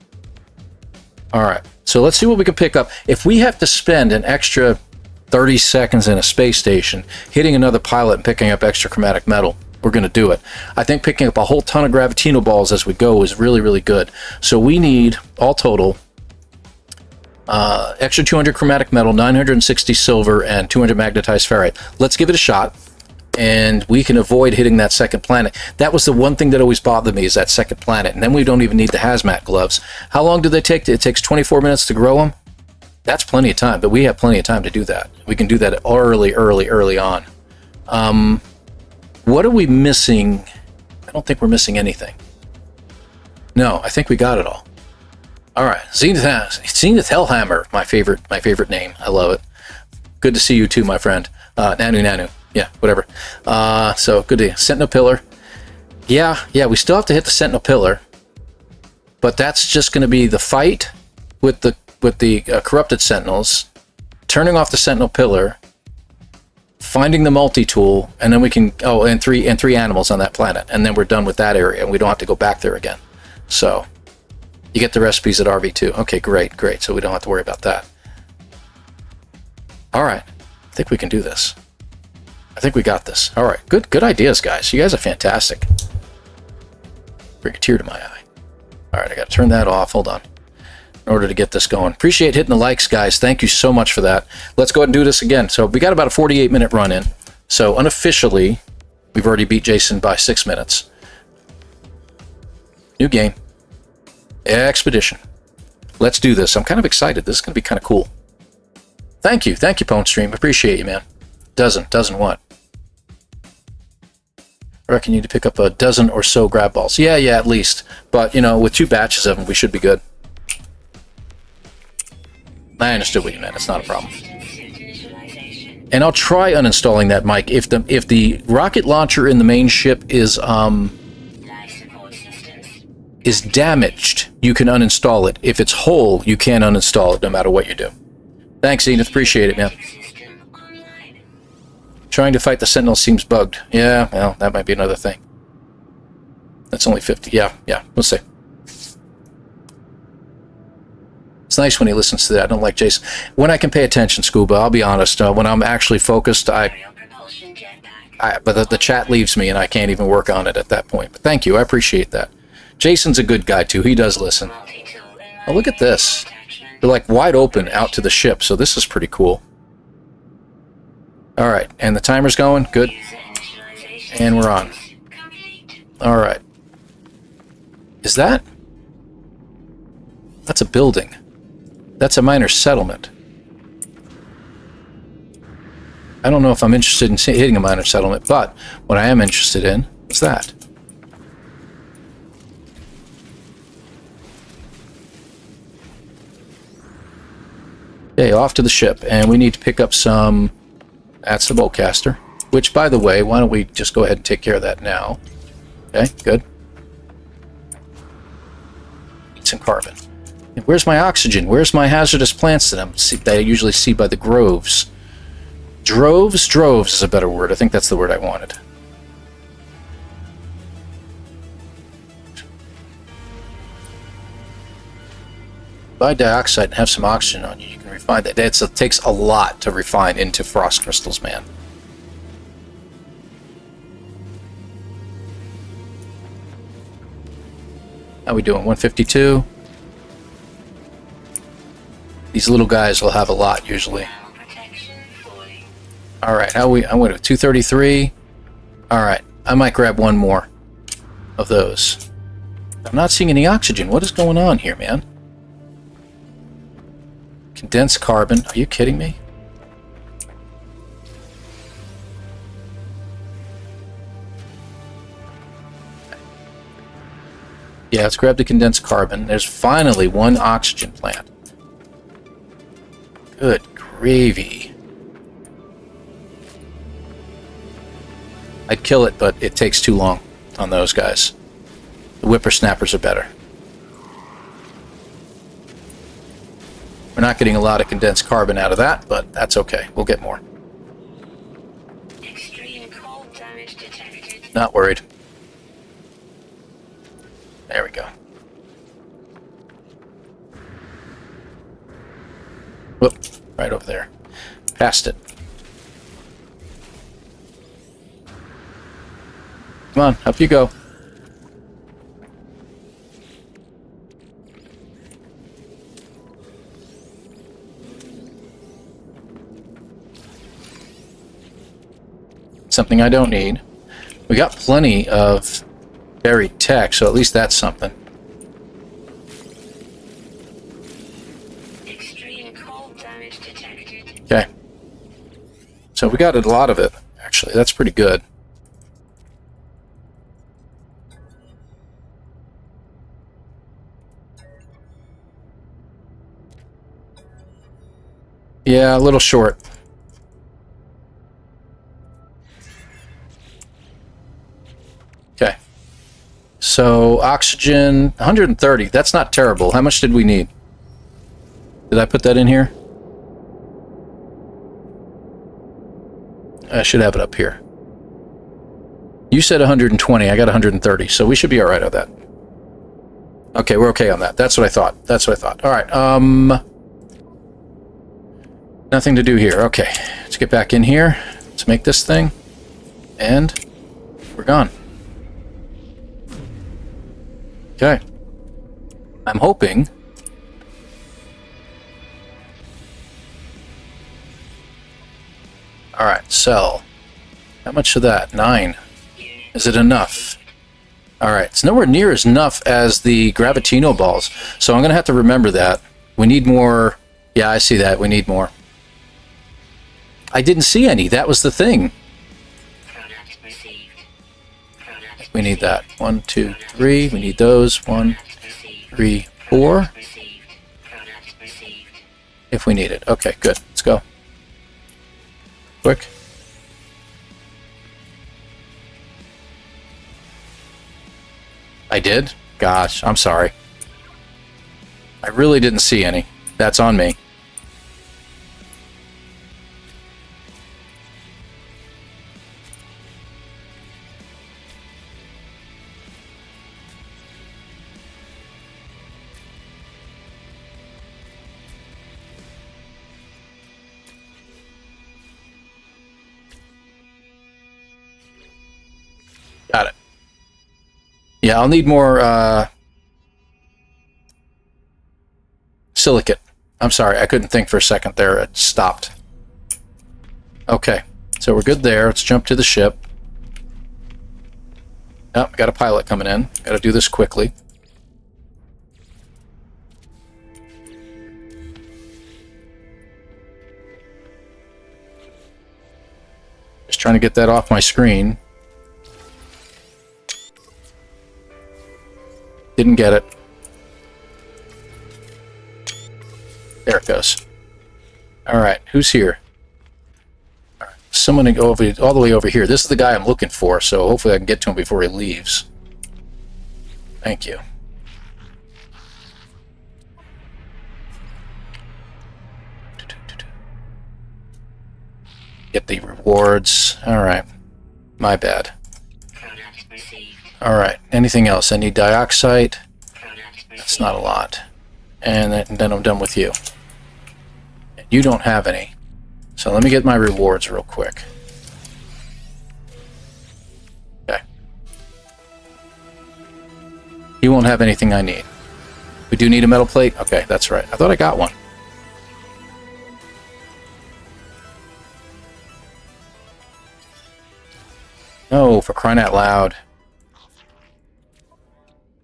All right. So let's see what we can pick up. If we have to spend an extra 30 seconds in a space station hitting another pilot and picking up extra chromatic metal, we're going to do it. I think picking up a whole ton of gravitino balls as we go is really, really good. So we need, all total, extra 200 chromatic metal, 960 silver, and 200 magnetized ferrite. Let's give it a shot, and we can avoid hitting that second planet. That was the one thing that always bothered me, is that second planet. And then we don't even need the hazmat gloves. How long do they take? It takes 24 minutes to grow them. That's plenty of time, but we have plenty of time to do that. We can do that early on. What are we missing? I don't think we're missing anything. No, I think we got it all. All right, Zenith Hellhammer, my favorite name. I love it. Good to see you too, my friend. Nanu. Yeah, whatever. So good to Sentinel Pillar. Yeah, we still have to hit the Sentinel Pillar, but that's just going to be the fight with the corrupted Sentinels, turning off the Sentinel Pillar, finding the multi-tool, and then we can and three animals on that planet, and then we're done with that area, and we don't have to go back there again. So you get the recipes at RV2. Okay, great. So we don't have to worry about that. All right, I think we can do this. I think we got this. All right, good ideas, guys. You guys are fantastic. Bring a tear to my eye. All right, I got to turn that off. Hold on. In order to get this going. Appreciate hitting the likes, guys. Thank you so much for that. Let's go ahead and do this again. So we got about a 48-minute run in. So unofficially, we've already beat Jason by 6 minutes. New game. Expedition. Let's do this. I'm kind of excited. This is going to be kind of cool. Thank you, Pwn Stream. Appreciate you, man. Dozen what? I reckon you need to pick up a dozen or so grab balls. Yeah, at least. But, you know, with 2 batches of them, we should be good. I understood what you meant. It's not a problem. And I'll try uninstalling that, Mike. If the rocket launcher in the main ship is damaged, you can uninstall it. If it's whole, you can't uninstall it no matter what you do. Thanks, Zenith. Appreciate it, man. Trying to fight the Sentinel seems bugged. Yeah, well, that might be another thing. That's only 50. Yeah, we'll see. It's nice when he listens to that. I don't like Jason. When I can pay attention, Scuba, I'll be honest. When I'm actually focused, but the chat leaves me and I can't even work on it at that point. But thank you. I appreciate that. Jason's a good guy, too. He does listen. Oh, look at this. They're like wide open out to the ship, so this is pretty cool. All right, and the timer's going. Good. User initialization And we're on. complete. All right. Is that? That's a building. That's a minor settlement. I don't know if I'm interested in hitting a minor settlement, but what I am interested in is that. Okay, off to the ship, and we need to pick up some... That's the bowcaster. Which, by the way, why don't we just go ahead and take care of that now? Okay, good. Need some carbon. And where's my oxygen? Where's my hazardous plants that I usually see by the groves? Droves? Droves is a better word. I think that's the word I wanted. Buy dioxide and have some oxygen on you. You can refine that. It takes a lot to refine into frost crystals, man. How we doing? 152. These little guys will have a lot usually. Protection falling. All right, I went with 233. All right, I might grab one more of those. I'm not seeing any oxygen. What is going on here, man? Condensed carbon. Are you kidding me? Yeah, let's grab the condensed carbon. There's finally one oxygen plant. Good gravy. I'd kill it, but it takes too long on those guys. The whippersnappers are better. We're not getting a lot of condensed carbon out of that, but that's okay. We'll get more. Extreme cold damage detected. Not worried. There we go. Whoop, right over there. Past it. Come on, up you go. Something I don't need. We got plenty of buried tech, so at least that's something. Extreme cold damage detected. Okay. So we got a lot of it, actually. That's pretty good. Yeah, a little short. Okay. So, oxygen, 130. That's not terrible. How much did we need? Did I put that in here? I should have it up here. You said 120. I got 130. So we should be all right on that. Okay, we're okay on that. That's what I thought. That's what I thought. All right. Nothing to do here. Okay. Let's get back in here. Let's make this thing. And we're gone. Okay. I'm hoping... Alright, sell. How much of that? 9. Is it enough? Alright, it's nowhere near as enough as the Gravitino balls, so I'm going to have to remember that. We need more... Yeah, I see that. We need more. I didn't see any. That was the thing. Product received. Product We need that. 1, 2, 3. We need those. 1, 3, 4. received. Product received. If we need it. Okay, good. Let's go. Quick. I did? Gosh, I'm sorry. I really didn't see any. That's on me. Got it. Yeah, I'll need more silicate. I'm sorry, I couldn't think for a second there. It stopped. Okay, so we're good there. Let's jump to the ship. Oh, we got a pilot coming in. Got to do this quickly. Just trying to get that off my screen. Didn't get it. There it goes. Alright, who's here? All right, someone to go over, all the way over here. This is the guy I'm looking for, so hopefully I can get to him before he leaves. Thank you. Get the rewards. Alright. My bad. Product received. Alright, anything else? I need dioxide. Product received. That's not a lot. And then I'm done with you. You don't have any. So let me get my rewards real quick. Okay. You won't have anything I need. We do need a metal plate? Okay, that's right. I thought I got one. No, for crying out loud.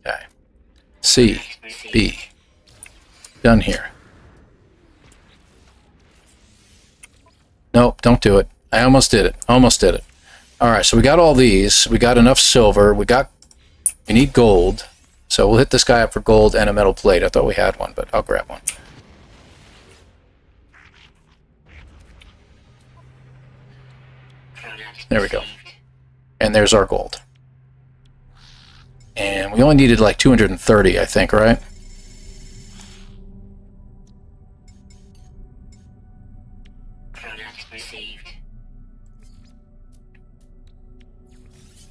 Okay. C, B. Done here. Nope, don't do it. I almost did it. Almost did it. Alright, so we got all these. We got enough silver. We need gold. So we'll hit this guy up for gold and a metal plate. I thought we had one, but I'll grab one. Product There we go. received. And there's our gold. And we only needed like 230, I think, right? Product received.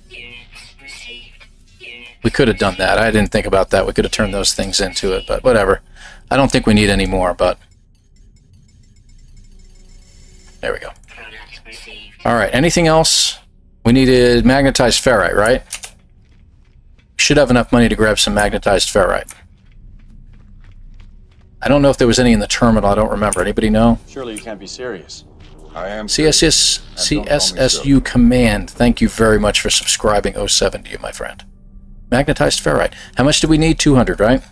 Units received. Units We could have done that. I didn't think about that. We could have turned those things into it, but whatever. I don't think we need any more, but... There we go. Product received. Alright, anything else? We needed magnetized ferrite, right? Should have enough money to grab some magnetized ferrite. I don't know if there was any in the terminal. I don't remember. Anybody know? Surely you can't be serious. I am CSSU Command. Thank you very much for subscribing 07 to you, my friend. Magnetized ferrite. How much do we need? 200, right?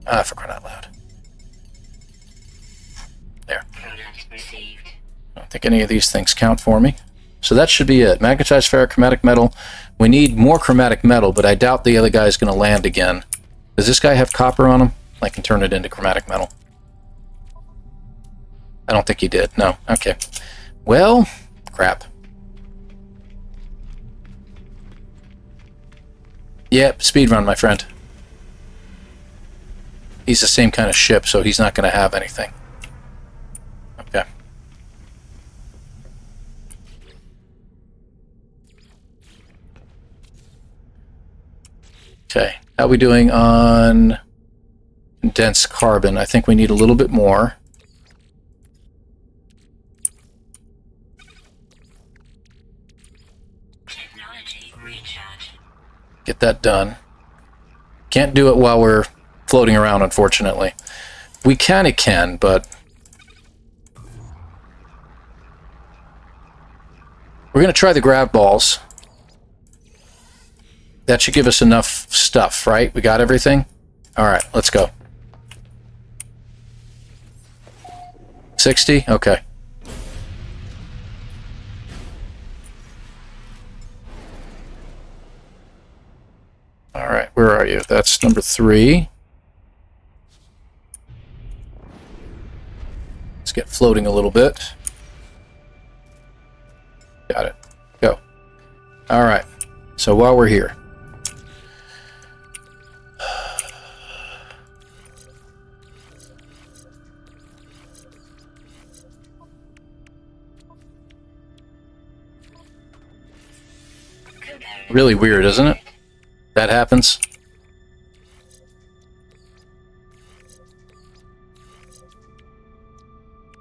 Ah, for crying out loud. There. Product received. I don't think any of these things count for me. So that should be it. Magnetized ferrochromatic metal. We need more chromatic metal, but I doubt the other guy is going to land again. Does this guy have copper on him? I can turn it into chromatic metal. I don't think he did. No. Okay. Well, crap. Yep, speedrun, my friend. He's the same kind of ship, so he's not going to have anything. Okay. Okay, how are we doing on dense carbon? I think we need a little bit more. Technology recharge. Get that done. Can't do it while we're floating around, unfortunately. We kind of can, but... We're going to try the grab balls. That should give us enough stuff, right? We got everything? Alright, let's go. 60? Okay. Alright, where are you? That's number 3. Let's get floating a little bit. Got it. Go. Alright, so while we're here. Really weird, isn't it? That happens.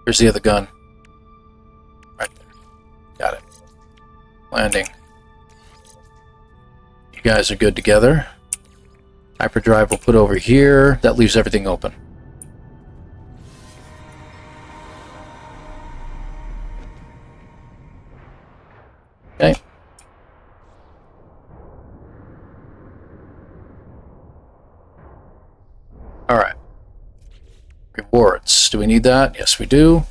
Here's the other gun. Right there. Got it. Landing. You guys are good together. Hyperdrive we'll put over here. That leaves everything open. Okay. All right. Rewards. Do we need that? Yes, we do.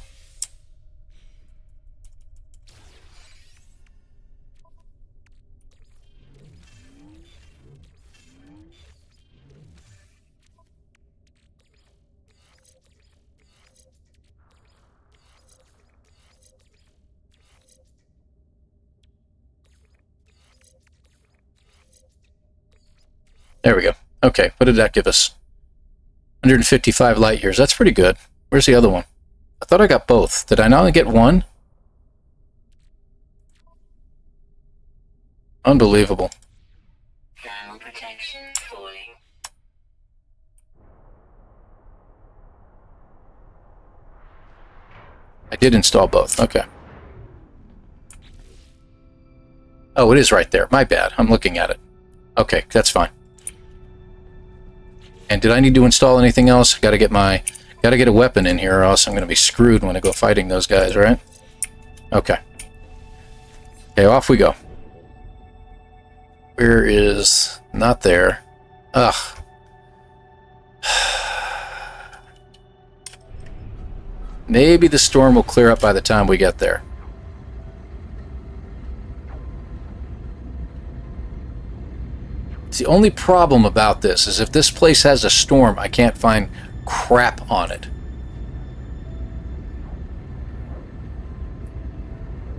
There we go. Okay, what did that give us? 155 light years. That's pretty good. Where's the other one? I thought I got both. Did I not only get one? Unbelievable. Thermal protection falling. I did install both. Okay. Oh, it is right there. My bad. I'm looking at it. Okay, that's fine. And did I need to install anything else? Gotta get a weapon in here, or else I'm gonna be screwed when I go fighting those guys, right? Okay. Okay, off we go. Where is... not there. Ugh. Maybe the storm will clear up by the time we get there. The only problem about this is if this place has a storm, I can't find crap on it.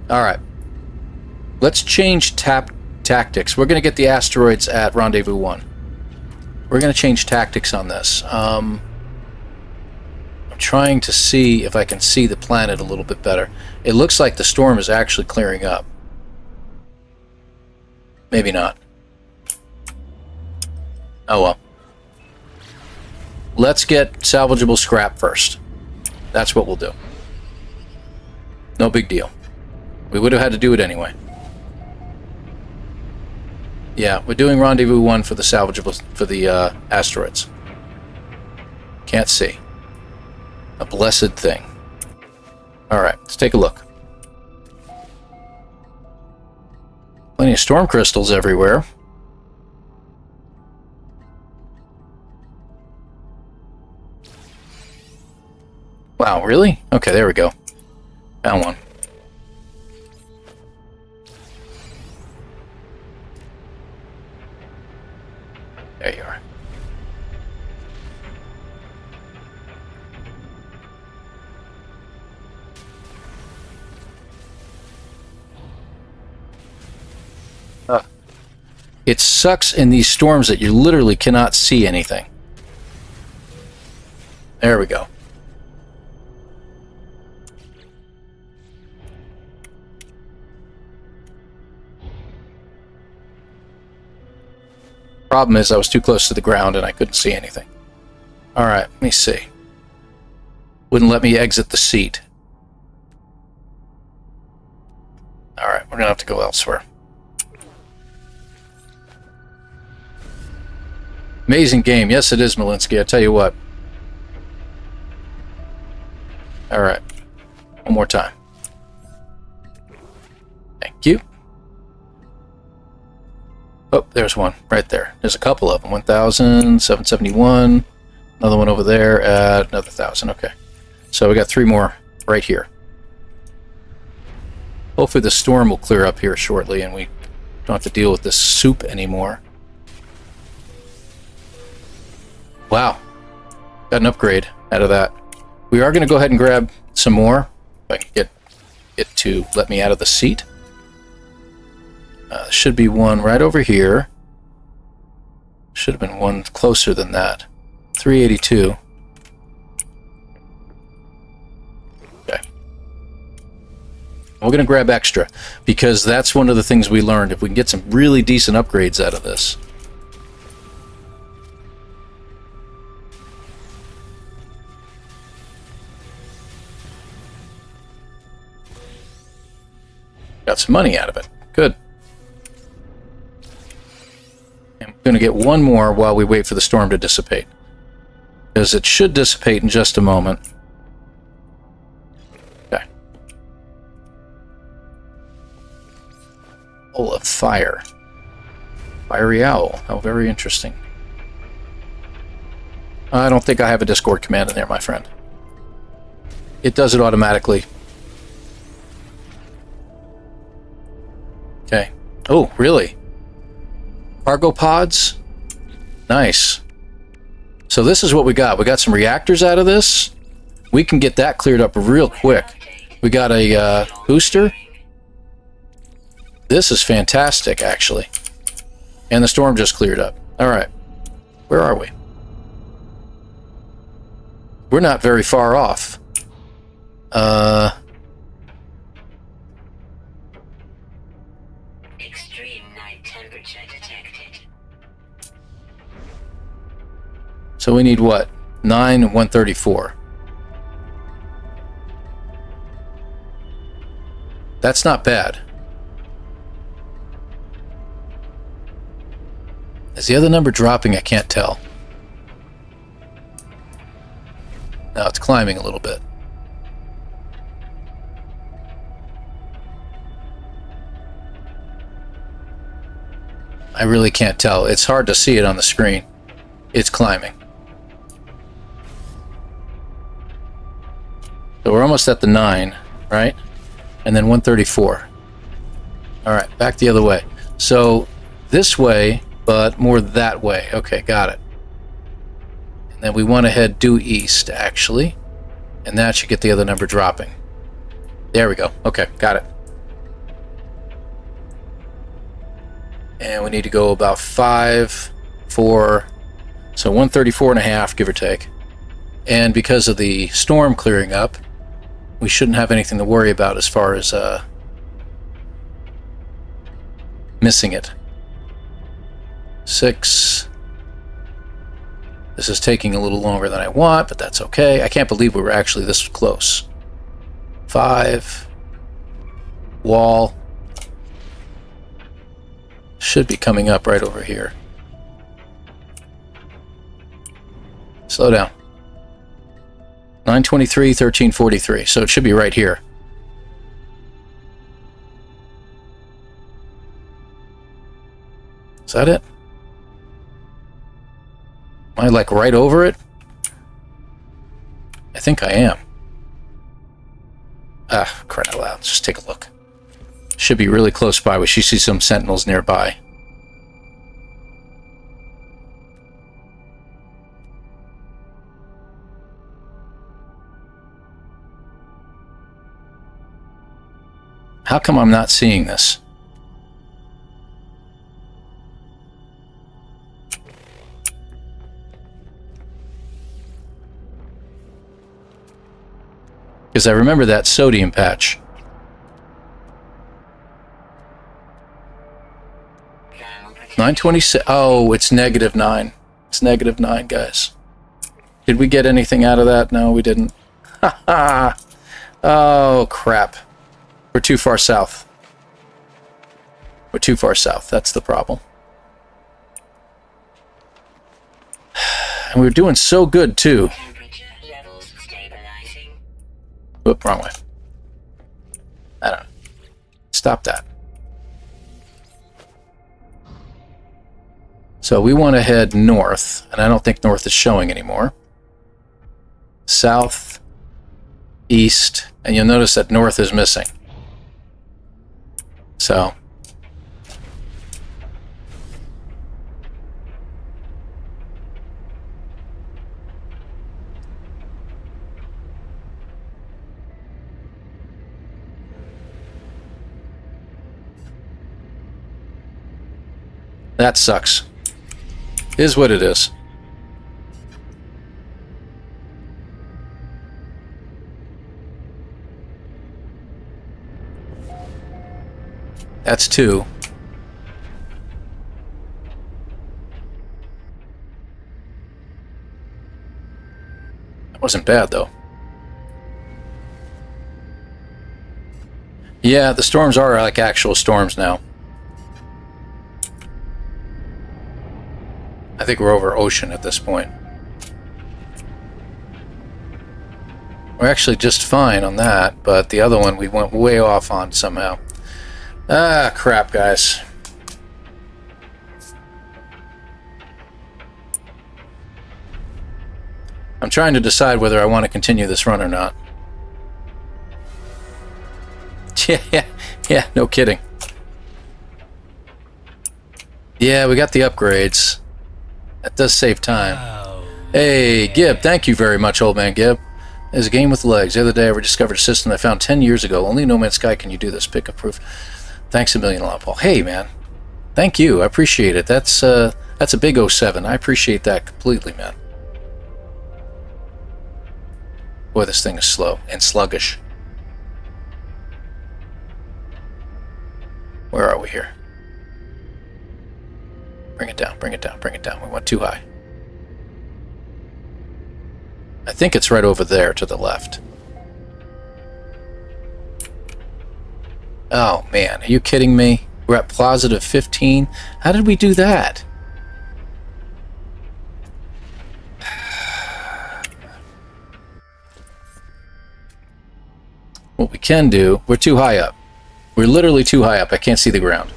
Alright. Let's change tactics. We're going to get the asteroids at Rendezvous 1. We're going to change tactics on this. I'm trying to see if I can see the planet a little bit better. It looks like the storm is actually clearing up. Maybe not. Oh well. Let's get salvageable scrap first. That's what we'll do. No big deal. We would have had to do it anyway. Yeah, we're doing Rendezvous 1 for the salvageable, for the asteroids. Can't see. A blessed thing. Alright, let's take a look. Plenty of storm crystals everywhere. Wow, really? Okay, there we go. Found one. There you are. It sucks in these storms that you literally cannot see anything. There we go. Problem is I was too close to the ground and I couldn't see anything. Alright, let me see. Wouldn't let me exit the seat. Alright, we're gonna have to go elsewhere. Amazing game. Yes, it is, Malinsky. I tell you what. Alright. One more time. Thank you. Oh, there's one right there. There's a couple of them. 1,771. Another one over there at another 1,000. Okay. So we got 3 more right here. Hopefully the storm will clear up here shortly and we don't have to deal with this soup anymore. Wow. Got an upgrade out of that. We are going to go ahead and grab some more. If I can get it to let me out of the seat. Should be one right over here. Should have been one closer than that. 382. Okay. We're going to grab extra because that's one of the things we learned. If we can get some really decent upgrades out of this. Got some money out of it. Good. And Going to get one more while we wait for the storm to dissipate. Because it should dissipate in just a moment. Okay. Oh, of fire. Fiery owl. How very interesting. I don't think I have a Discord command in there, my friend. It does it automatically. Okay. Oh, really? Cargo pods? Nice. So this is what we got. We got some reactors out of this. We can get that cleared up real quick. We got a booster. This is fantastic, actually. And the storm just cleared up. All right. Where are we? We're not very far off. Extreme night temperature detected. So we need what? 9 and 134. That's not bad. Is the other number dropping? I can't tell. Now it's climbing a little bit. I really can't tell. It's hard to see it on the screen. It's climbing. So we're almost at the 9, right? And then 134. All right, back the other way. So this way, but more that way. Okay, got it. And then we want to head due east, actually. And that should get the other number dropping. There we go. Okay, got it. And we need to go about 5, 4, so 134.5, give or take. And because of the storm clearing up, we shouldn't have anything to worry about as far as missing it. 6. This is taking a little longer than I want, but that's okay. I can't believe we were actually this close. 5. Wall. Should be coming up right over here. Slow down. 923, 1343. So it should be right here. Is that it? Am I like right over it? I think I am. Ah, crying out loud. Let's just take a look. Should be really close by. We should see some sentinels nearby. How come I'm not seeing this? Because I remember that sodium patch. 926. Oh, it's -9. It's -9, guys. Did we get anything out of that? No, we didn't. Ha ha. Oh, crap. We're too far south. We're too far south. That's the problem. And we were doing so good, too. Temperature levels stabilizing. Whoop, wrong way. I don't know. Stop that. So we want to head north, and I don't think north is showing anymore. South, east, and you'll notice that north is missing. So that sucks. Is what it is. That's 2. That wasn't bad, though. Yeah, the storms are like actual storms now. I think we're over ocean at this point. We're actually just fine on that, but the other one we went way off on somehow. Ah, crap, guys. I'm trying to decide whether I want to continue this run or not. Yeah, no kidding. Yeah, we got the upgrades. That does save time. Oh, Hey, yeah. Gib, thank you very much, old man Gib. There's a game with legs. The other day I rediscovered a system I found 10 years ago. Only No Man's Sky can you do this. Pick up proof. Thanks a million, ElanPaul. Hey, man. Thank you. I appreciate it. That's a big 07. I appreciate that completely, man. Boy, this thing is slow and sluggish. Where are we here? Bring it down, bring it down, bring it down. We went too high. I think it's right over there to the left. Oh, man. Are you kidding me? We're at positive 15? How did we do that? What we can do, we're too high up. We're literally too high up. I can't see the ground.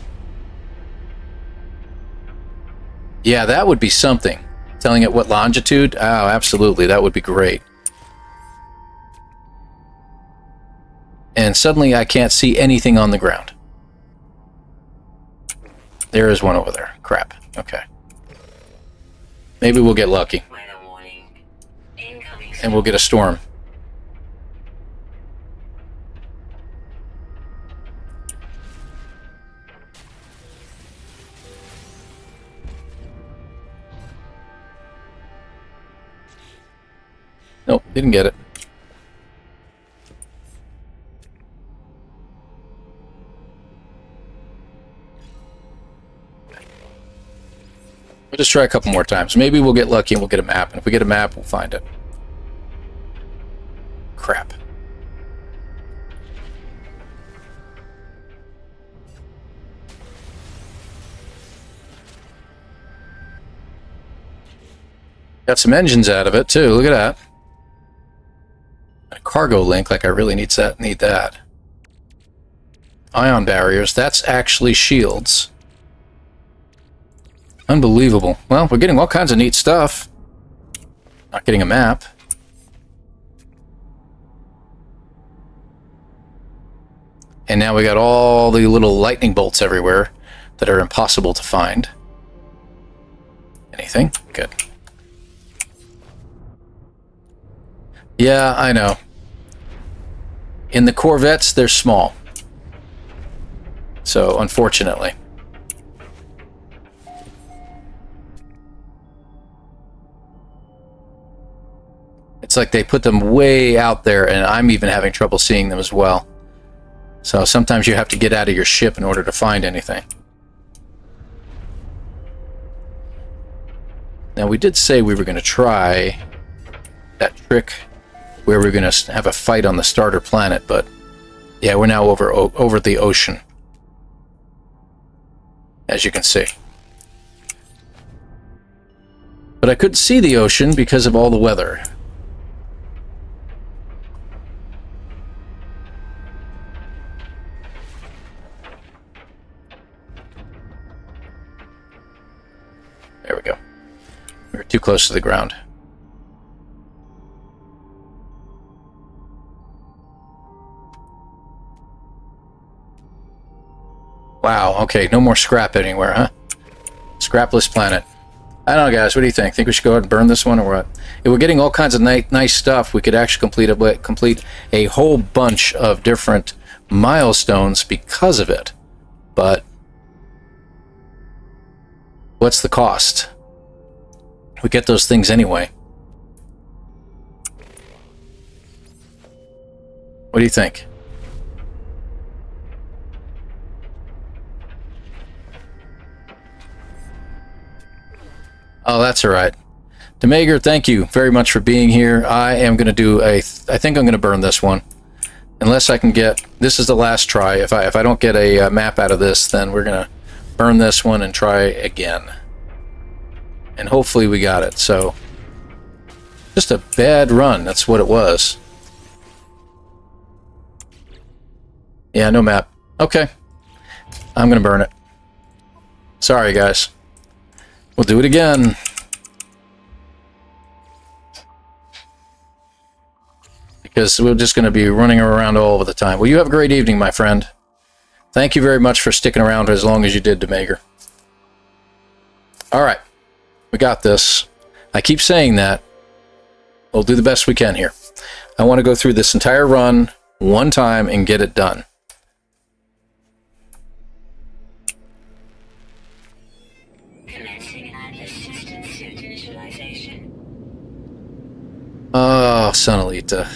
Yeah, that would be something. Telling it what longitude? Oh, absolutely. That would be great. And suddenly I can't see anything on the ground. There is one over there. Crap. Okay. Maybe we'll get lucky. Weather warning. Incoming. And we'll get a storm. Nope, didn't get it. We'll just try a couple more times. Maybe we'll get lucky and we'll get a map. And if we get a map, we'll find it. Crap. Got some engines out of it, too. Look at that. A cargo link, like I really need that. Ion barriers. That's actually shields. Unbelievable. Well, we're getting all kinds of neat stuff. Not getting a map. And now we got all the little lightning bolts everywhere that are impossible to find. Anything? Good. Yeah, I know. In the Corvettes, they're small. So, unfortunately. It's like they put them way out there, and I'm even having trouble seeing them as well. So sometimes you have to get out of your ship in order to find anything. Now, we did say we were going to try that trick where we're going to have a fight on the starter planet, but yeah, we're now over the ocean, as you can see. But I couldn't see the ocean because of all the weather. There we go. We were too close to the ground. Wow, okay, no more scrap anywhere, huh? Scrapless planet. I don't know, guys, what do you think? Think we should go ahead and burn this one or what? If we're getting all kinds of nice stuff, we could actually complete a whole bunch of different milestones because of it. But what's the cost? We get those things anyway. What do you think? Oh, that's all right. Demager, thank you very much for being here. I am going to do I think I'm going to burn this one. Unless I can get... This is the last try. If I don't get a map out of this, then we're going to burn this one and try again. And hopefully we got it. So, just a bad run. That's what it was. Yeah, no map. Okay. I'm going to burn it. Sorry, guys. We'll do it again. Because we're just going to be running around all of the time. Well, you have a great evening, my friend. Thank you very much for sticking around as long as you did, Demager. Alright. We got this. I keep saying that. We'll do the best we can here. I want to go through this entire run one time and get it done. Commencing Atlas system suit initialization. Oh, Sonalita.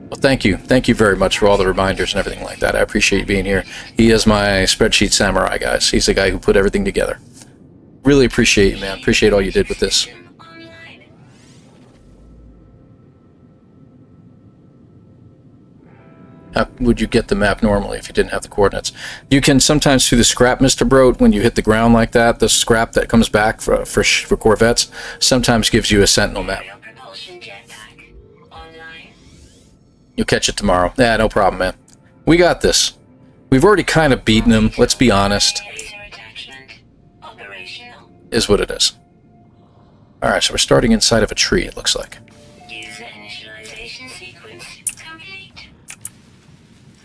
Well, thank you. Thank you very much for all the reminders and everything like that. I appreciate you being here. He is my spreadsheet samurai, guys. He's the guy who put everything together. Really appreciate you, man. Appreciate all you did with this. System online. How would you get the map normally if you didn't have the coordinates? You can sometimes through the scrap, Mr. Broat, when you hit the ground like that, the scrap that comes back for Corvettes sometimes gives you a Sentinel map. Aerial propulsion jetpack. Online. You'll catch it tomorrow. Yeah, no problem, man. We got this. We've already kind of beaten him, let's be honest. Laser attachment. Operational. Is what it is. Alright, so we're starting inside of a tree, it looks like. User initialization sequence complete.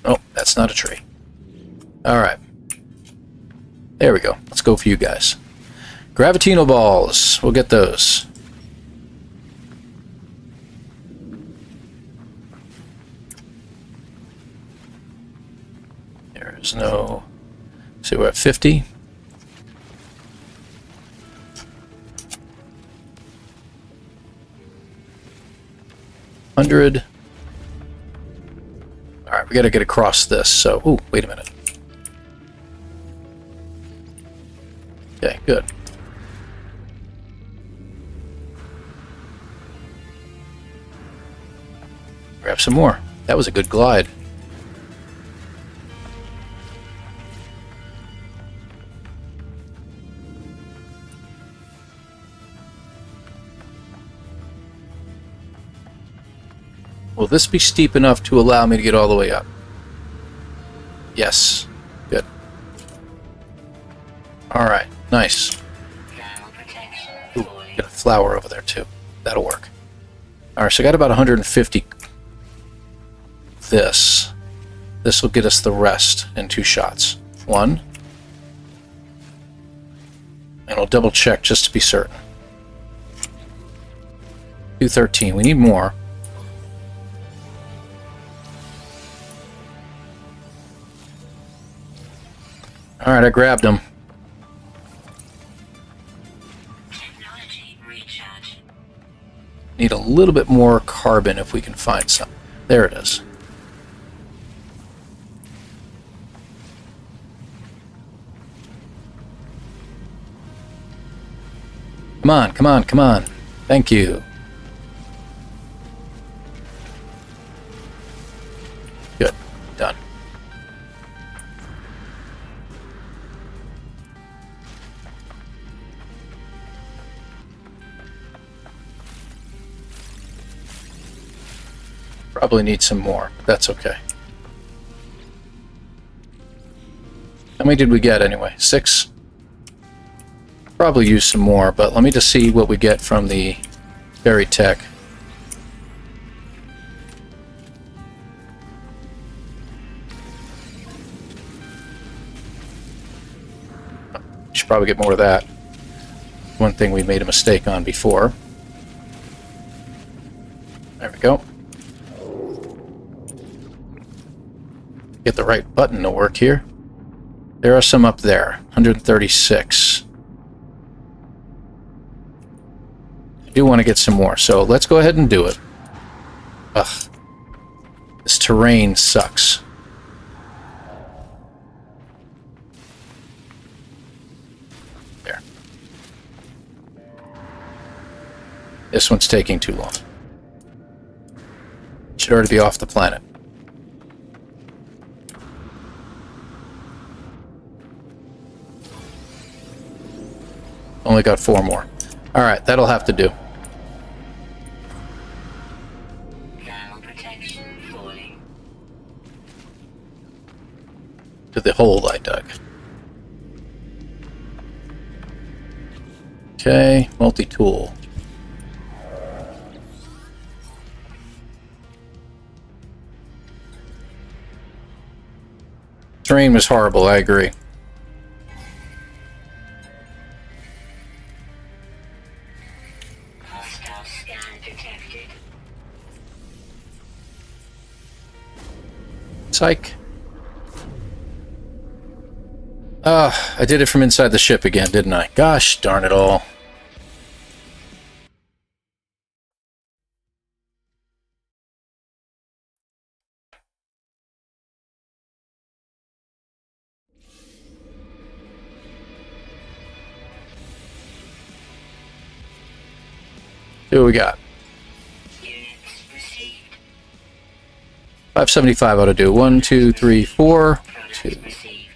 Oh, that's not a tree. Alright. There we go. Let's go for you guys. Gravitino balls. We'll get those. There's no... See, we're at 50. $100. Alright, we gotta get across this, so... Ooh, wait a minute. Okay, good. Grab some more. That was a good glide. Will this be steep enough to allow me to get all the way up? Yes. Good. Alright, nice. Thermal protection. Ooh, Fully. got a flower over there too. That'll work. Alright, so I got about 150. This. This will get us the rest in 2 shots. 1. And I'll double check just to be certain. 213. We need more. Alright, I grabbed him. Technology recharge. Need a little bit more carbon if we can find some. There it is. Come on, come on, come on. Thank you. Good. Done. Probably need some more, but that's okay. How many did we get anyway? 6? Probably use some more, but let me just see what we get from the Berry Tech. Should probably get more of that. One thing we made a mistake on before. There we go. Get the right button to work here. There are some up there. 136. I do want to get some more, so let's go ahead and do it. Ugh. This terrain sucks. There. This one's taking too long. Should already be off the planet. Only got 4 more. Alright, that'll have to do. Thermal protection falling. To the hole I dug. Okay, multi-tool. Terrain was horrible, I agree. Hostile scan detected. Psych. I did it from inside the ship again, didn't I? Gosh darn it all. See what we got. Units received. 575 ought to do. 1, 2, 3, 4. Products 2, received.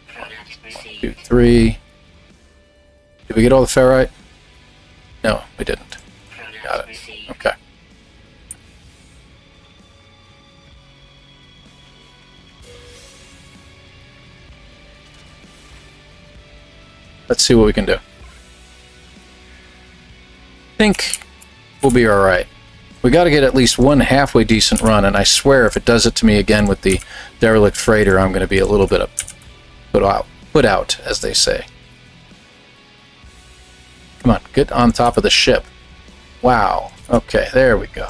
Products 2, received. 3. Did we get all the ferrite? No, we didn't. Got Products it. received. Okay. Let's see what we can do. I think we'll be alright. We got to get at least one halfway decent run, and I swear if it does it to me again with the derelict freighter, I'm going to be a little bit of put out, as they say. Come on, get on top of the ship. Wow. Okay, there we go.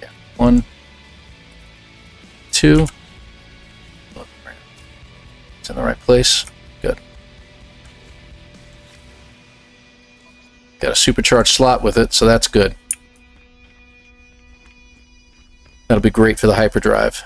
Yeah. 1, 2. It's in the right place. Good. Got a supercharged slot with it, so that's good. That'll be great for the hyperdrive.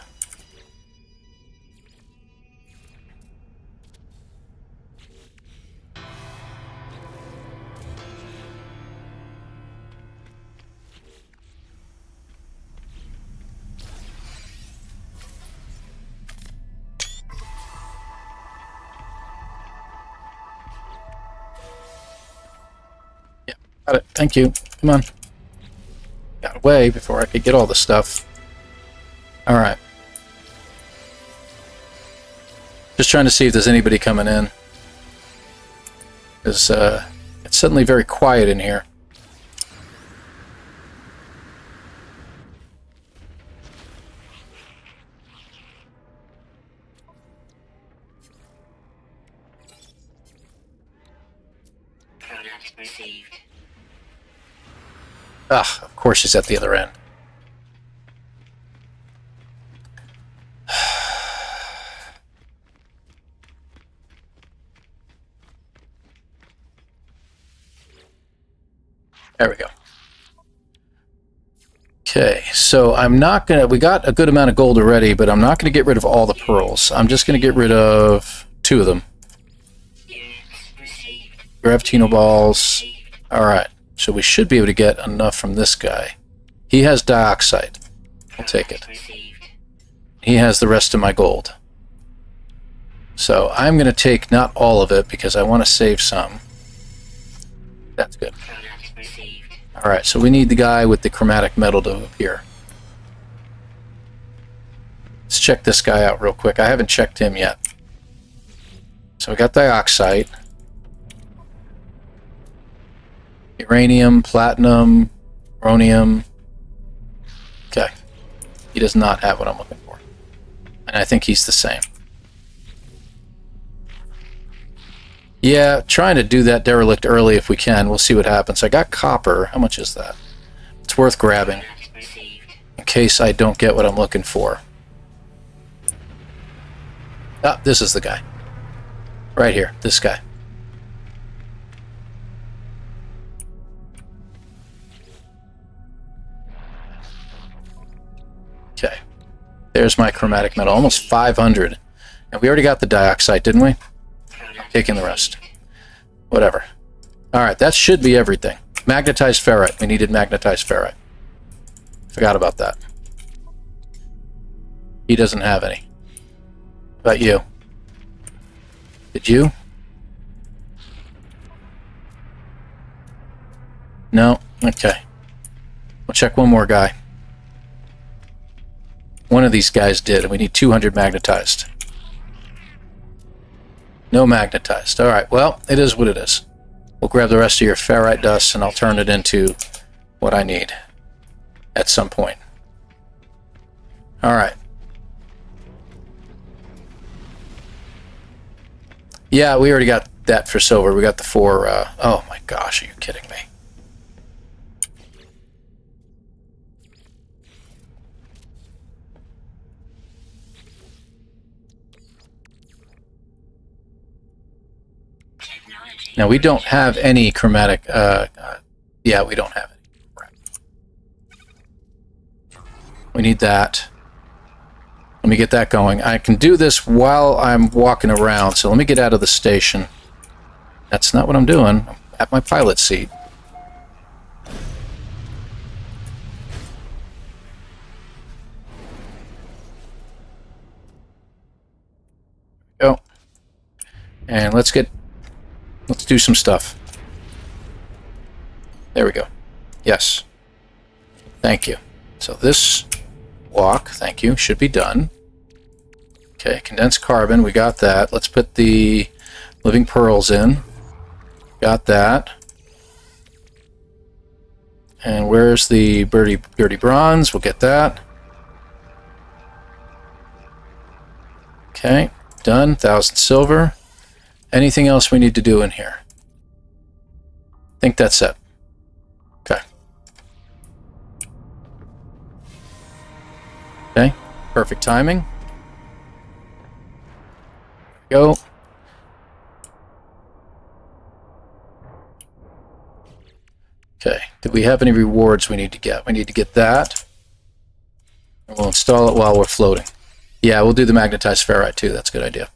Yeah, got it. Thank you. Come on. Got away before I could get all the stuff. Alright. Just trying to see if there's anybody coming in. It's suddenly very quiet in here. Products received. Ah, of course she's at the other end. There we go. Okay, so I'm not gonna, we got a good amount of gold already, but I'm not gonna get rid of all the pearls. I'm just gonna get rid of 2 of them. Units received. Gravitino balls. Alright, so we should be able to get enough from this guy. He has dioxide. I'll take it. Received. He has the rest of my gold. So I'm gonna take not all of it because I want to save some. That's good. Products received. Alright, so we need the guy with the chromatic metal to appear. Let's check this guy out real quick. I haven't checked him yet. So we got dioxide. Uranium, platinum, rhonium. Okay. He does not have what I'm looking for. And I think he's the same. Yeah, trying to do that derelict early if we can. We'll see what happens. I got copper. How much is that? It's worth grabbing Products received. in case I don't get what I'm looking for. Ah, this is the guy. Right here. This guy. Okay. There's my chromatic metal. Almost 500. And we already got the dioxide, didn't we? Taking the rest. Whatever. Alright, that should be everything. Magnetized ferrite. We needed magnetized ferrite. Forgot about that. He doesn't have any. How about you? Did you? No? Okay. We'll check one more guy. One of these guys did, and we need 200 magnetized. No magnetized. Alright, well, it is what it is. We'll grab the rest of your ferrite dust, and I'll turn it into what I need at some point. Alright. Yeah, we already got that for silver. We got the 4, oh my gosh, are you kidding me? Now, we don't have any chromatic, yeah, we don't have any. We need that. Let me get that going. I can do this while I'm walking around, so let me get out of the station. That's not what I'm doing. I'm at my pilot seat. Go. And let's do some stuff. There we go. Yes. Thank you. So this walk, thank you, should be done. Okay, condensed carbon, we got that. Let's put the living pearls in. Got that. And where's the dirty bronze? We'll get that. Okay, done. 1,000 silver. Anything else we need to do in here? I think that's it. Okay. Okay, perfect timing. Go. Okay, do we have any rewards we need to get? We need to get that. And we'll install it while we're floating. Yeah, we'll do the magnetized ferrite too. That's a good idea.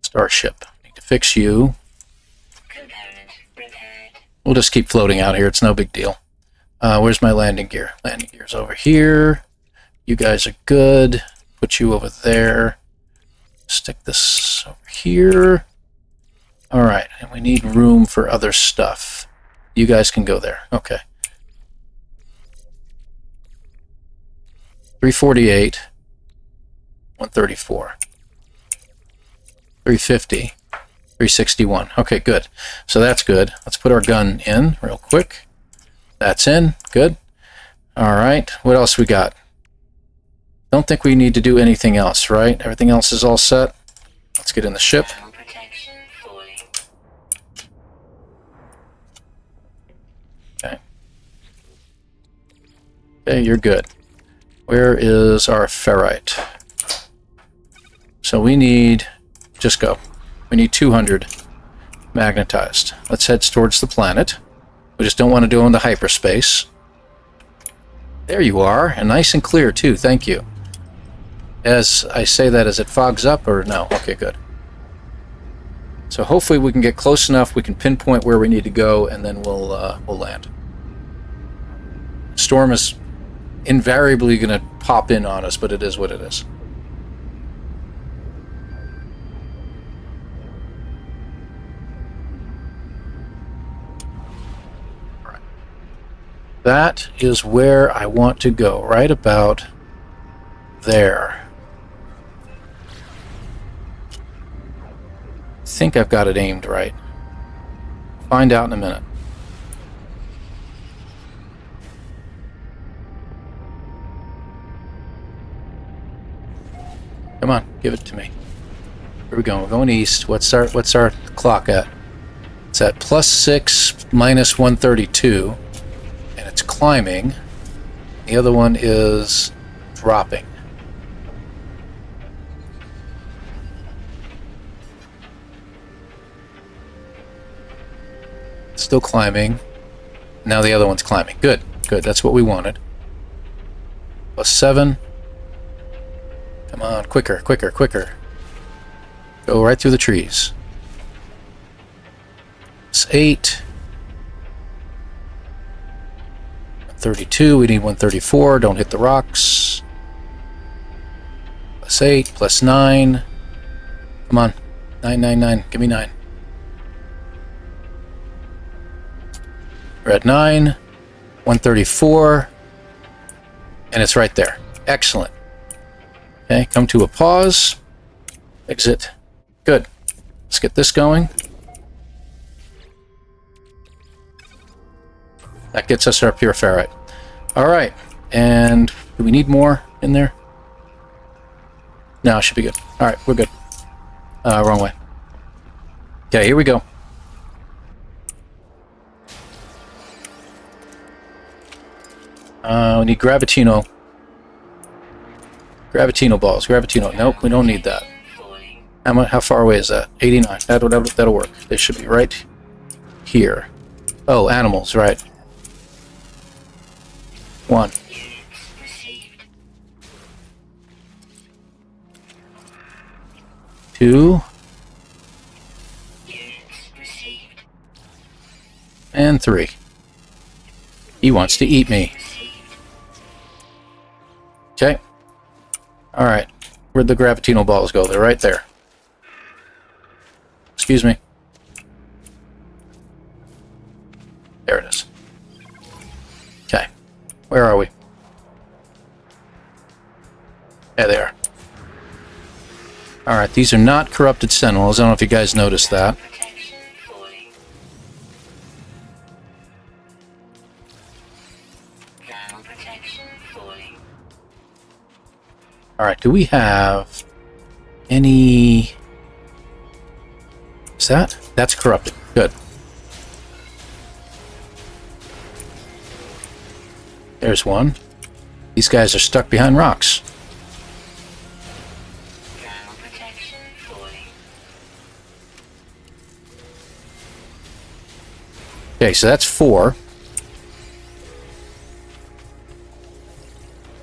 Starship. Need to fix you. Component repaired. We'll just keep floating out here. It's no big deal. Where's my landing gear? Landing gear's over here. You guys are good. Put you over there. Stick this over here. Alright, and we need room for other stuff. You guys can go there. Okay. 348. 134. 350. 361. Okay, good. So that's good. Let's put our gun in real quick. That's in. Good. All right. What else we got? Don't think we need to do anything else, right? Everything else is all set. Let's get in the ship. Thermal protection falling. Okay. Okay, you're good. Where is our ferrite? So we need... Just go. We need 200 magnetized. Let's head towards the planet. We just don't want to do it in the hyperspace. There you are, and nice and clear too. Thank you. As I say that, as it fogs up, or no? Okay, good. So hopefully we can get close enough. We can pinpoint where we need to go, and then we'll land. Storm is invariably going to pop in on us, but it is what it is. That is where I want to go, right about there. I think I've got it aimed right. Find out in a minute. Come on, give it to me. Here we go. We're going east. What's our clock at? It's at +6, minus 132. And it's climbing. The other one is dropping. Still climbing. Now the other one's climbing. Good, good. That's what we wanted. +7. Come on, quicker, quicker, quicker. Go right through the trees. It's 8. 32, we need 134, don't hit the rocks. Plus 8, plus 9. Come on. 9, give me 9. We're at 9. 134. And it's right there. Excellent. Okay, come to a pause. Exit. Good. Let's get this going. That gets us our pure ferrite. Alright, and do we need more in there? No, it should be good. Alright, we're good. Wrong way. Okay, here we go. We need Gravitino. Gravitino balls. Gravitino. Nope, we don't need that. How far away is that? 89. That'll work. They should be right here. Oh, animals, right. 1. 2. And 3. He wants to eat me. Okay. Alright. Where'd the Gravitino balls go? They're right there. Excuse me. There it is. Okay. Where are we? Yeah, they are. Alright, these are not corrupted sentinels. I don't know if you guys noticed that. Alright, do we have any... Is that? That's corrupted. Good. There's one. These guys are stuck behind rocks. Okay, so that's 4.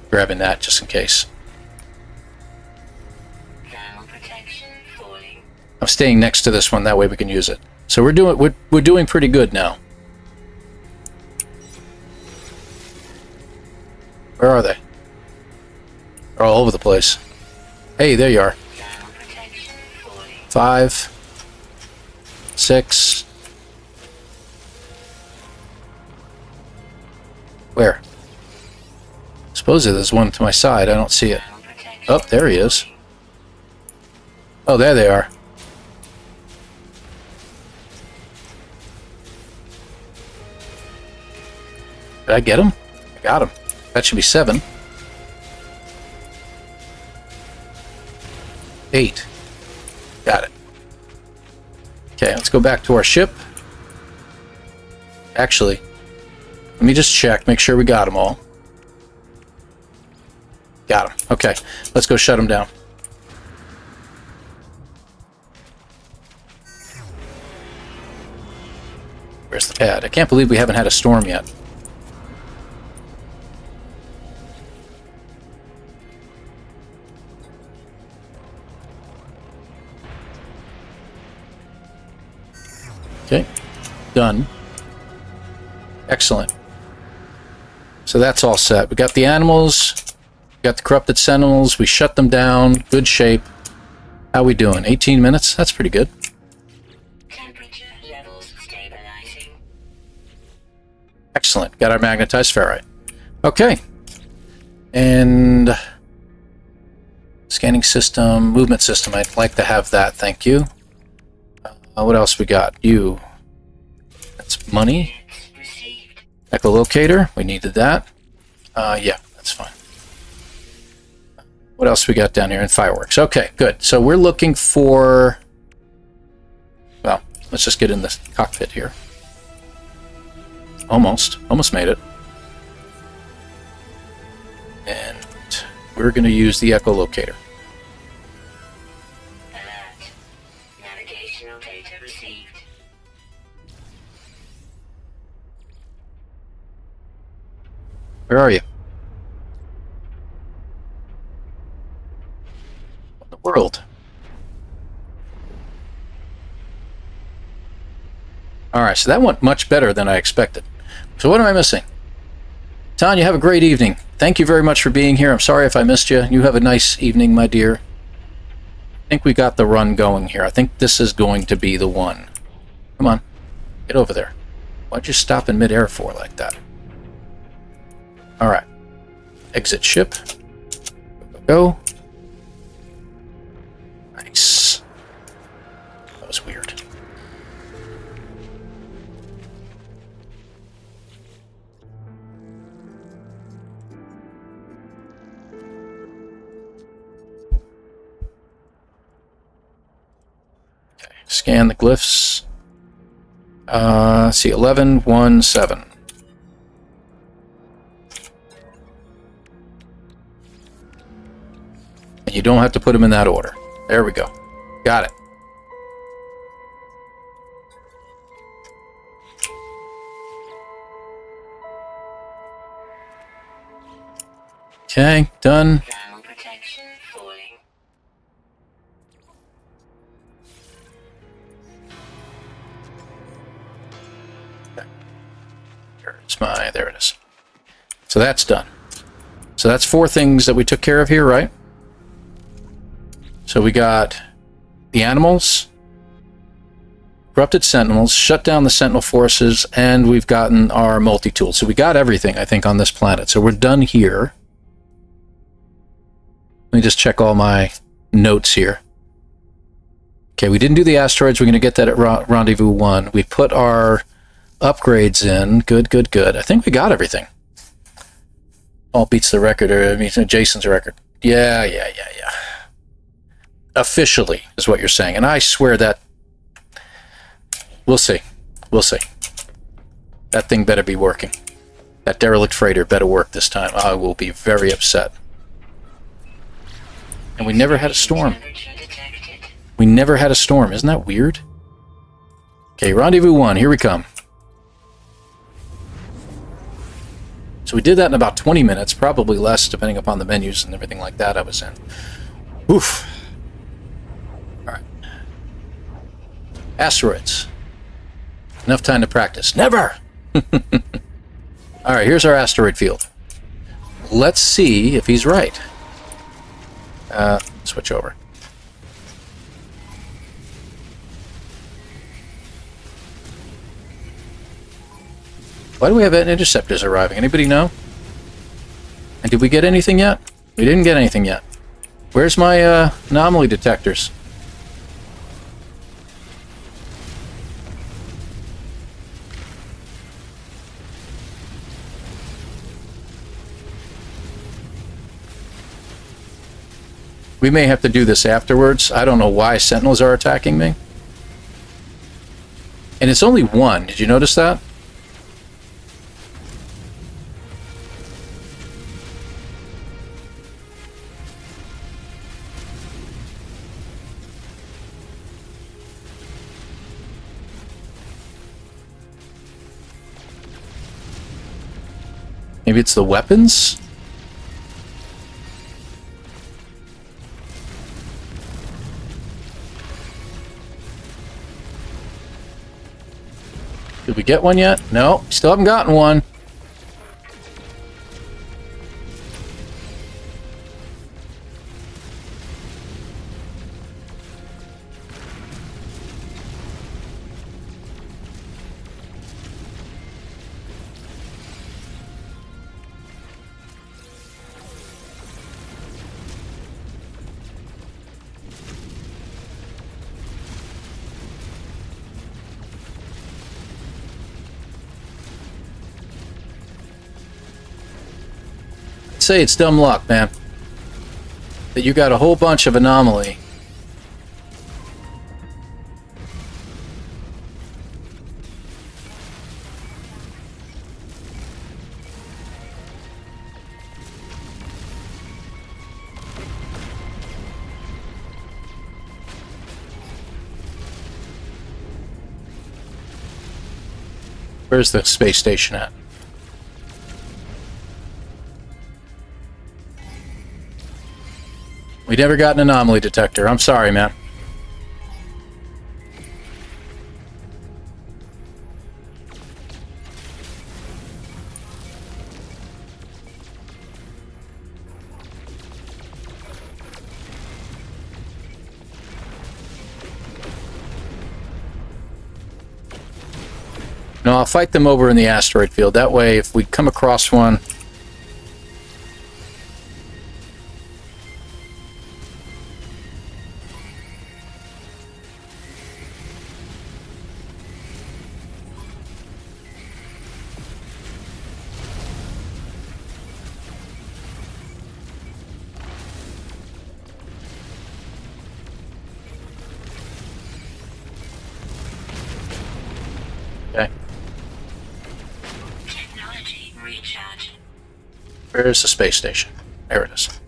Grabbing that just in case. I'm staying next to this one, that way we can use it. So we're doing pretty good now. Where are they? They're all over the place. Hey, there you are. 5, 6. Where? Supposedly there's one to my side. I don't see it. Oh, there he is. Oh, there they are. Did I get him? I got him. That should be 7. 8. Got it. Okay, let's go back to our ship. Actually, let me just check, make sure we got them all. Got them. Okay, let's go shut them down. Where's the pad? I can't believe we haven't had a storm yet. Okay, done. Excellent. So that's all set. We got the animals, we got the corrupted sentinels, we shut them down, good shape. How we doing? 18 minutes? That's pretty good. Temperature levels stabilizing. Excellent. Got our magnetized ferrite. Okay. And scanning system, movement system. I'd like to have that, thank you. What else we got? You. That's money. Echolocator. We needed that. Yeah, that's fine. What else we got down here? And fireworks. Okay, good. So we're looking for... Well, let's just get in the cockpit here. Almost. Almost made it. And we're going to use the echolocator. Where are you? What in the world? Alright, so that went much better than I expected. So what am I missing? Tanya, have a great evening. Thank you very much for being here. I'm sorry if I missed you. You have a nice evening, my dear. I think we got the run going here. I think this is going to be the one. Come on. Get over there. Why'd you stop in midair for like that? Alright. Exit ship. Go. Nice. That was weird. Okay. Scan the glyphs. See, 1117. And you don't have to put them in that order. There we go. Got it. Okay, done. Thermal protection falling. There it is. So that's done. So that's 4 things that we took care of here, right? So we got the animals, corrupted sentinels, shut down the sentinel forces, and we've gotten our multi-tool. So we got everything, I think, on this planet. So we're done here. Let me just check all my notes here. Okay, we didn't do the asteroids. We're going to get that at Rendezvous 1. We put our upgrades in. Good, good, good. I think we got everything. All beats the record, or I mean, Jason's record. Yeah. Officially is what you're saying, and I swear that we'll see. That thing better be working. That derelict freighter better work this time. I will be very upset. And we never had a storm. We never had a storm. Isn't that weird? Okay, Rendezvous 1, here we come. So we did that in about 20 minutes, probably less, depending upon the menus and everything like that I was in. Oof. Alright. Asteroids. Enough time to practice. Never! Alright, here's our asteroid field. Let's see if he's right. Switch over. Why do we have interceptors arriving? Anybody know? And did we get anything yet? We didn't get anything yet. Where's my anomaly detectors? We may have to do this afterwards. I don't know why sentinels are attacking me. And it's only one. Did you notice that? Maybe it's the weapons? Did we get one yet? No, still haven't gotten one. Say it's dumb luck, man, that you got a whole bunch of anomaly. Where's the space station at? We never got an anomaly detector. I'm sorry, man. No, I'll fight them over in the asteroid field. That way, if we come across one... Okay. Technology recharge. Where's the space station? There it is.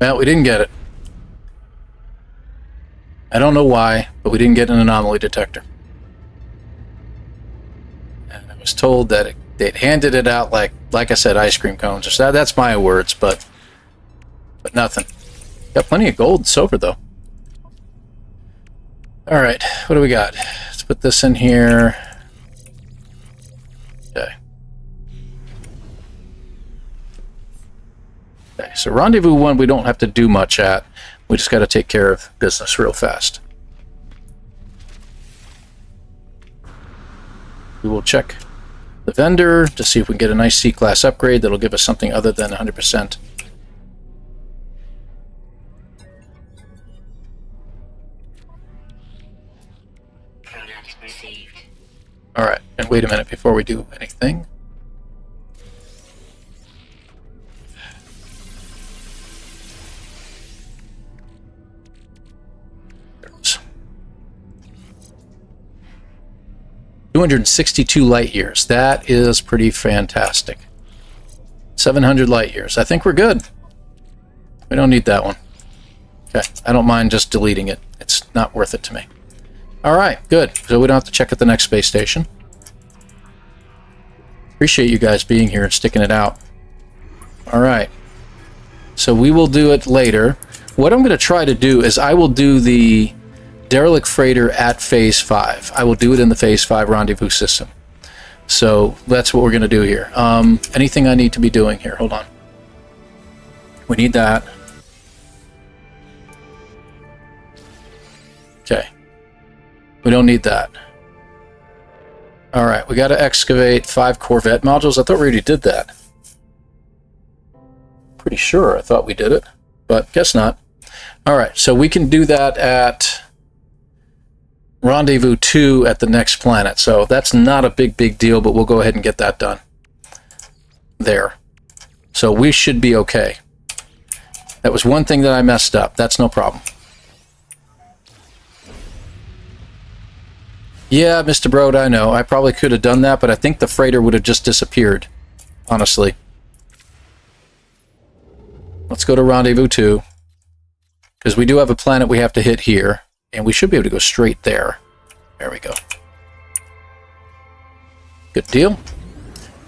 Well, we didn't get it. I don't know why, but we didn't get an anomaly detector. And I was told that they'd handed it out like I said, ice cream cones. Or so. That's my words, but nothing. Got plenty of gold and silver, though. All right, what do we got? Let's put this in here. Okay. Okay, so Rendezvous 1 we don't have to do much at. We just got to take care of business real fast. We will check the vendor to see if we can get a nice C-class upgrade that'll give us something other than 100%. Product received. Alright, and wait a minute before we do anything. There it is. 262 light years. That is pretty fantastic. 700 light years. I think we're good. We don't need that one. Okay, I don't mind just deleting it. It's not worth it to me. Alright, good. So we don't have to check at the next space station. Appreciate you guys being here and sticking it out. Alright. So we will do it later. What I'm going to try to do is I will do the Derelict freighter at Phase 5. I will do it in the Phase 5 rendezvous system. So that's what we're going to do here. Anything I need to be doing here? Hold on. We need that. Okay. We don't need that. Alright, we got to excavate 5 Corvette modules. I thought we already did that. Pretty sure I thought we did it, but guess not. Alright, so we can do that at Rendezvous 2 at the next planet. So that's not a big deal, but we'll go ahead and get that done. There. So we should be okay. That was one thing that I messed up. That's no problem. Yeah, Mr. Broad, I know. I probably could have done that, but I think the freighter would have just disappeared. Honestly. Let's go to Rendezvous 2. Because we do have a planet we have to hit here. And we should be able to go straight there. There we go. Good deal.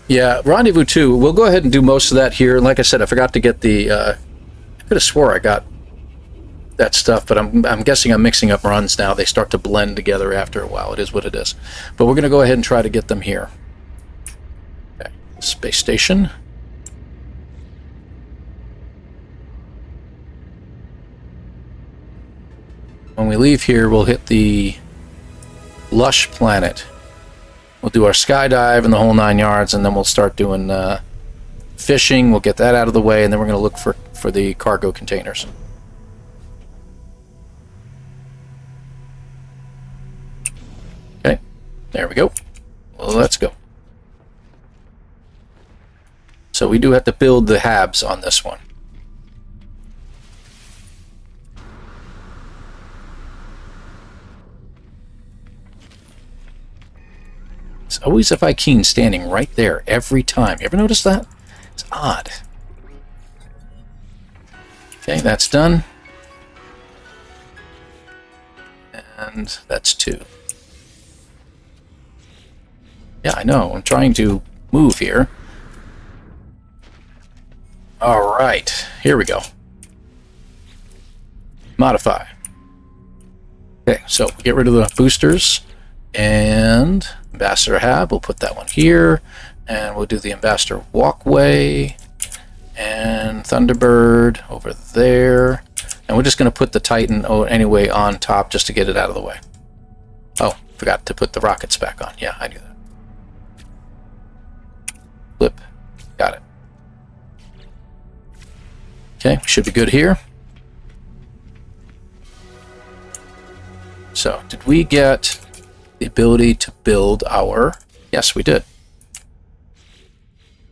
Yeah, Rendezvous 2. We'll go ahead and do most of that here. And like I said, I forgot to get the... I could have swore I got that stuff, but I'm guessing I'm mixing up runs now. They start to blend together after a while. It is what it is. But we're going to go ahead and try to get them here. Okay. Space station. When we leave here, we'll hit the Lush planet. We'll do our skydive and the whole 9 yards, and then we'll start doing fishing. We'll get that out of the way, and then we're going to look for the cargo containers. Okay, there we go. Well, let's go. So we do have to build the habs on this one. It's always a Viking standing right there every time. You ever notice that? It's odd. Okay, that's done. And that's 2. Yeah, I know. I'm trying to move here. All right. Here we go. Modify. Okay, so get rid of the boosters. And Ambassador Hab, we'll put that one here. And we'll do the Ambassador Walkway and Thunderbird over there. And we're just going to put the Titan anyway on top just to get it out of the way. Oh, forgot to put the rockets back on. Yeah, I knew that. Flip. Got it. Okay, we should be good here. So, did we get the ability to build our... Yes, we did.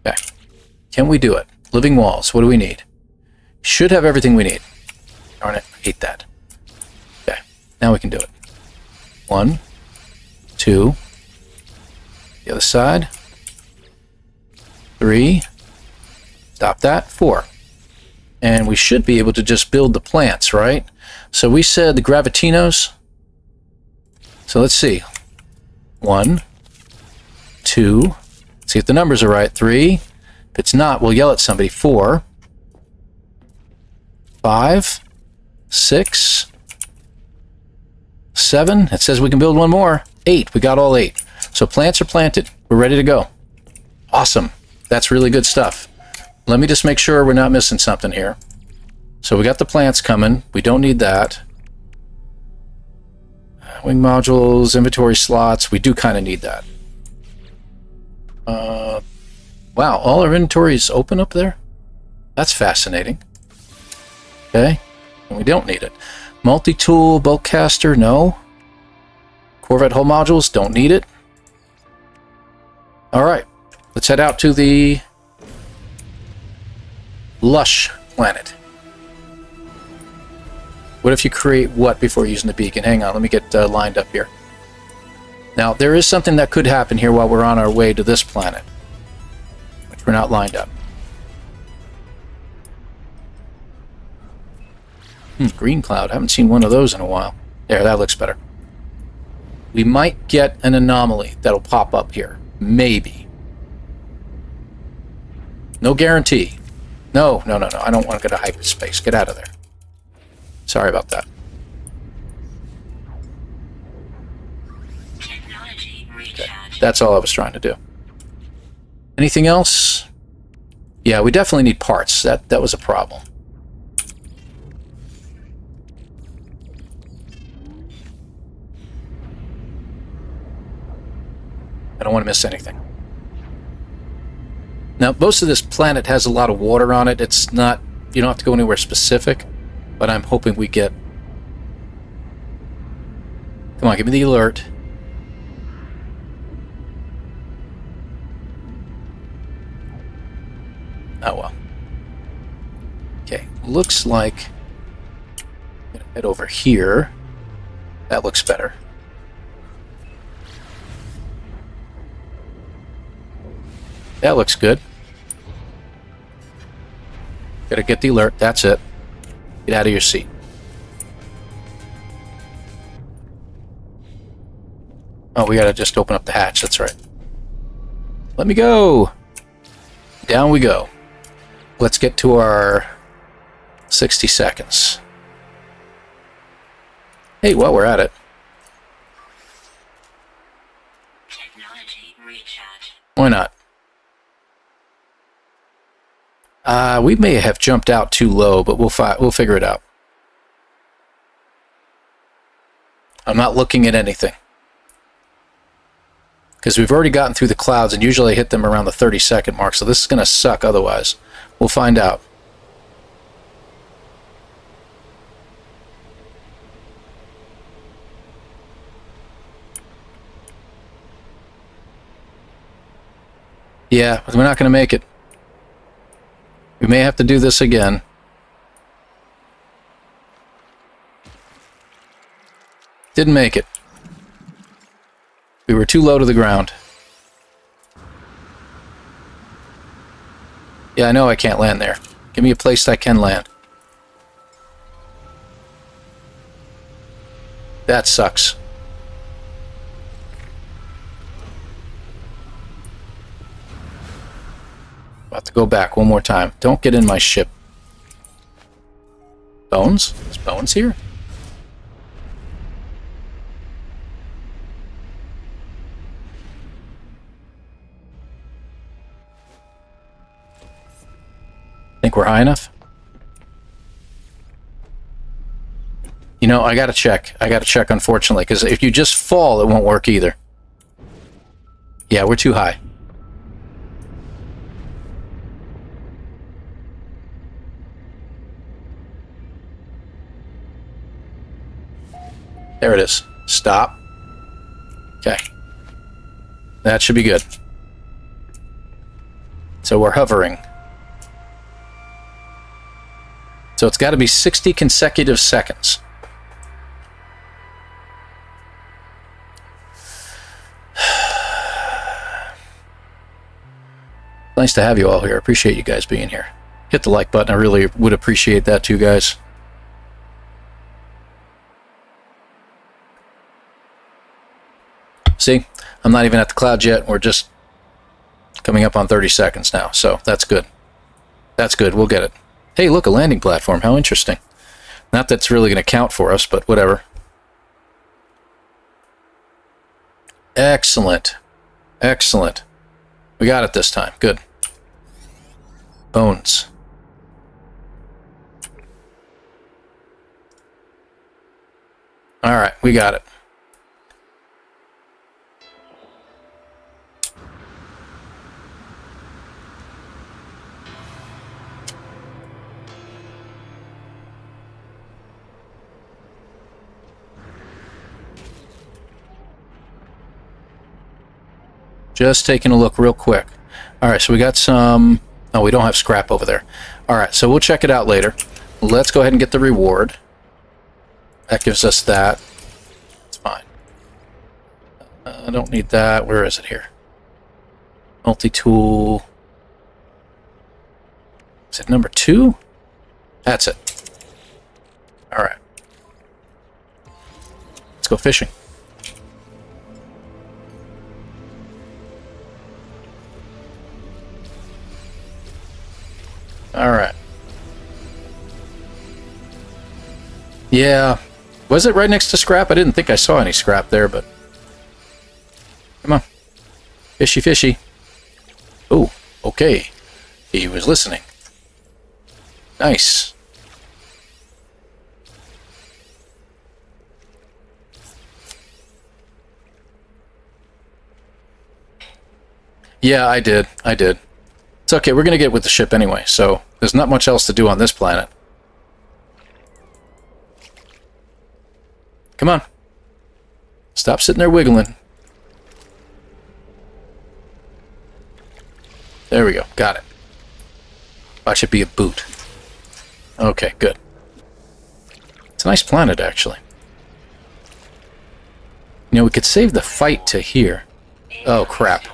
Okay. Can we do it? Living walls. What do we need? Should have everything we need. Darn it. I hate that. Okay. Now we can do it. 1, 2. The other side. 3. Stop that. 4. And we should be able to just build the plants, right? So we said the Gravitinos. So let's see. 1, 2. See if the numbers are right. 3. If it's not, we'll yell at somebody. 4. 5. 6. 7. It says we can build one more. 8. We got all 8. So plants are planted. We're ready to go. Awesome. That's really good stuff. Let me just make sure we're not missing something here. So we got the plants coming. We don't need that. Wing modules, inventory slots. We do kind of need that. Wow, all our inventory is open up there? That's fascinating. Okay, and we don't need it. Multi-tool, bulkcaster, no. Corvette hull modules, don't need it. Alright, let's head out to the Lush planet. What if you create what before using the beacon? Hang on, let me get lined up here. Now, there is something that could happen here while we're on our way to this planet, which we're not lined up. Green cloud. I haven't seen one of those in a while. There, that looks better. We might get an anomaly that'll pop up here. Maybe. No guarantee. No. I don't want to go to hyperspace. Get out of there. Sorry about that. Okay. That's all I was trying to do. Anything else? Yeah, we definitely need parts. That was a problem. I don't want to miss anything. Now, most of this planet has a lot of water on it. It's not... You don't have to go anywhere specific. But I'm hoping we get... Come on, give me the alert. Oh, well. Okay, looks like... I'm going to head over here. That looks better. That looks good. Gotta get the alert. That's it. Get out of your seat. Oh, we gotta just open up the hatch. That's right. Let me go. Down we go. Let's get to our 60 seconds. Hey, while we're at it. Technology recharge. Why not? We may have jumped out too low, but we'll figure it out. I'm not looking at anything. Because we've already gotten through the clouds, and usually I hit them around the 30-second mark, so this is going to suck otherwise. We'll find out. Yeah, we're not going to make it. We may have to do this again. Didn't make it. We were too low to the ground. Yeah, I know I can't land there. Give me a place that I can land. That sucks. About to go back one more time. Don't get in my ship. Bones? Is Bones here? Think we're high enough? You know, I gotta check. Unfortunately, because if you just fall, it won't work either. Yeah, we're too high. There it is. Stop. Okay. That should be good. So we're hovering. So it's got to be 60 consecutive seconds. Nice to have you all here. I appreciate you guys being here. Hit the like button. I really would appreciate that too, guys. See, I'm not even at the cloud yet. We're just coming up on 30 seconds now, so that's good. That's good. We'll get it. Hey, look, a landing platform. How interesting. Not that's really going to count for us, but whatever. Excellent. Excellent. We got it this time. Good. Bones. All right, we got it. Just taking a look real quick. All right, so we got some... Oh, we don't have scrap over there. All right, so we'll check it out later. Let's go ahead and get the reward. That gives us that. It's fine. I don't need that. Where is it here? Multi-tool. Is it number 2? That's it. All right. Let's go fishing. All right. Yeah. Was it right next to scrap? I didn't think I saw any scrap there, but... Come on. Fishy, fishy. Oh, okay. He was listening. Nice. Yeah, I did. It's okay, we're going to get with the ship anyway, so there's not much else to do on this planet. Come on. Stop sitting there wiggling. There we go, got it. Watch it be a boot. Okay, good. It's a nice planet, actually. You know, we could save the fight to here. Oh, crap.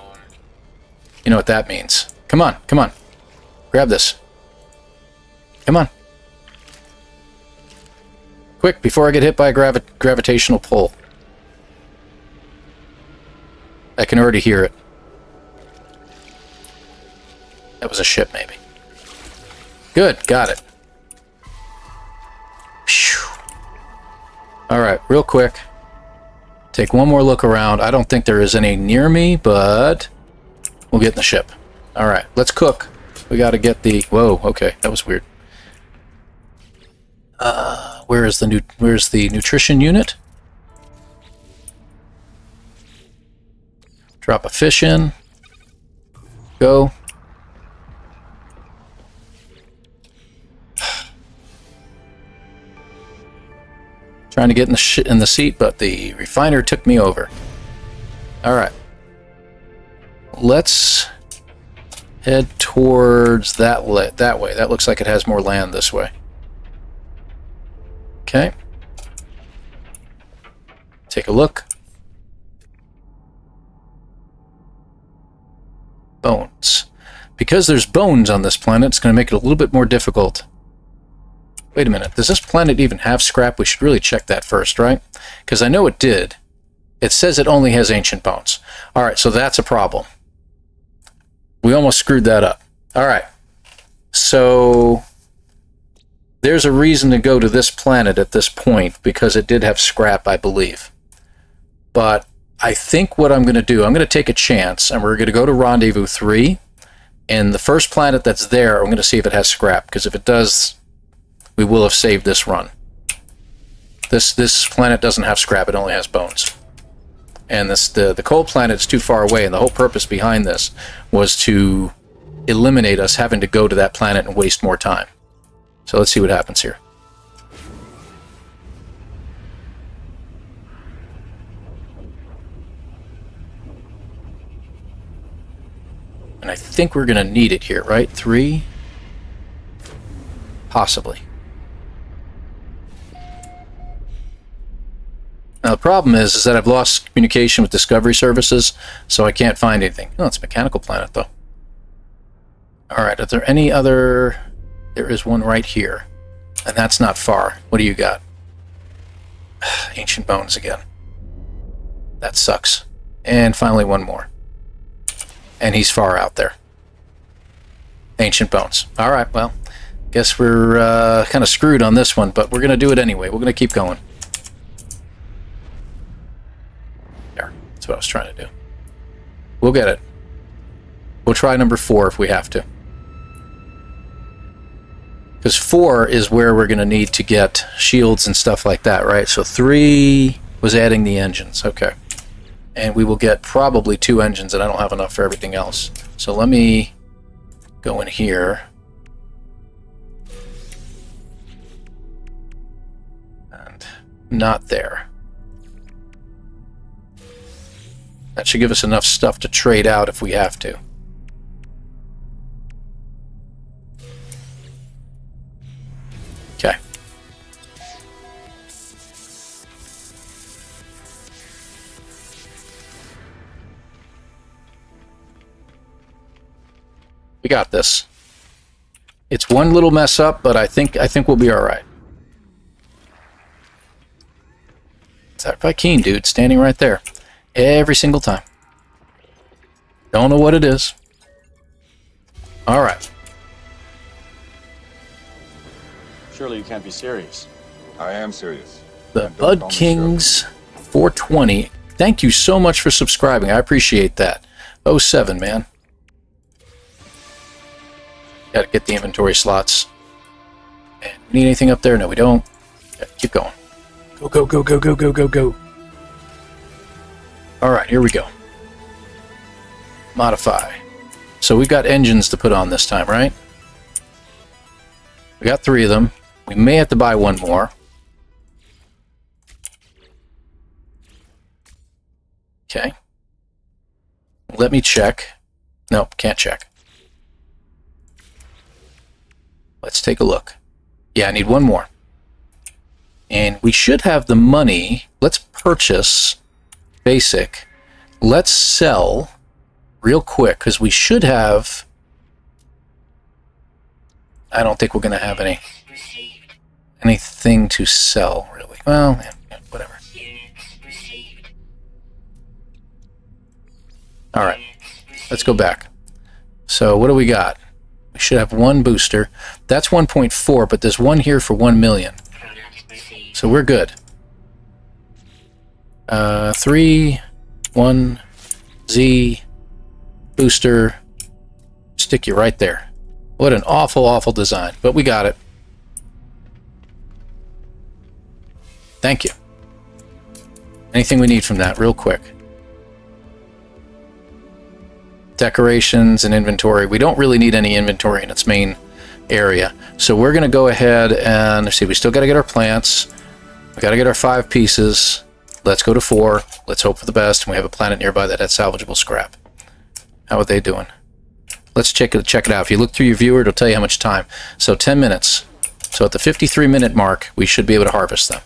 You know what that means. Come on, come on. Grab this. Come on. Quick, before I get hit by a gravitational pull. I can already hear it. That was a ship, maybe. Good, got it. Alright, real quick. Take one more look around. I don't think there is any near me, but we'll get in the ship. Alright, let's cook. We gotta get the... Whoa, okay, that was weird. Where's the nutrition unit? Drop a fish in. Go. Trying to get in the seat, but the refiner took me over. Alright. Let's head towards that way. That looks like it has more land this way. Okay. Take a look. Bones. Because there's bones on this planet, it's going to make it a little bit more difficult. Wait a minute. Does this planet even have scrap? We should really check that first, right? Because I know it did. It says it only has ancient bones. All right, so that's a problem. We almost screwed that up. All right. So there's a reason to go to this planet at this point because it did have scrap, I believe. But I think what I'm going to do, I'm going to take a chance and we're going to go to Rendezvous 3 And the first planet that's there, I'm going to see if it has scrap, because if it does, we will have saved this run. This planet doesn't have scrap, it only has bones. And the cold planet is too far away, and the whole purpose behind this was to eliminate us having to go to that planet and waste more time. So let's see what happens here. And I think we're going to need it here, right? 3? Possibly. Now the problem is that I've lost communication with Discovery Services, so I can't find anything. Oh, it's a mechanical planet, though. Alright, are there any other... There is one right here. And that's not far. What do you got? Ancient Bones again. That sucks. And finally one more. And he's far out there. Ancient Bones. Alright, well, guess we're kind of screwed on this one, but we're going to do it anyway. We're going to keep going. There. That's what I was trying to do. We'll get it. We'll try number 4 if we have to. Because 4 is where we're going to need to get shields and stuff like that, right? So 3 was adding the engines. Okay. And we will get probably 2 engines, and I don't have enough for everything else. So let me go in here. And not there. That should give us enough stuff to trade out if we have to. Okay. We got this. It's one little mess up, but I think we'll be all right. It's that Viking dude standing right there, every single time. Don't know what it is. All right. Surely you can't be serious. I am serious. The Bud Kings 420. Thank you so much for subscribing. I appreciate that. 07, man. Gotta get the inventory slots. And we need anything up there? No, we don't. Yeah, keep going. Go, go, go, go, go, go, go, go. Alright, here we go. Modify. So we've got engines to put on this time, right? We got 3 of them. We may have to buy 1 more. Okay. Let me check. Nope, can't check. Let's take a look. Yeah, I need 1 more. And we should have the money. Let's purchase basic. Let's sell real quick, because we should have... I don't think we're going to have anything to sell, really. Well, whatever. Alright, let's go back. So what do we got? We should have 1 booster. That's 1.4, but there's 1 here for 1 million. So we're good. 3, 1, Z, booster. Stick you right there. What an awful, awful design. But we got it. Thank you. Anything we need from that, real quick. Decorations and inventory. We don't really need any inventory in its main area. So we're going to go ahead and, let's see, we still got to get our plants. We got to get our 5 pieces. Let's go to 4. Let's hope for the best. And we have a planet nearby that has salvageable scrap. How are they doing? Let's check it out. If you look through your viewer, it'll tell you how much time. So 10 minutes. So at the 53-minute mark, we should be able to harvest them.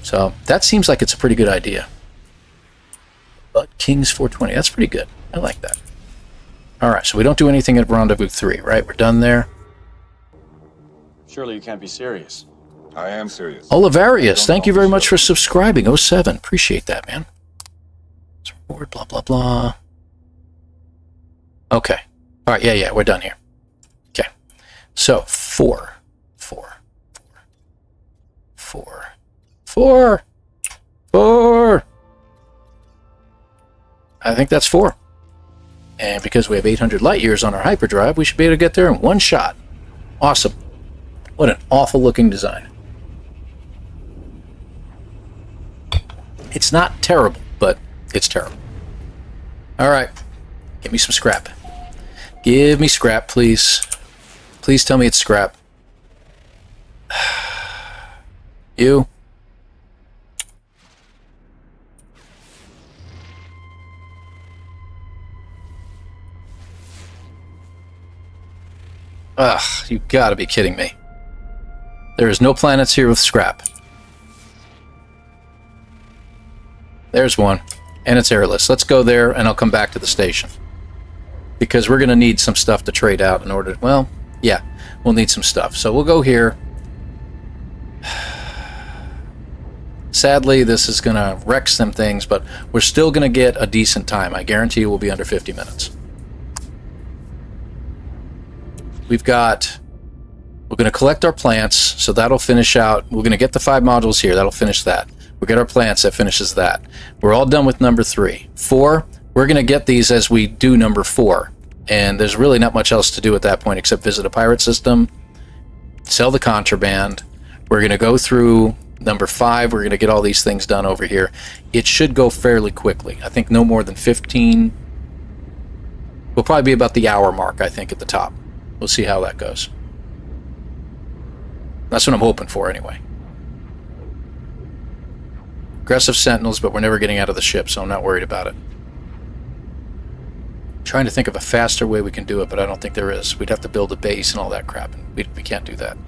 So that seems like it's a pretty good idea. But Kings 420, that's pretty good. I like that. Alright, so we don't do anything at Rendezvous 3, right? We're done there. Surely you can't be serious. I am serious. Olivarius, thank you very much for subscribing. 07, appreciate that, man. Reward, blah, blah, blah. Okay. Alright, yeah, we're done here. Okay. So, 4. I think that's 4. And because we have 800 light years on our hyperdrive, we should be able to get there in one shot. Awesome. What an awful looking design. It's not terrible, but it's terrible. Alright. Give me some scrap. Give me scrap, please. Please tell me it's scrap. You. Ugh, you gotta be kidding me. There is no planets here with scrap. There's one. And it's airless. Let's go there and I'll come back to the station. Because we're gonna need some stuff to trade out in order to, well, yeah, we'll need some stuff. So we'll go here. Sadly, this is gonna wreck some things, but we're still gonna get a decent time. I guarantee you we'll be under 50 minutes. We're going to collect our plants, so that'll finish out. We're going to get the 5 modules here. That'll finish that. We'll get our plants. That finishes that. We're all done with number 3. 4, we're going to get these as we do number 4. And there's really not much else to do at that point except visit a pirate system, sell the contraband. We're going to go through number 5. We're going to get all these things done over here. It should go fairly quickly. I think no more than 15. We'll probably be about the hour mark, I think, at the top. We'll see how that goes. That's what I'm hoping for, anyway. Aggressive sentinels, but we're never getting out of the ship, so I'm not worried about it. I'm trying to think of a faster way we can do it, but I don't think there is. We'd have to build a base and all that crap, and we can't do that.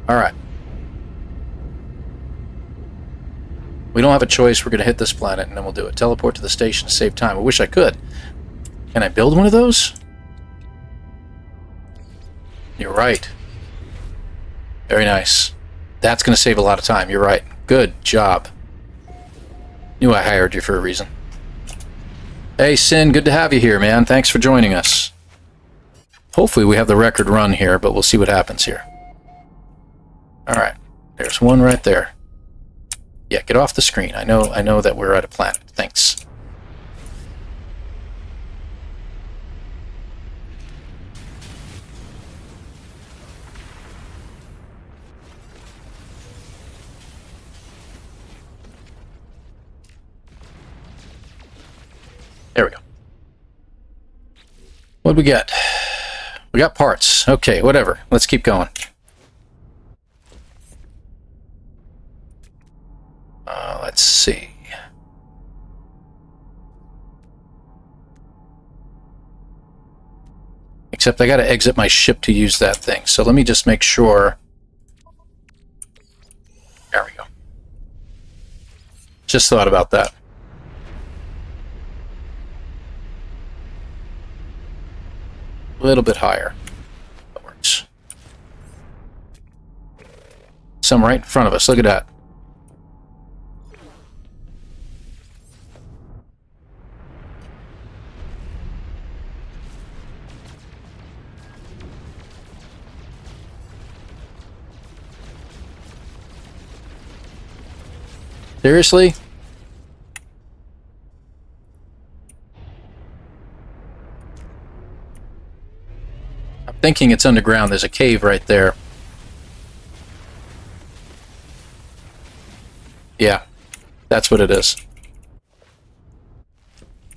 Alright. We don't have a choice. We're going to hit this planet, and then we'll do it. Teleport to the station to save time. I wish I could. Can I build one of those? You're right. Very nice. That's going to save a lot of time. You're right. Good job. Knew I hired you for a reason. Hey, Sin, good to have you here, man. Thanks for joining us. Hopefully we have the record run here, but we'll see what happens here. Alright. There's one right there. Yeah, get off the screen. I know that we're at a planet. Thanks. There we go. What do we get? We got parts. Okay, whatever. Let's keep going. Let's see. Except I got to exit my ship to use that thing. So let me just make sure. There we go. Just thought about that. A little bit higher. That works. Some right in front of us. Look at that. Seriously? I'm thinking it's underground. There's a cave right there. Yeah, that's what it is.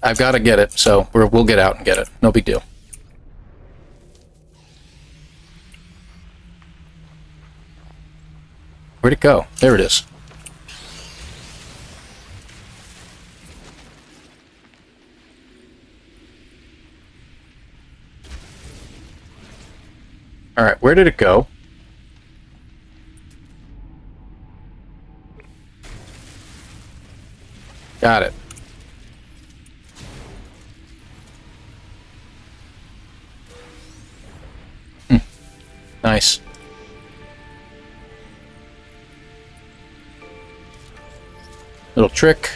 I've got to get it, so we'll get out and get it. No big deal. Where'd it go? There it is. Alright, where did it go? Got it. Nice. Little trick.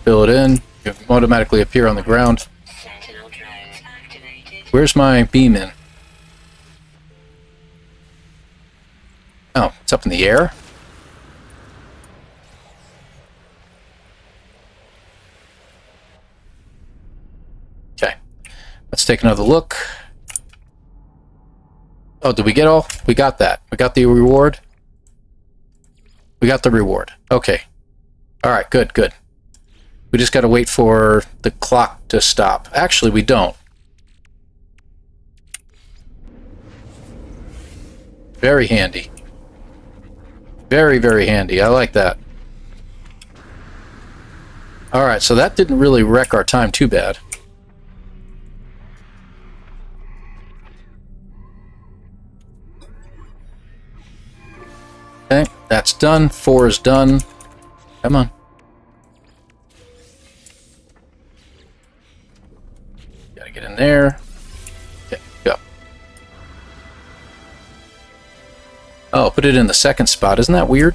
Fill it in. You automatically appear on the ground. Sentinel drones activated. Where's my beam in? Oh, it's up in the air? Let's take another look. Oh, did we get all? We got that. We got the reward. We got the reward. Okay. All right, good, good. We just got to wait for the clock to stop. Actually, we don't. Very handy. Very, very handy. I like that. All right, so that didn't really wreck our time too bad. Okay, that's done. 4 is done. Come on. Gotta get in there. Okay, go. Oh, put it in the second spot. Isn't that weird?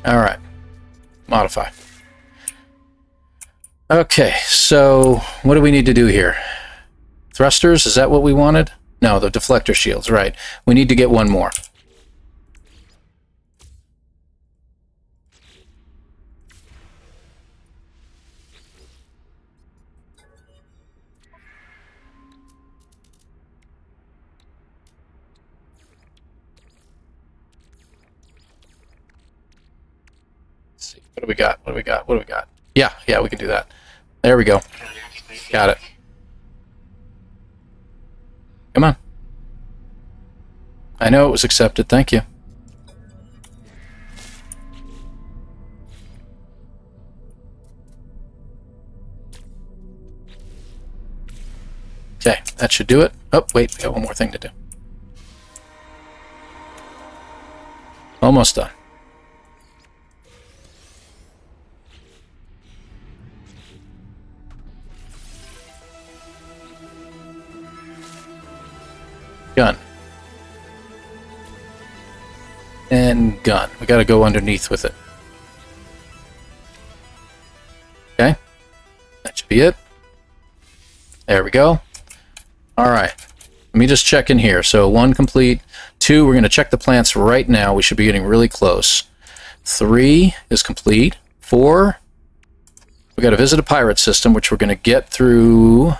Alright. Modify. Okay, so what do we need to do here? Thrusters, is that what we wanted? No, the deflector shields, right. We need to get one more. Let's see, what do we got? What do we got? What do we got? Yeah, we can do that. There we go. Got it. Come on. I know it was accepted. Thank you. Okay, that should do it. Oh, wait, we got one more thing to do. Almost done. Gun. And gun. We gotta go underneath with it. Okay. That should be it. There we go. Alright. Let me just check in here. So 1 complete. 2, we're gonna check the plants right now. We should be getting really close. 3 is complete. 4, we gotta visit a pirate system, which we're gonna get through...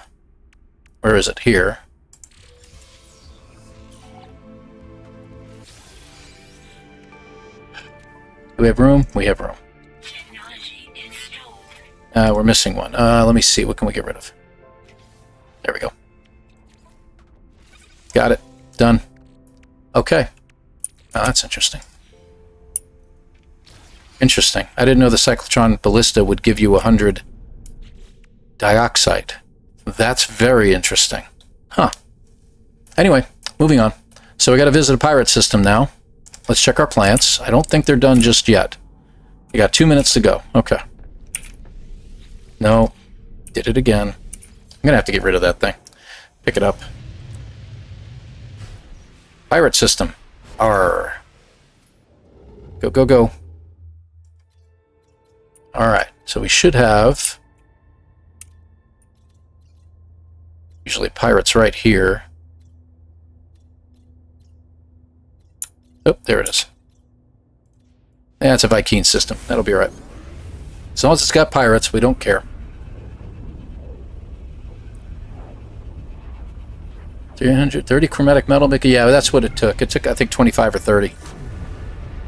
Where is it? Here. Do we have room? We have room. We're missing one. Let me see. What can we get rid of? There we go. Got it. Done. Okay. Oh, that's interesting. Interesting. I didn't know the cyclotron ballista would give you 100 dioxide. That's very interesting. Huh. Anyway, moving on. So we got to visit a pirate system now. Let's check our plants. I don't think they're done just yet. We got 2 minutes to go. Okay. No. Did it again. I'm going to have to get rid of that thing. Pick it up. Pirate system. Arr. Go, go, go. Alright. So we should have... Usually pirates right here. Oh, there it is. Yeah, it's a Viking system. That'll be alright. As long as it's got pirates, we don't care. 330 chromatic metal maker. Yeah, that's what it took. It took, I think, 25 or 30.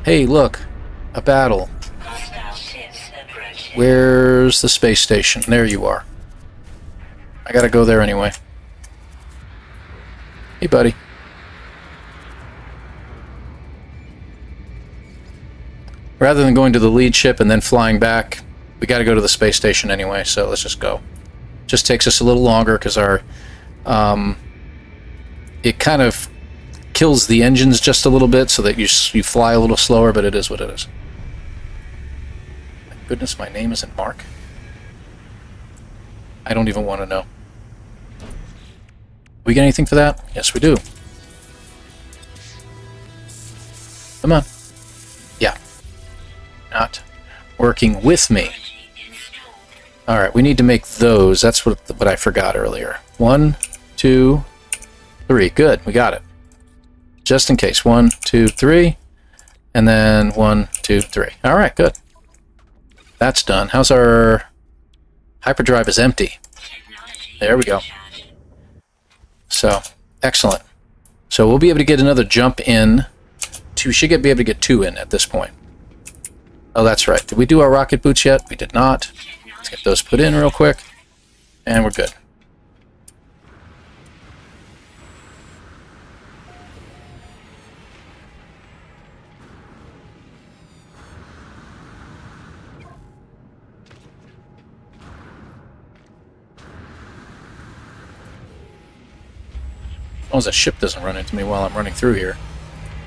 Hey, look. A battle. Where's the space station? There you are. I gotta go there anyway. Hey, buddy. Rather than going to the lead ship and then flying back, we got to go to the space station anyway, so let's just go. Just takes us a little longer because our... it kind of kills the engines just a little bit so that you fly a little slower, but it is what it is. Thank goodness my name isn't Mark. I don't even want to know. We get anything for that? Yes, we do. Come on. Yeah. Not working with me. Alright, we need to make those. That's what I forgot earlier. 1, 2, 3. Good, we got it. Just in case. 1, 2, 3. And then 1, 2, 3. Alright, good. That's done. How's our Hyperdrive is empty. Technology There we go. charge. So, excellent. So we'll be able to get another jump in. We should be able to get 2 in at this point. Oh, that's right. Did we do our rocket boots yet? We did not. Let's get those put in real quick. And we're good. As long as that ship doesn't run into me while I'm running through here.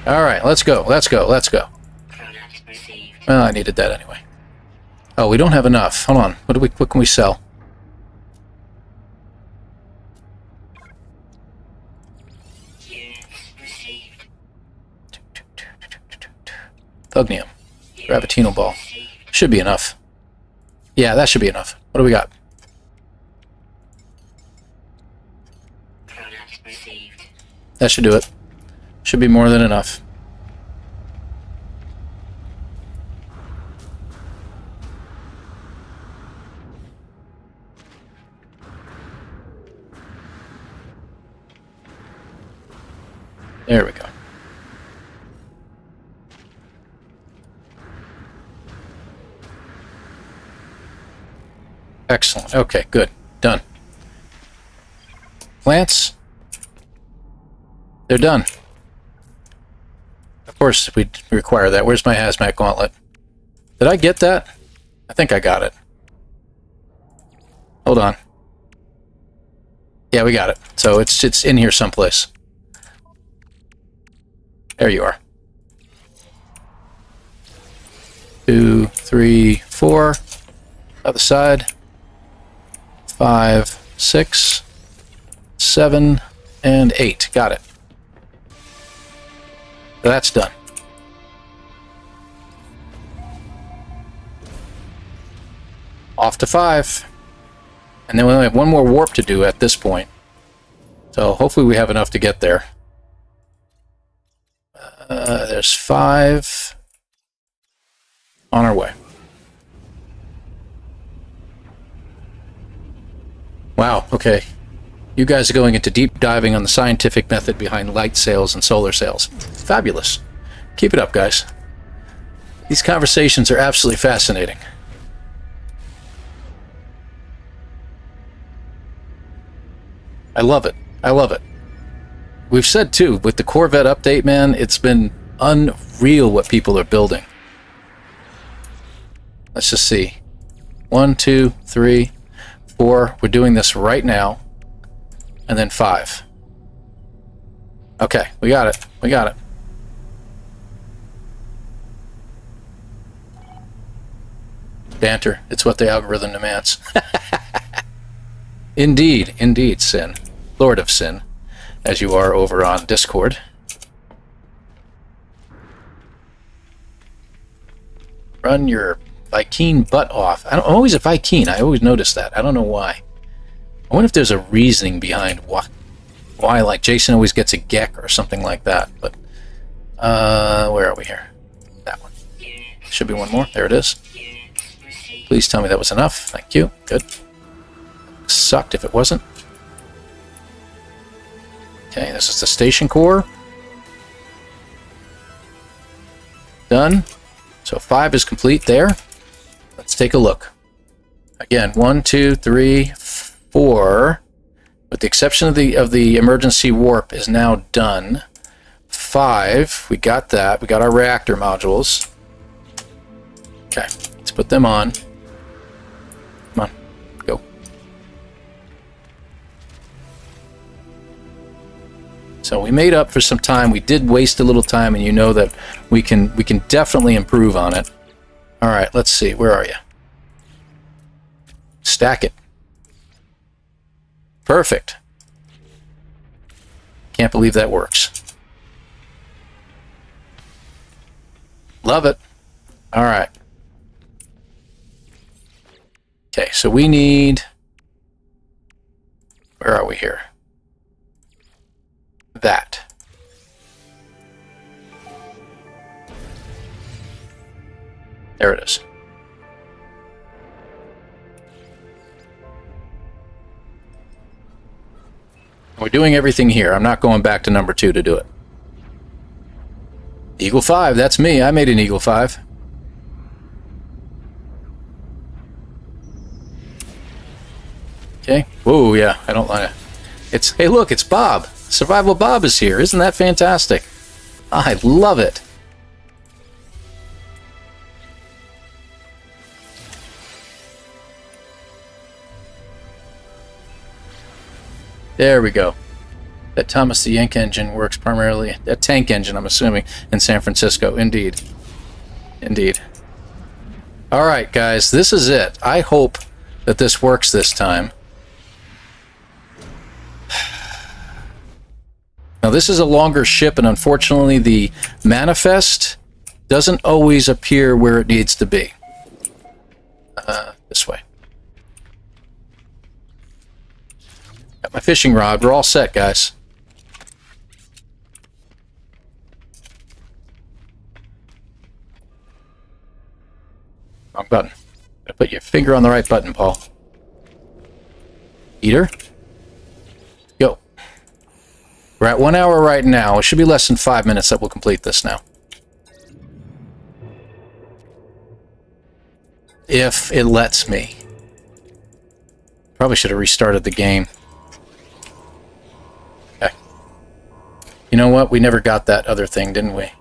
Alright, let's go, let's go, let's go. Product received. Well, I needed that anyway. Oh, we don't have enough. Hold on. What can we sell? Units received. Thugnium. Gravitino ball. Should be enough. Yeah, that should be enough. What do we got? Product received. That should do it. Should be more than enough. There we go. Excellent. Okay, good. Done. Plants. They're done. Of course, we require that. Where's my hazmat gauntlet? Did I get that? I think I got it. Hold on. Yeah, we got it. So it's in here someplace. There you are. 2, 3, 4. Other side. 5, 6, 7, and 8. Got it. So that's done. Off to 5. And then we only have one more warp to do at this point. So hopefully we have enough to get there. There's 5 on our way. Wow, okay. You guys are going into deep diving on the scientific method behind light sails and solar sails. Fabulous. Keep it up, guys. These conversations are absolutely fascinating. I love it. I love it. We've said, too, with the Corvette update, man, it's been unreal what people are building. Let's just see. 1, 2, 3, 4. We're doing this right now. And then 5. Okay, we got it. We got it. Banter. It's what the algorithm demands. Indeed, indeed, Sin. Lord of Sin, as you are over on Discord. Run your Vy'keen butt off. I'm always a Vy'keen. I always notice that. I don't know why. I wonder if there's a reasoning behind why like Jason always gets a Gek or something like that. But where are we here? That one. Should be one more. There it is. Please tell me that was enough. Thank you. Good. Sucked if it wasn't. Okay, this is the station core. Done. So 5 is complete there. Let's take a look. Again, 1, 2, 3, 4. With the exception of the emergency warp is now done. 5, we got that. We got our reactor modules. Okay, let's put them on. Come on, go. So we made up for some time. We did waste a little time, and you know that we can definitely improve on it. All right, let's see. Where are you? Stack it. Perfect. Can't believe that works. Love it. All right. Okay, so we need... Where are we here? That. There it is. We're doing everything here. I'm not going back to number 2 to do it. Eagle 5, that's me. I made an Eagle 5. Okay. Whoa, yeah, I don't like it. It's, hey, look, it's Bob. Survival Bob is here. Isn't that fantastic? I love it. There we go. That Thomas the Yank engine works primarily, a tank engine, I'm assuming, in San Francisco. Indeed. Indeed. All right, guys, this is it. I hope that this works this time. Now, this is a longer ship, and unfortunately, the manifest doesn't always appear where it needs to be. This way. Got my fishing rod. We're all set, guys. Wrong button. Gotta put your finger on the right button, Paul. Eater. Go. We're at 1 hour right now. It should be less than 5 minutes that we'll complete this now. If it lets me. Probably should have restarted the game. Okay. You know what? We never got that other thing, didn't we?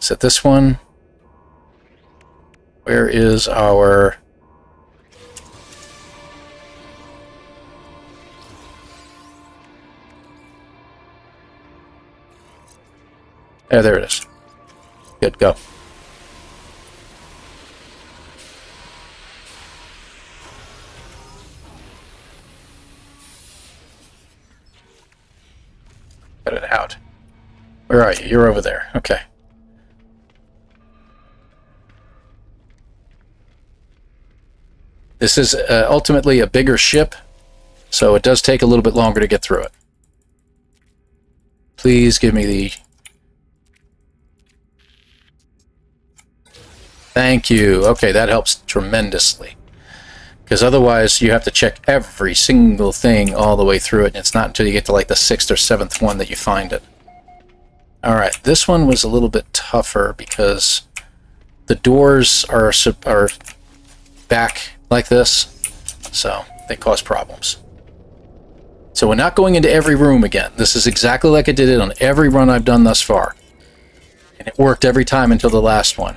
Is it this one? Where is our... there it is. Good, go. Got it out. Where are you? You're over there. Okay. This is ultimately a bigger ship, so it does take a little bit longer to get through it. Please give me the... Thank you. Okay, that helps tremendously. Because otherwise you have to check every single thing all the way through it, and it's not until you get to like the 6th or 7th one that you find it. Alright, this one was a little bit tougher because the doors are back like this, so they cause problems. So we're not going into every room again. This is exactly like I did it on every run I've done thus far. And it worked every time until the last one.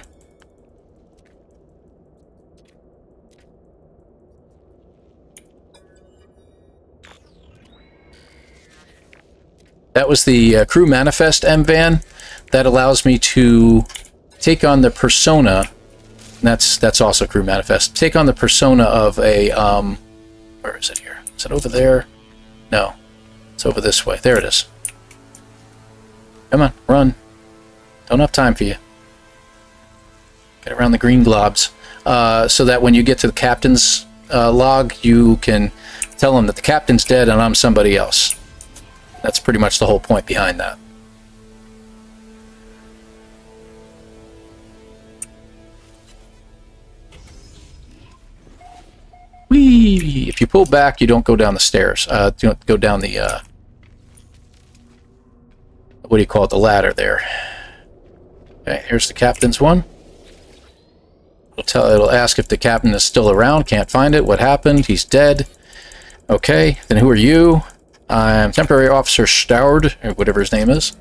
That was the crew manifest M-van. That allows me to take on the persona. That's also crew manifest. Take on the persona of a where is it here? Is it over there? No, it's over this way. There it is. Come on, run. Don't have time for you. Get around the green globs, so that when you get to the captain's log, you can tell him that the captain's dead and I'm somebody else. That's pretty much the whole point behind that. Whee! If you pull back, you don't go down the stairs. You don't go down the, what do you call it, the ladder there. Okay, here's the captain's one. It'll ask if the captain is still around. Can't find it. What happened? He's dead. Okay, then who are you? I'm Temporary Officer Staud, or whatever his name is.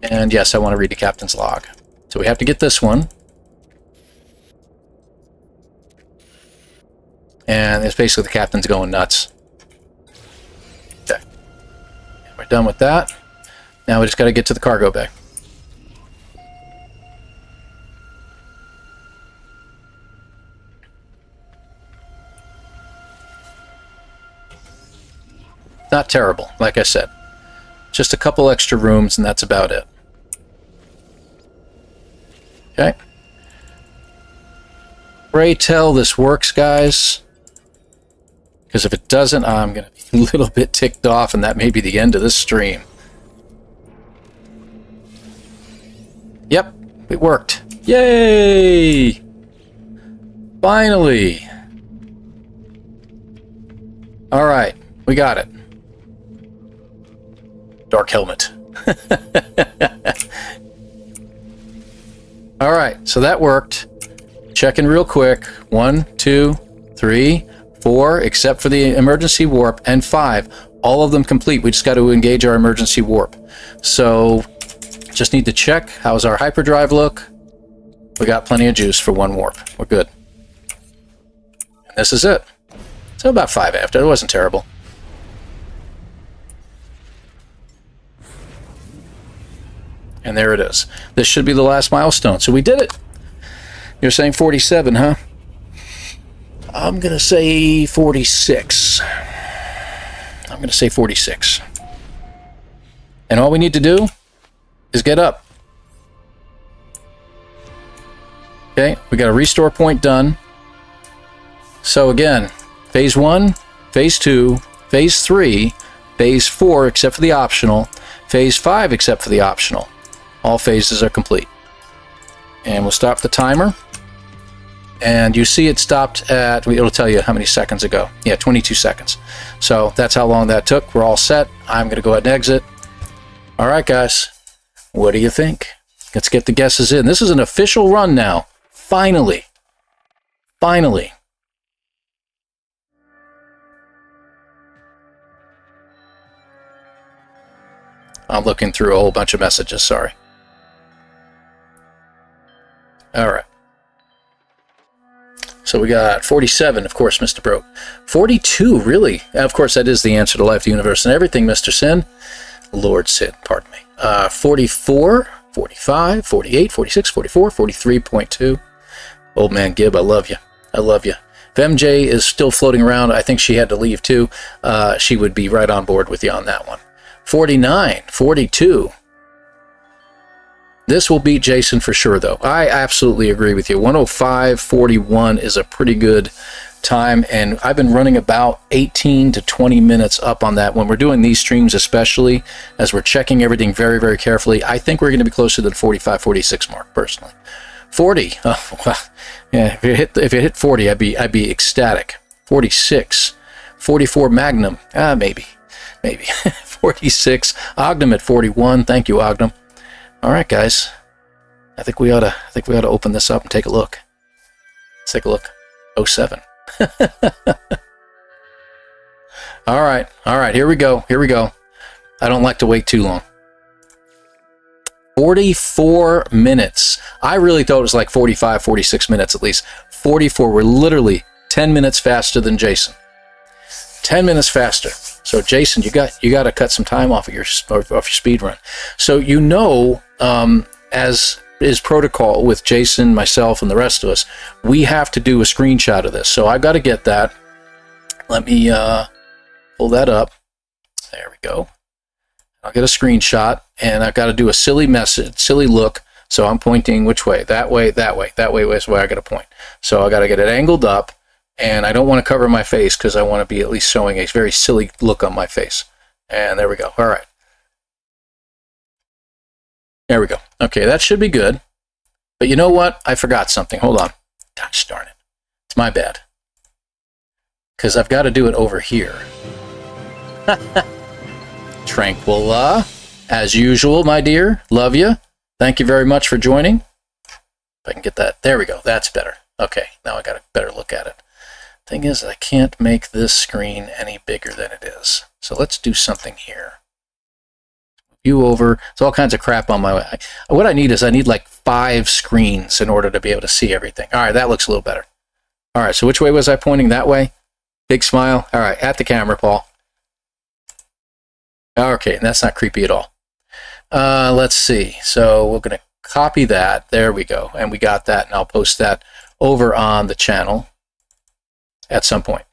And yes, I want to read the captain's log. So we have to get this one. And it's basically the captain's going nuts. Okay. We're done with that. Now we just got to get to the cargo bay. Not terrible, like I said. Just a couple extra rooms, and that's about it. Okay. Pray tell this works, guys. Because if it doesn't, I'm going to be a little bit ticked off, and that may be the end of this stream. Yep, it worked. Yay! Finally! Alright, we got it. Dark helmet. All right, so that worked. Checking real quick. 1, 2, 3, 4, except for the emergency warp, and 5. All of them complete. We just got to engage our emergency warp. So, just need to check. How's our hyperdrive look? We got plenty of juice for 1 warp. We're good. And this is it. So about 5 after. It wasn't terrible. And there it is. This should be the last milestone. So we did it. You're saying 47, huh? I'm going to say 46. I'm going to say 46. And all we need to do is get up. Okay, we got a restore point done. So again, phase 1, phase 2, phase 3, phase 4 except for the optional, phase 5 except for the optional. All phases are complete. And we'll stop the timer. And you see it stopped at, it'll tell you how many seconds ago. Yeah, 22 seconds. So that's how long that took. We're all set. I'm going to go ahead and exit. All right, guys. What do you think? Let's get the guesses in. This is an official run now. Finally. Finally. I'm looking through a whole bunch of messages, sorry. All right. So we got 47, of course, Mr. Broke. 42, really? Of course, that is the answer to life, the universe, and everything, Mr. Sin. Lord Sin, pardon me. 44, 45, 48, 46, 44, 43.2. Old man Gib, I love you. I love you. If MJ is still floating around, I think she had to leave too. She would be right on board with you on that one. 49, 42. This will beat Jason for sure, though. I absolutely agree with you. 105.41 is a pretty good time, and I've been running about 18 to 20 minutes up on that. When we're doing these streams, especially, as we're checking everything very, very carefully, I think we're going to be closer to the 45, 46 mark, personally. 40. Oh, well, yeah, if it hit 40, I'd be ecstatic. 46. 44 Magnum. Maybe. 46. Ogden at 41. Thank you, Ogden. All right, guys. I think we ought to open this up and take a look. Let's take a look. 07. All right. Here we go. I don't like to wait too long. 44 minutes. I really thought it was like 45, 46 minutes at least. 44. We're literally 10 minutes faster than Jason. 10 minutes faster. So Jason, you got to cut some time off of your speed run. So as is protocol with Jason, myself, and the rest of us, we have to do a screenshot of this. So I've got to get that. Let me pull that up. There we go. I'll get a screenshot, and I've got to do a silly look. So I'm pointing which way? That way. That way is where I got to point. So I got to get it angled up. And I don't want to cover my face because I want to be at least showing a very silly look on my face. And there we go. All right. There we go. Okay, that should be good. But you know what? I forgot something. Hold on. Gosh darn it. It's my bad. Because I've got to do it over here. Tranquilla. As usual, my dear. Love you. Thank you very much for joining. If I can get that. There we go. That's better. Okay, now I got a better look at it. Thing is, I can't make this screen any bigger than it is. So let's do something here. View over. There's all kinds of crap on my way. What I need like 5 screens in order to be able to see everything. All right, that looks a little better. All right, so which way was I pointing? That way? Big smile. All right, at the camera, Paul. Okay, that's not creepy at all. Let's see. So we're going to copy that. There we go. And we got that, and I'll post that over on the channel at some point.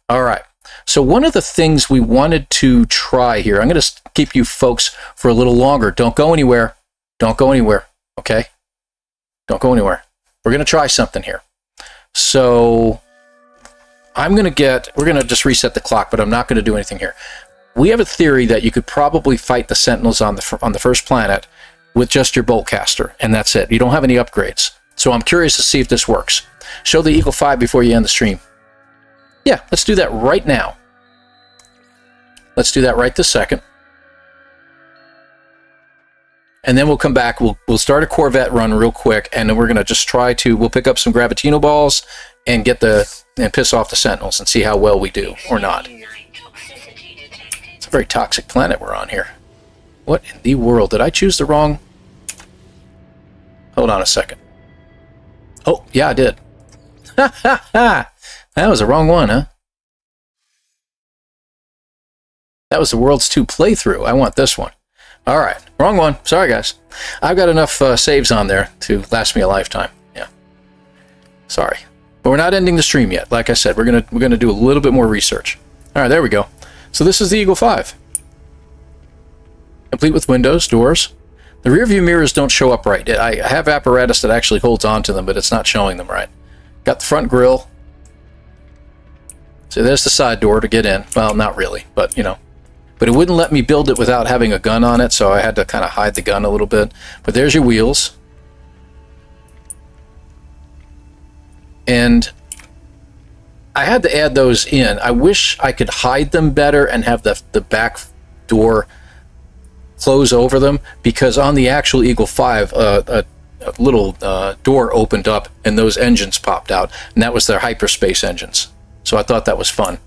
All right. So one of the things we wanted to try here, I'm going to keep you folks for a little longer. Don't go anywhere. Don't go anywhere. Okay? Don't go anywhere. We're going to try something here. So we're going to just reset the clock, but I'm not going to do anything here. We have a theory that you could probably fight the Sentinels on the first planet with just your boltcaster, and that's it. You don't have any upgrades. So I'm curious to see if this works. Show the Eagle 5 before you end the stream. Yeah, let's do that right now. Let's do that right this second. and then we'll come back. We'll start a Corvette run real quick, and then we're gonna just try to. We'll pick up some gravitino balls and and piss off the sentinels and see how well we do or not. It's a very toxic planet we're on here. What in the world? Did I choose the wrong? Hold on a second. Oh, yeah, I did. Ha ha ha! That was the wrong one, huh? That was the Worlds 2 playthrough. I want this one. All right, wrong one. Sorry, guys. I've got enough saves on there to last me a lifetime. Yeah. Sorry, but we're not ending the stream yet. Like I said, we're gonna do a little bit more research. All right, there we go. So this is the Eagle 5, complete with windows, doors. The rear view mirrors don't show up right. I have apparatus that actually holds on to them, but it's not showing them right. Got the front grille. So there's the side door to get in. Well, not really, but you know. But it wouldn't let me build it without having a gun on it, so I had to kind of hide the gun a little bit. But there's your wheels. And I had to add those in. I wish I could hide them better and have the back door close over them, because on the actual Eagle 5, a little door opened up and those engines popped out, and that was their hyperspace engines. So I thought that was fun.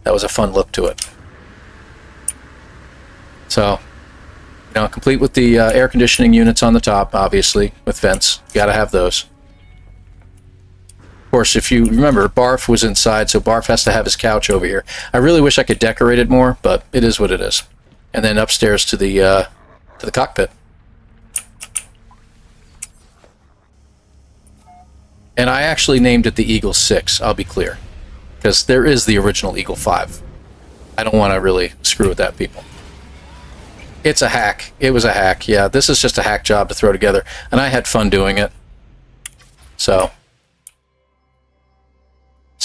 That was a fun look to it. So, you know, complete with the air conditioning units on the top, obviously, with vents. You gotta have those. Of course, if you remember, Barf was inside, so Barf has to have his couch over here. I really wish I could decorate it more, but it is what it is. And then upstairs to the cockpit. And I actually named it the Eagle 6, I'll be clear. Because there is the original Eagle 5. I don't want to really screw with that, people. It's a hack. It was a hack. Yeah, this is just a hack job to throw together. And I had fun doing it. So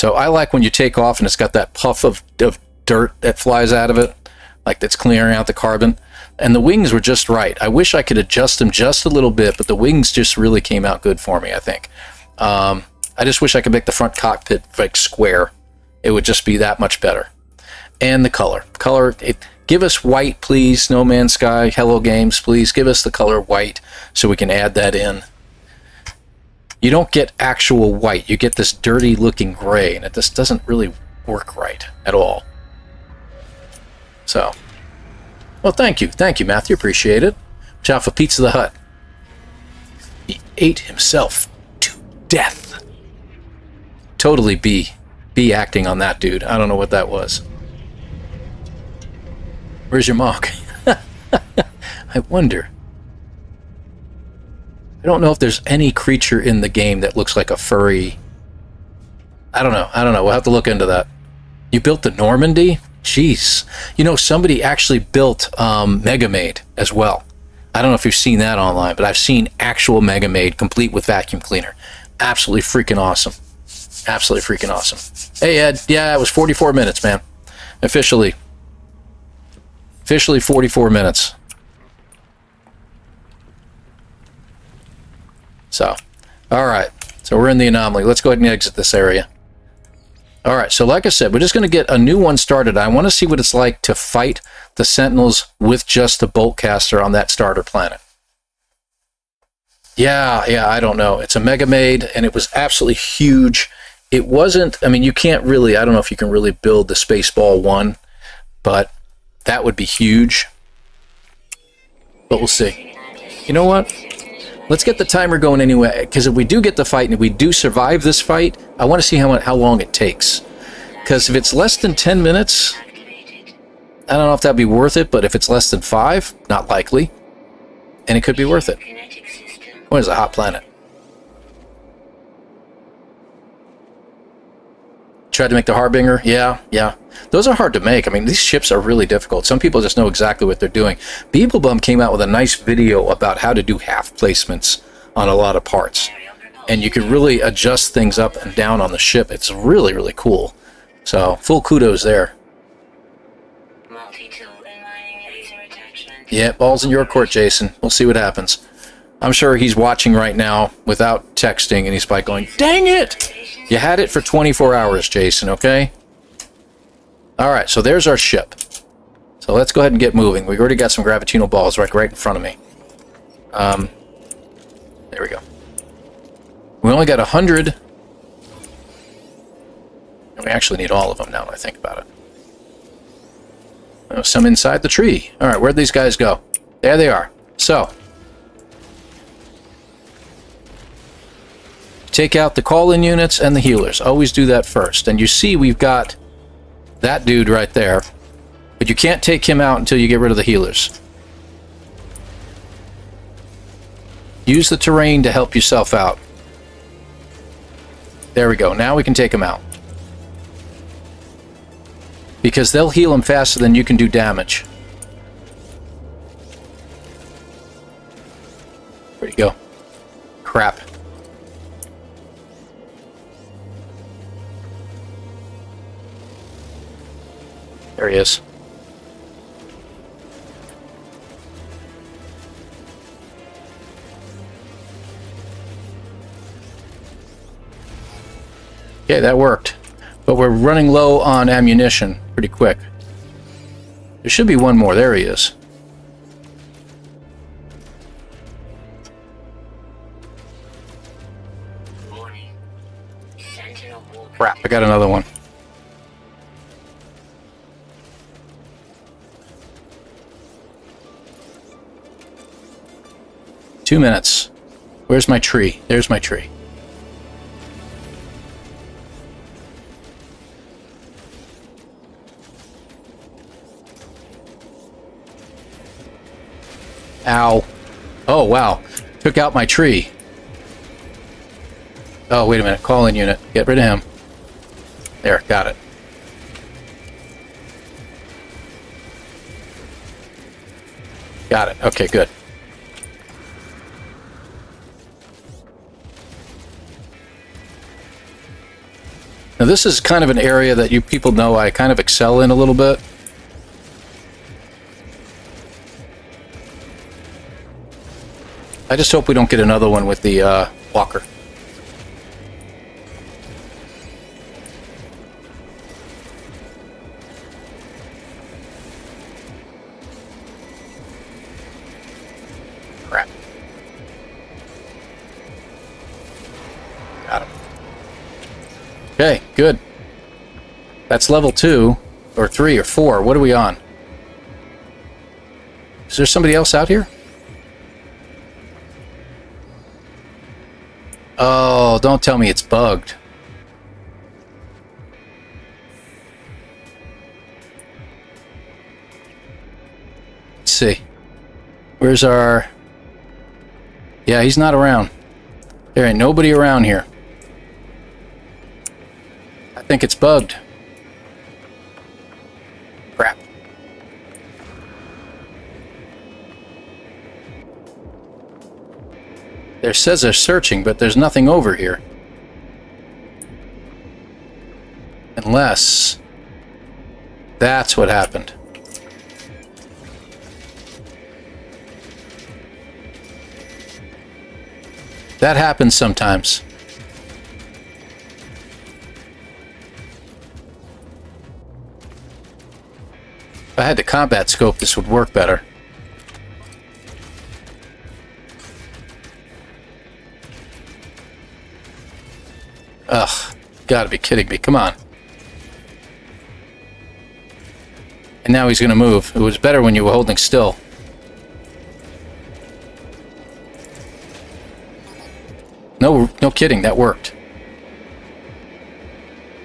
I like when you take off and it's got that puff of dirt that flies out of it. Like that's clearing out the carbon. And the wings were just right. I wish I could adjust them just a little bit, but the wings just really came out good for me, I think. I just wish I could make the front cockpit like square. It would just be that much better. And the color. Give us white, please. No Man's Sky, Hello Games, please. Give us the color white so we can add that in. You don't get actual white. You get this dirty looking gray, and it just doesn't really work right at all. So, well, thank you. Thank you, Matthew. Appreciate it. Watch out for Pizza the Hut. He ate himself to death. Totally B acting on that dude. I don't know what that was. Where's your mock? I wonder. I don't know if there's any creature in the game that looks like a furry. I don't know. We'll have to look into that. You built the Normandy? Jeez. You know, somebody actually built Megamaid as well. I don't know if you've seen that online, but I've seen actual Megamaid complete with vacuum cleaner. Absolutely freaking awesome. Absolutely freaking awesome. Hey, Ed. Yeah, it was 44 minutes, man. Officially 44 minutes. So, all right. So we're in the anomaly. Let's go ahead and exit this area. All right. So like I said, we're just going to get a new one started. I want to see what it's like to fight the Sentinels with just the bolt caster on that starter planet. Yeah, I don't know. It's a Megamaid, and it was absolutely huge. It wasn't, I mean, you can't really, I don't know if you can really build the Spaceball 1, but that would be huge. But we'll see. You know what? Let's get the timer going anyway, because if we do get the fight and if we do survive this fight, I want to see how long it takes. Because if it's less than 10 minutes, I don't know if that'd be worth it, but if it's less than 5, not likely. And it could be worth it. What is a hot planet? Tried to make the Harbinger? Yeah. Those are hard to make. I mean, these ships are really difficult. Some people just know exactly what they're doing. Beeblebum came out with a nice video about how to do half placements on a lot of parts. And you can really adjust things up and down on the ship. It's really, really cool. So, full kudos there. Yeah, ball's in your court, Jason. We'll see what happens. I'm sure he's watching right now without texting, and he's probably going, dang it! You had it for 24 hours, Jason, okay? Alright, so there's our ship. So let's go ahead and get moving. We've already got some gravitino balls right in front of me. There we go. We only got 100. And we actually need all of them now that I think about it. Oh, some inside the tree. Alright, where'd these guys go? There they are. So, take out the call-in units and the healers. Always do that first. And you see we've got that dude right there. But you can't take him out until you get rid of the healers. Use the terrain to help yourself out. There we go. Now we can take him out. Because they'll heal him faster than you can do damage. Where'd he go? Crap. There he is. Okay, that worked. But we're running low on ammunition pretty quick. There should be one more. There he is. Warning. Sentinel walker. Crap, I got another one. Two minutes. Where's my tree? There's my tree. Ow. Oh, wow. Took out my tree. Oh, wait a minute. Call-in unit. Get rid of him. There, got it. Got it. Okay, good. Now, this is kind of an area that you people know I kind of excel in a little bit. I just hope we don't get another one with the walker. Crap. Got him. Okay, good. That's level 2, or 3, or 4. What are we on? Is there somebody else out here? Oh, don't tell me it's bugged. Let's see. Where's our... Yeah, he's not around. There ain't nobody around here. I think it's bugged. Crap. There says they're searching, but there's nothing over here. Unless... that's what happened. That happens sometimes. If I had the combat scope, this would work better. Ugh, gotta be kidding me, come on. And now he's gonna move. It was better when you were holding still. No kidding, that worked.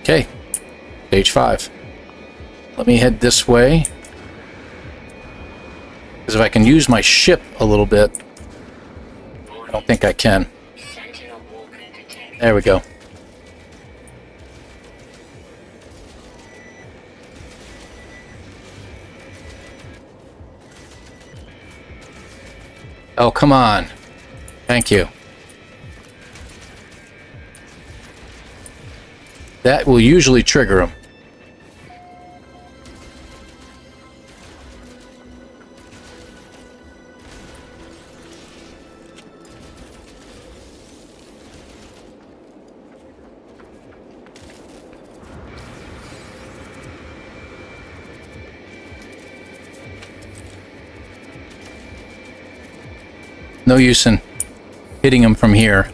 Okay, stage 5. Let me head this way. Because if I can use my ship a little bit, I don't think I can. Sentinel walker detected. There we go. Oh, come on. Thank you. That will usually trigger him. No use in hitting them from here,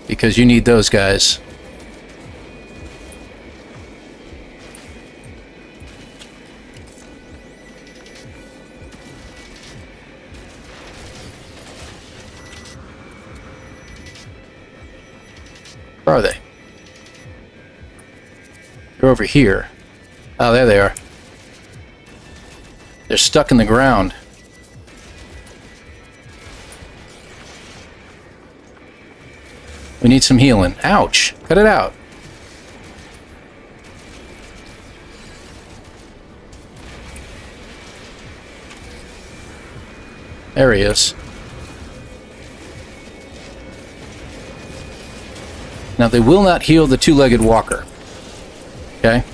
because you need those guys. Where are they? They're over here. Oh, there they are. They're stuck in the ground. We need some healing. Ouch! Cut it out. There he is. Now, they will not heal the two-legged walker. Okay?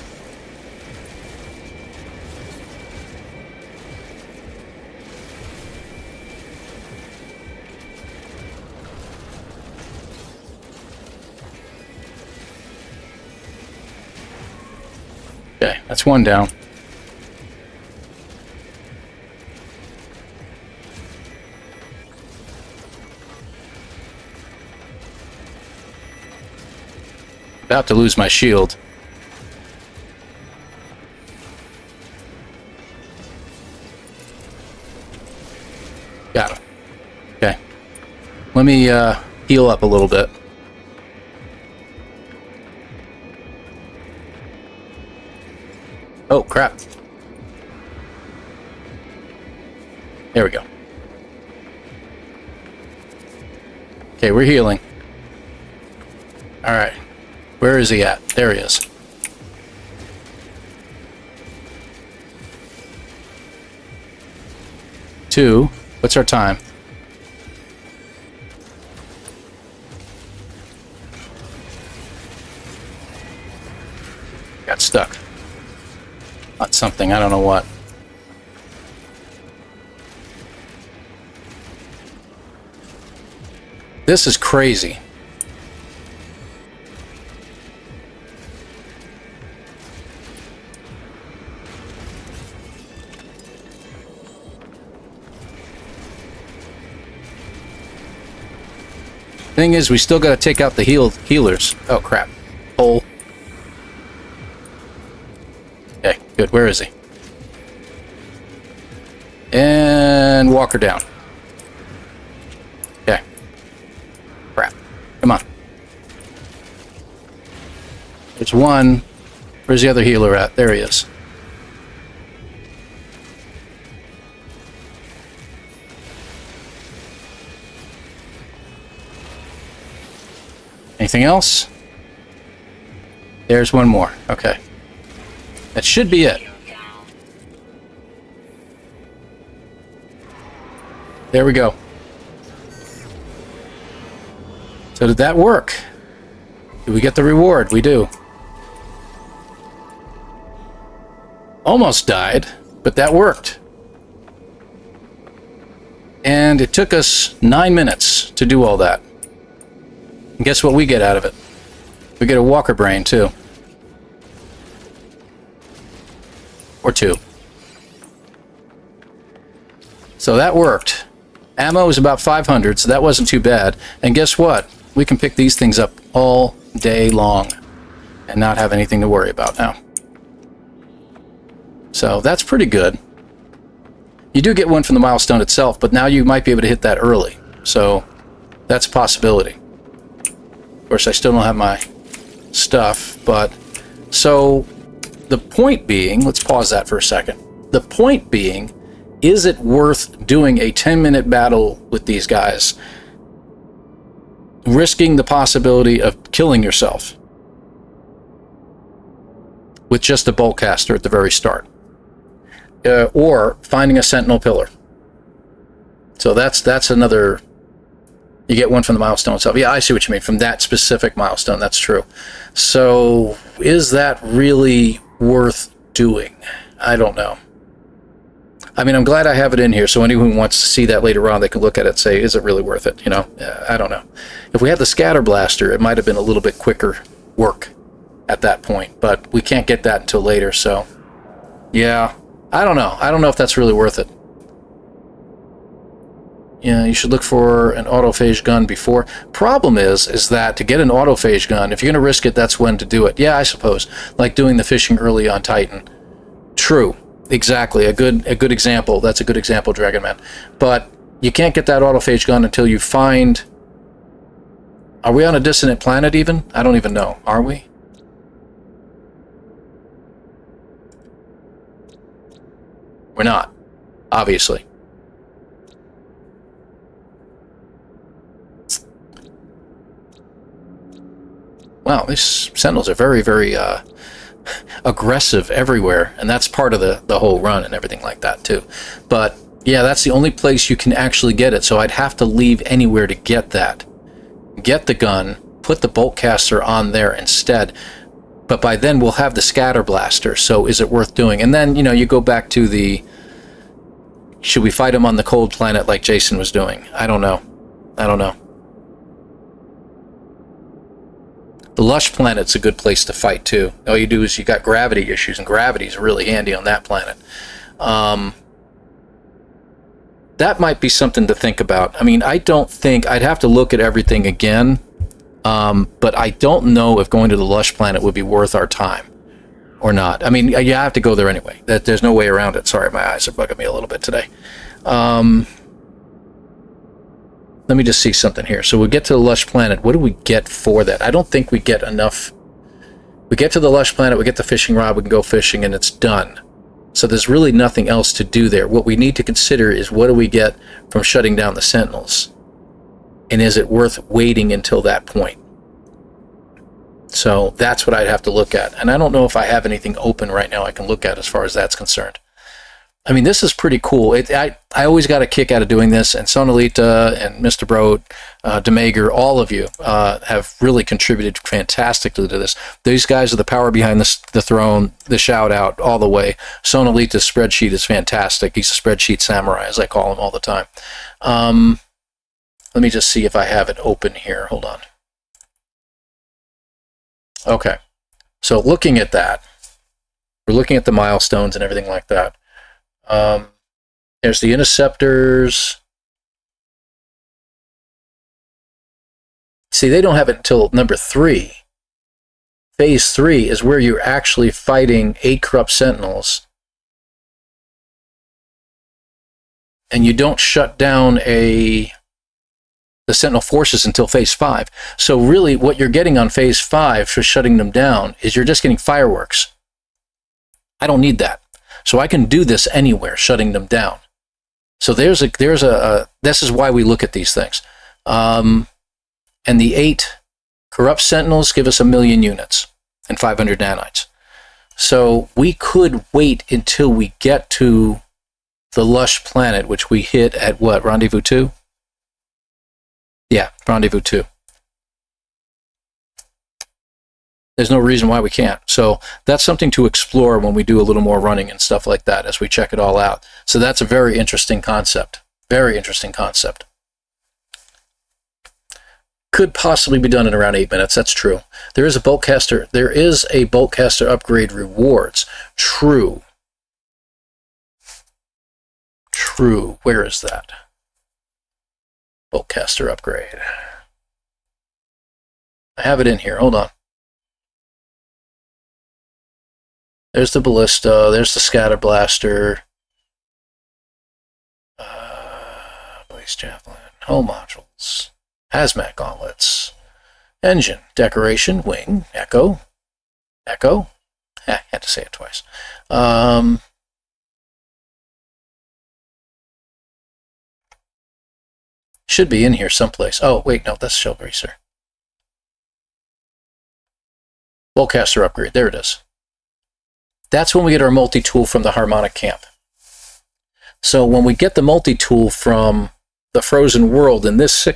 Okay, that's one down. About to lose my shield. Got him. Okay. Let me heal up a little bit. Oh, crap. There we go. Okay, we're healing. Alright. Where is he at? There he is. Two. What's our time? Got stuck. On something, I don't know what. This is crazy. Thing is, we still got to take out the healers. Oh, crap. Hole. Okay, good. Where is he? And Walker down. Okay. Crap. Come on. There's one. Where's the other healer at? There he is. Anything else? There's one more. Okay. That should be it. There we go. So did that work? Did we get the reward? We do. Almost died, but that worked. And it took us 9 minutes to do all that. And guess what we get out of it? We get a walker brain, too. Or two. So that worked. Ammo is about 500, so that wasn't too bad. And guess what? We can pick these things up all day long and not have anything to worry about now. So that's pretty good. You do get one from the milestone itself, but now you might be able to hit that early. So that's a possibility. Of course, I still don't have my stuff, but... So, the point being... Let's pause that for a second. The point being, is it worth doing a 10-minute battle with these guys? Risking the possibility of killing yourself with just a bolt caster at the very start. Or finding a sentinel pillar. So that's another... You get one from the milestone itself. Yeah, I see what you mean. From that specific milestone, that's true. So, is that really worth doing? I don't know. I mean, I'm glad I have it in here, so anyone who wants to see that later on, they can look at it and say, is it really worth it? You know, I don't know. If we had the scatter blaster, it might have been a little bit quicker work at that point, but we can't get that until later, so... Yeah, I don't know. I don't know if that's really worth it. Yeah, you should look for an autophage gun before. Problem is that to get an autophage gun, if you're going to risk it, that's when to do it. Yeah, I suppose. Like doing the fishing early on Titan. True. Exactly. A good example. That's a good example, Dragon Man. But you can't get that autophage gun until you find... Are we on a dissonant planet even? I don't even know. Are we? We're not. Obviously. Wow, these sentinels are very, very aggressive everywhere, and that's part of the whole run and everything like that too. But yeah, that's the only place you can actually get it, so I'd have to leave anywhere to get that. Get the gun, put the bolt caster on there instead, but by then we'll have the scatter blaster, so is it worth doing? And then, you know, you go back to the, should we fight him on the cold planet like Jason was doing? I don't know. The lush planet's a good place to fight too. All you do is you got gravity issues, and gravity's really handy on that planet. That might be something to think about. I mean, I don't think... I'd have to look at everything again, but I don't know if going to the lush planet would be worth our time or not. I mean, you have to go there anyway. There's no way around it. Sorry, my eyes are bugging me a little bit today. Let me just see something here. So we get to the lush planet. What do we get for that? I don't think we get enough. We get to the lush planet, we get the fishing rod, we can go fishing, and it's done. So there's really nothing else to do there. What we need to consider is, what do we get from shutting down the sentinels? And is it worth waiting until that point? So that's what I'd have to look at. And I don't know if I have anything open right now I can look at as far as that's concerned. I mean, this is pretty cool. I always got a kick out of doing this, and Sonalita and Mr. Broad, Demager, all of you have really contributed fantastically to this. These guys are the power behind the throne, the shout out all the way. Sonalita's spreadsheet is fantastic. He's a spreadsheet samurai, as I call him all the time. Let me just see if I have it open here. Hold on. Okay. So looking at that, we're looking at the milestones and everything like that. There's the interceptors. See, they don't have it until number 3. Phase 3 is where you're actually fighting 8 corrupt sentinels. And you don't shut down the sentinel forces until phase 5. So really what you're getting on phase 5 for shutting them down is you're just getting fireworks. I don't need that. So I can do this anywhere, shutting them down. So this is why we look at these things. And the 8 corrupt sentinels give us 1,000,000 units and 500 nanites. So we could wait until we get to the lush planet, which we hit at what, Rendezvous 2? Yeah, Rendezvous 2. There's no reason why we can't. So that's something to explore when we do a little more running and stuff like that as we check it all out. So that's a very interesting concept. Very interesting concept. Could possibly be done in around 8 minutes. That's true. There is a boltcaster. There is a boltcaster upgrade rewards. True. True. Where is that? Boltcaster upgrade. I have it in here. Hold on. There's the ballista, there's the scatter blaster, blaze javelin, hull modules, hazmat gauntlets, engine, decoration, wing, echo, had to say it twice. Should be in here someplace. Oh, wait, no, that's shell greaser. Boltcaster upgrade, there it is. That's when we get our multi-tool from the Harmonic Camp. So when we get the multi-tool from the Frozen World in this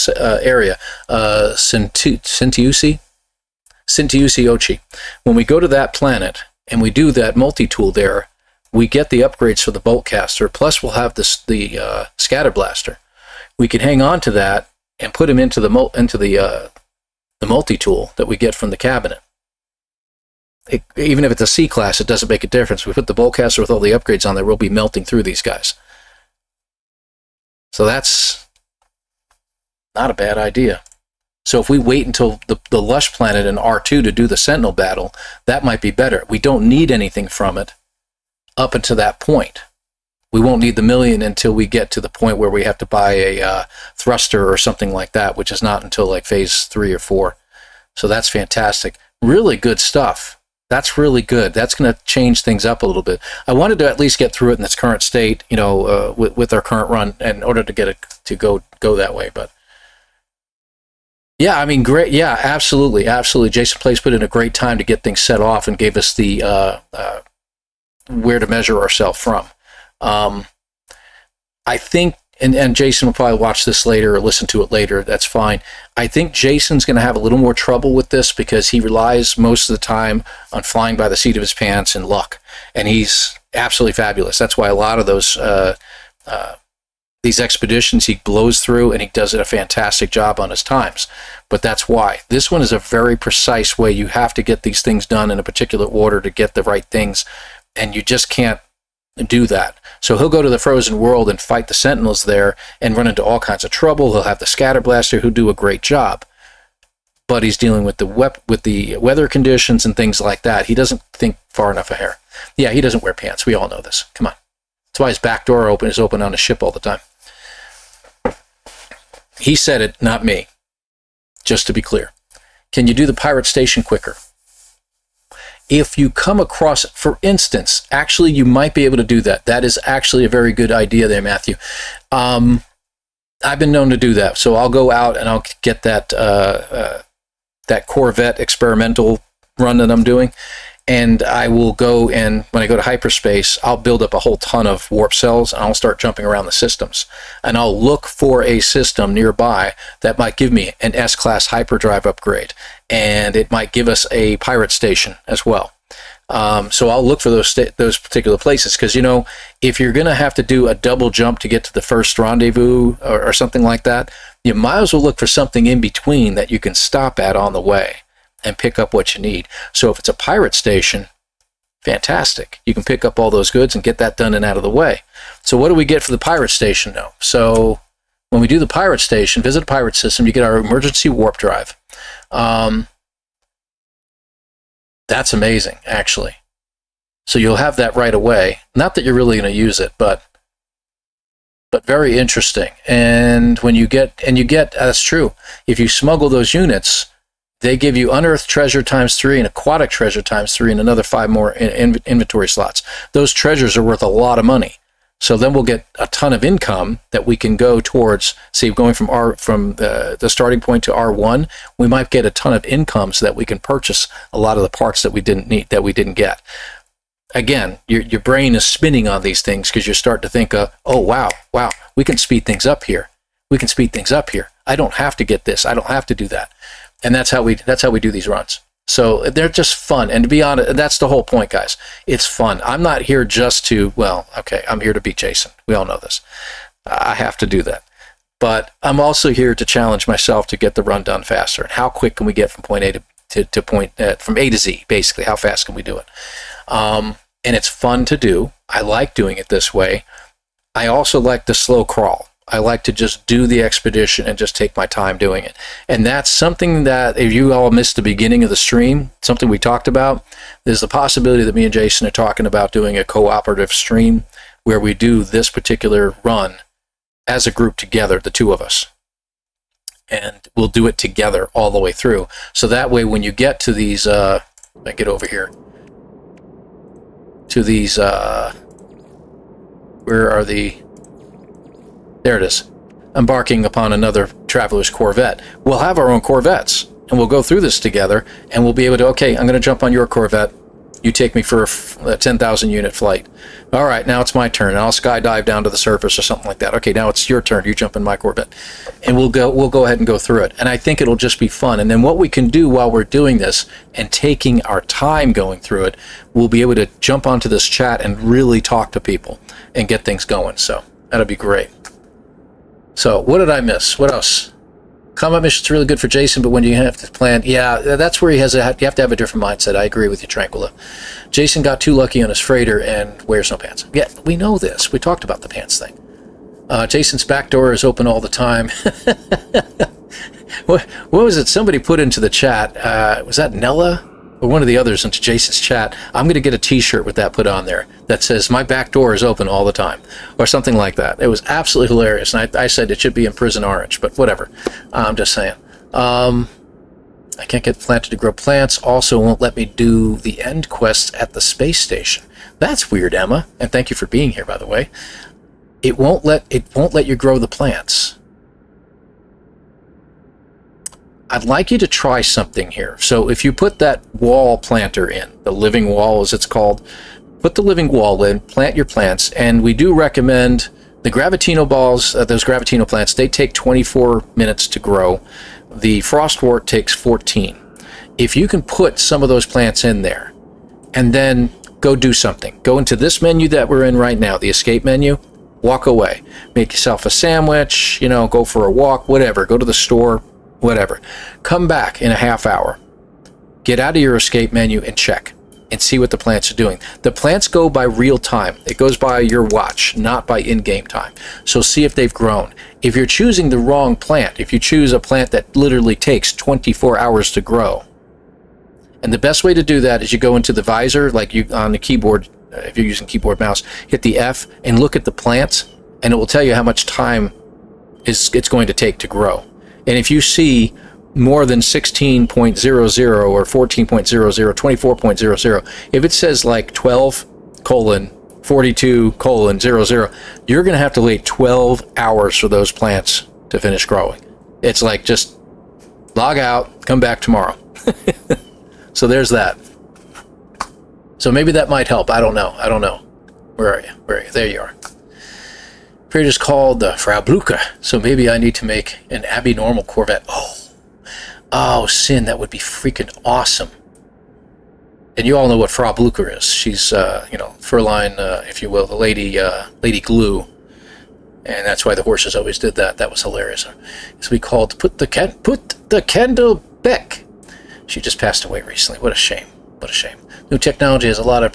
area, Sintiusi Ochi, when we go to that planet and we do that multi-tool there, we get the upgrades for the Boltcaster, plus we'll have the Scatter Blaster. We can hang on to that and put him into the multi-tool that we get from the cabinet. Even if it's a C class, it doesn't make a difference. We put the Boltcaster with all the upgrades on there, we'll be melting through these guys. So that's Not a bad idea. So if we wait until the Lush planet in R2 to do the Sentinel battle, that might be better. We don't need anything from it up until that point. We won't need the million until we get to the point where we have to buy a thruster or something like that, which is not until like phase 3 or 4. So that's fantastic. Really good stuff. That's really good. That's going to change things up a little bit. I wanted to at least get through it in its current state, you know, with our current run in order to get it to go that way. But yeah, I mean, great. Yeah, absolutely. Absolutely. Jason Place put in a great time to get things set off and gave us the where to measure ourselves from. I think, and Jason will probably watch this later or listen to it later. That's fine. I think Jason's going to have a little more trouble with this because he relies most of the time on flying by the seat of his pants and luck. And he's absolutely fabulous. That's why a lot of those these expeditions he blows through, and he does a fantastic job on his times. But that's why. This one is a very precise way. You have to get these things done in a particular order to get the right things, and you just can't do that. So he'll go to the frozen world and fight the sentinels there and run into all kinds of trouble. He'll have the scatter blaster who do a great job, but he's dealing with the weather conditions and things like that. He doesn't think far enough ahead. Yeah, he doesn't wear pants. We all know this. Come on. That's why his back door is open on the ship all the time. He said it, not me. Just to be clear. Can you do the pirate station quicker? If you come across it, for instance, actually you might be able to do that. That is actually a very good idea there, Matthew. I've been known to do that. So I'll go out and I'll get that that Corvette experimental run that I'm doing. And I will go and when I go to hyperspace, I'll build up a whole ton of warp cells and I'll start jumping around the systems. And I'll look for a system nearby that might give me an S-class hyperdrive upgrade. And it might give us a pirate station as well. So I'll look for those particular places because, you know, if you're going to have to do a double jump to get to the first rendezvous or something like that, you might as well look for something in between that you can stop at on the way and pick up what you need. So if it's a pirate station, fantastic. You can pick up all those goods and get that done and out of the way. So what do we get for the pirate station though? So when we do the pirate station, visit a pirate system, you get our emergency warp drive. That's amazing, actually. So you'll have that right away. Not that you're really going to use it, but very interesting. And when you get, that's true. If you smuggle those units, they give you unearthed treasure ×3 and aquatic treasure ×3 and another 5 more inventory slots. Those treasures are worth a lot of money. So then we'll get a ton of income that we can go towards, say, going from the starting point to R1, we might get a ton of income so that we can purchase a lot of the parts that we didn't need, that we didn't get. Again, your brain is spinning on these things because you're starting to think, oh, wow, we can speed things up here. We can speed things up here. I don't have to get this. I don't have to do that. And that's how we do these runs. So they're just fun. And to be honest, that's the whole point, guys. It's fun. I'm not here just to, well, okay, I'm here to beat Jason. We all know this. I have to do that. But I'm also here to challenge myself to get the run done faster. And how quick can we get from point A to point, from A to Z, basically? How fast can we do it? And it's fun to do. I like doing it this way. I also like the slow crawl. I like to just do the expedition and just take my time doing it. And that's something that if you all missed the beginning of the stream, something we talked about, there's the possibility that me and Jason are talking about doing a cooperative stream where we do this particular run as a group together, the two of us. And we'll do it together all the way through. So that way when you get to these, I get over here, to these, where are the... There it is. Embarking upon another traveler's Corvette. We'll have our own Corvettes, and we'll go through this together, and we'll be able to, okay, I'm going to jump on your Corvette. You take me for a 10,000 unit flight. All right, now it's my turn, and I'll skydive down to the surface or something like that. Okay, now it's your turn. You jump in my Corvette. And we'll go ahead and go through it. And I think it'll just be fun. And then what we can do while we're doing this and taking our time going through it, we'll be able to jump onto this chat and really talk to people and get things going. So that'll be great. So what did I miss? What else? Combat mission's really good for Jason, but when you have to plan, yeah, that's where you have to have a different mindset. I agree with you, Tranquilla. Jason got too lucky on his freighter and wears no pants. Yeah, we know this. We talked about the pants thing. Jason's back door is open all the time. What was it? Somebody put into the chat. Was that Nella? Or one of the others into Jason's chat. I'm going to get a t-shirt with that put on there that says, my back door is open all the time. Or something like that. It was absolutely hilarious. And I said it should be in Prison Orange. But whatever. I'm just saying. I can't get planted to grow plants. Also won't let me do the end quests at the space station. That's weird, Emma. And thank you for being here, by the way. It won't let you grow the plants. I'd like you to try something here. So if you put that wall planter in, the living wall as it's called, put the living wall in, plant your plants, and we do recommend the Gravitino balls, those Gravitino plants, they take 24 minutes to grow. The Frostwort takes 14. If you can put some of those plants in there, and then go do something. Go into this menu that we're in right now, the escape menu, walk away. Make yourself a sandwich, go for a walk, whatever. Go to the store, whatever. Come back in a half hour. Get out of your escape menu and check and see what the plants are doing. The plants go by real time. It goes by your watch, not by in-game time. So see if they've grown. If you're choosing the wrong plant, if you choose a plant that literally takes 24 hours to grow, and the best way to do that is you go into the visor, like you on the keyboard, if you're using keyboard mouse, hit the F and look at the plants, and it will tell you how much time it's going to take to grow. And if you see more than 16.00 or 14.00, 24.00, if it says like 12:42:00, you're going to have to wait 12 hours for those plants to finish growing. It's like just log out, come back tomorrow. So there's that. So maybe that might help. I don't know. Where are you? There you are. Period is called the Frau Blucher, so maybe I need to make an abnormal Corvette. Oh, Sin, that would be freaking awesome. And you all know what Frau Blucher is. She's, Fräulein, if you will, the Lady Glue. And that's why the horses always did that. That was hilarious. It's we called Put the Candle Back. She just passed away recently. What a shame. What a shame. New technology has a lot of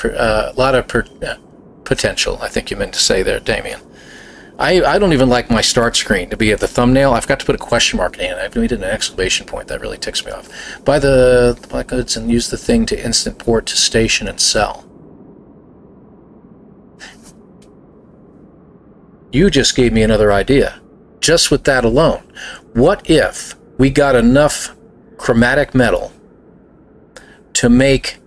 potential, I think you meant to say there, Damien. I don't even like my start screen to be at the thumbnail. I've got to put a question mark in it. I've made it an exclamation point. That really ticks me off. Buy the black goods and use the thing to instant port to station and sell. You just gave me another idea. Just with that alone. What if we got enough chromatic metal to make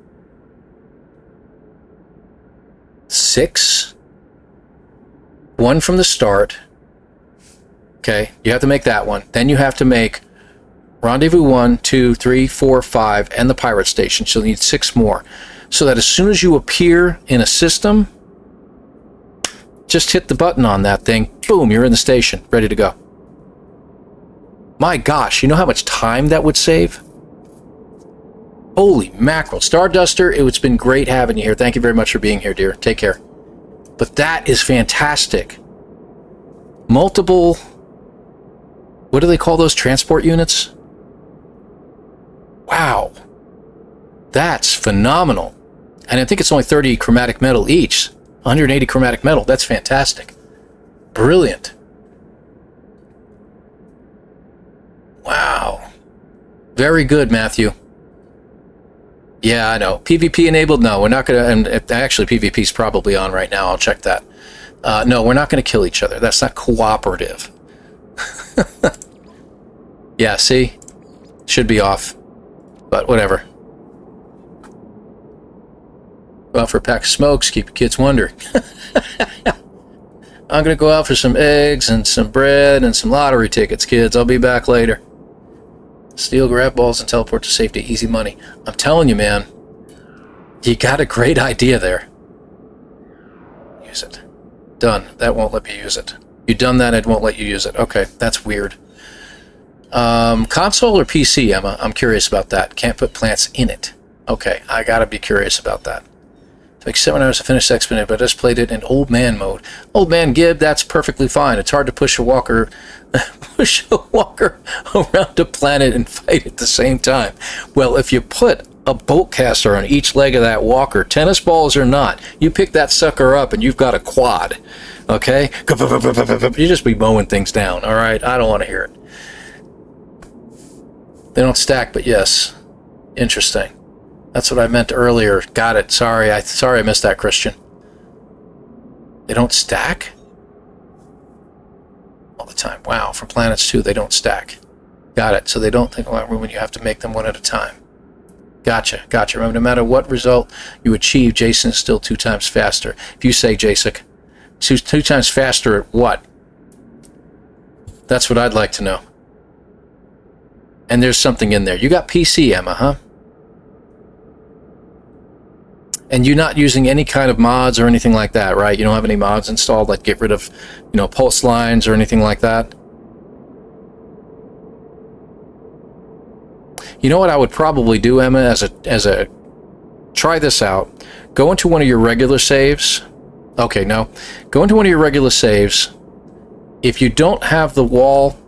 6? One from the start. Okay, you have to make that one. Then you have to make Rendezvous 1, 2, 3, 4, 5, and the pirate station. So you need 6 more. So that as soon as you appear in a system, just hit the button on that thing. Boom, you're in the station, ready to go. My gosh, you know how much time that would save? Holy mackerel. Starduster, it's been great having you here. Thank you very much for being here, dear. Take care. But that is fantastic. Multiple, what do they call those transport units? Wow. That's phenomenal. And I think it's only 30 chromatic metal each. 180 chromatic metal. That's fantastic. Brilliant. Wow. Very good, Matthew. Yeah, I know. PvP enabled? No, we're not going to... And actually, PvP's probably on right now. I'll check that. No, we're not going to kill each other. That's not cooperative. Yeah, see? Should be off. But whatever. Go out for a pack of smokes. Keep your kids wondering. I'm going to go out for some eggs and some bread and some lottery tickets, kids. I'll be back later. Steal grab balls and teleport to safety. Easy money. I'm telling you, man. You got a great idea there. Use it. Done. That won't let me use it. You done that, it won't let you use it. Okay, that's weird. Console or PC, Emma? I'm curious about that. Can't put plants in it. Okay, I gotta be curious about that. It takes 7 hours to finish the expedition, but I just played it in old man mode. Old man Gib, that's perfectly fine. It's hard to push a walker around a planet and fight at the same time. Well, if you put a bolt caster on each leg of that walker, tennis balls or not. You pick that sucker up and you've got a quad, okay? You just be mowing things down, all right? I don't want to hear it. They don't stack, but yes. Interesting. That's what I meant earlier. Got it. Sorry, I missed that, Christian. They don't stack? All the time. Wow, for planets too, they don't stack. Got it. So they don't take a lot of room and you have to make them one at a time. Gotcha. Remember, no matter what result you achieve, Jason is still 2 times faster. If you say, Jacek, 2 times faster at what? That's what I'd like to know. And there's something in there. You got PC, Emma, huh? And you're not using any kind of mods or anything like that, right? You don't have any mods installed, like get rid of, pulse lines or anything like that? You know what I would probably do, Emma, as a try this out. Go into one of your regular saves. Okay, no. Go into one of your regular saves. If you don't have the wall,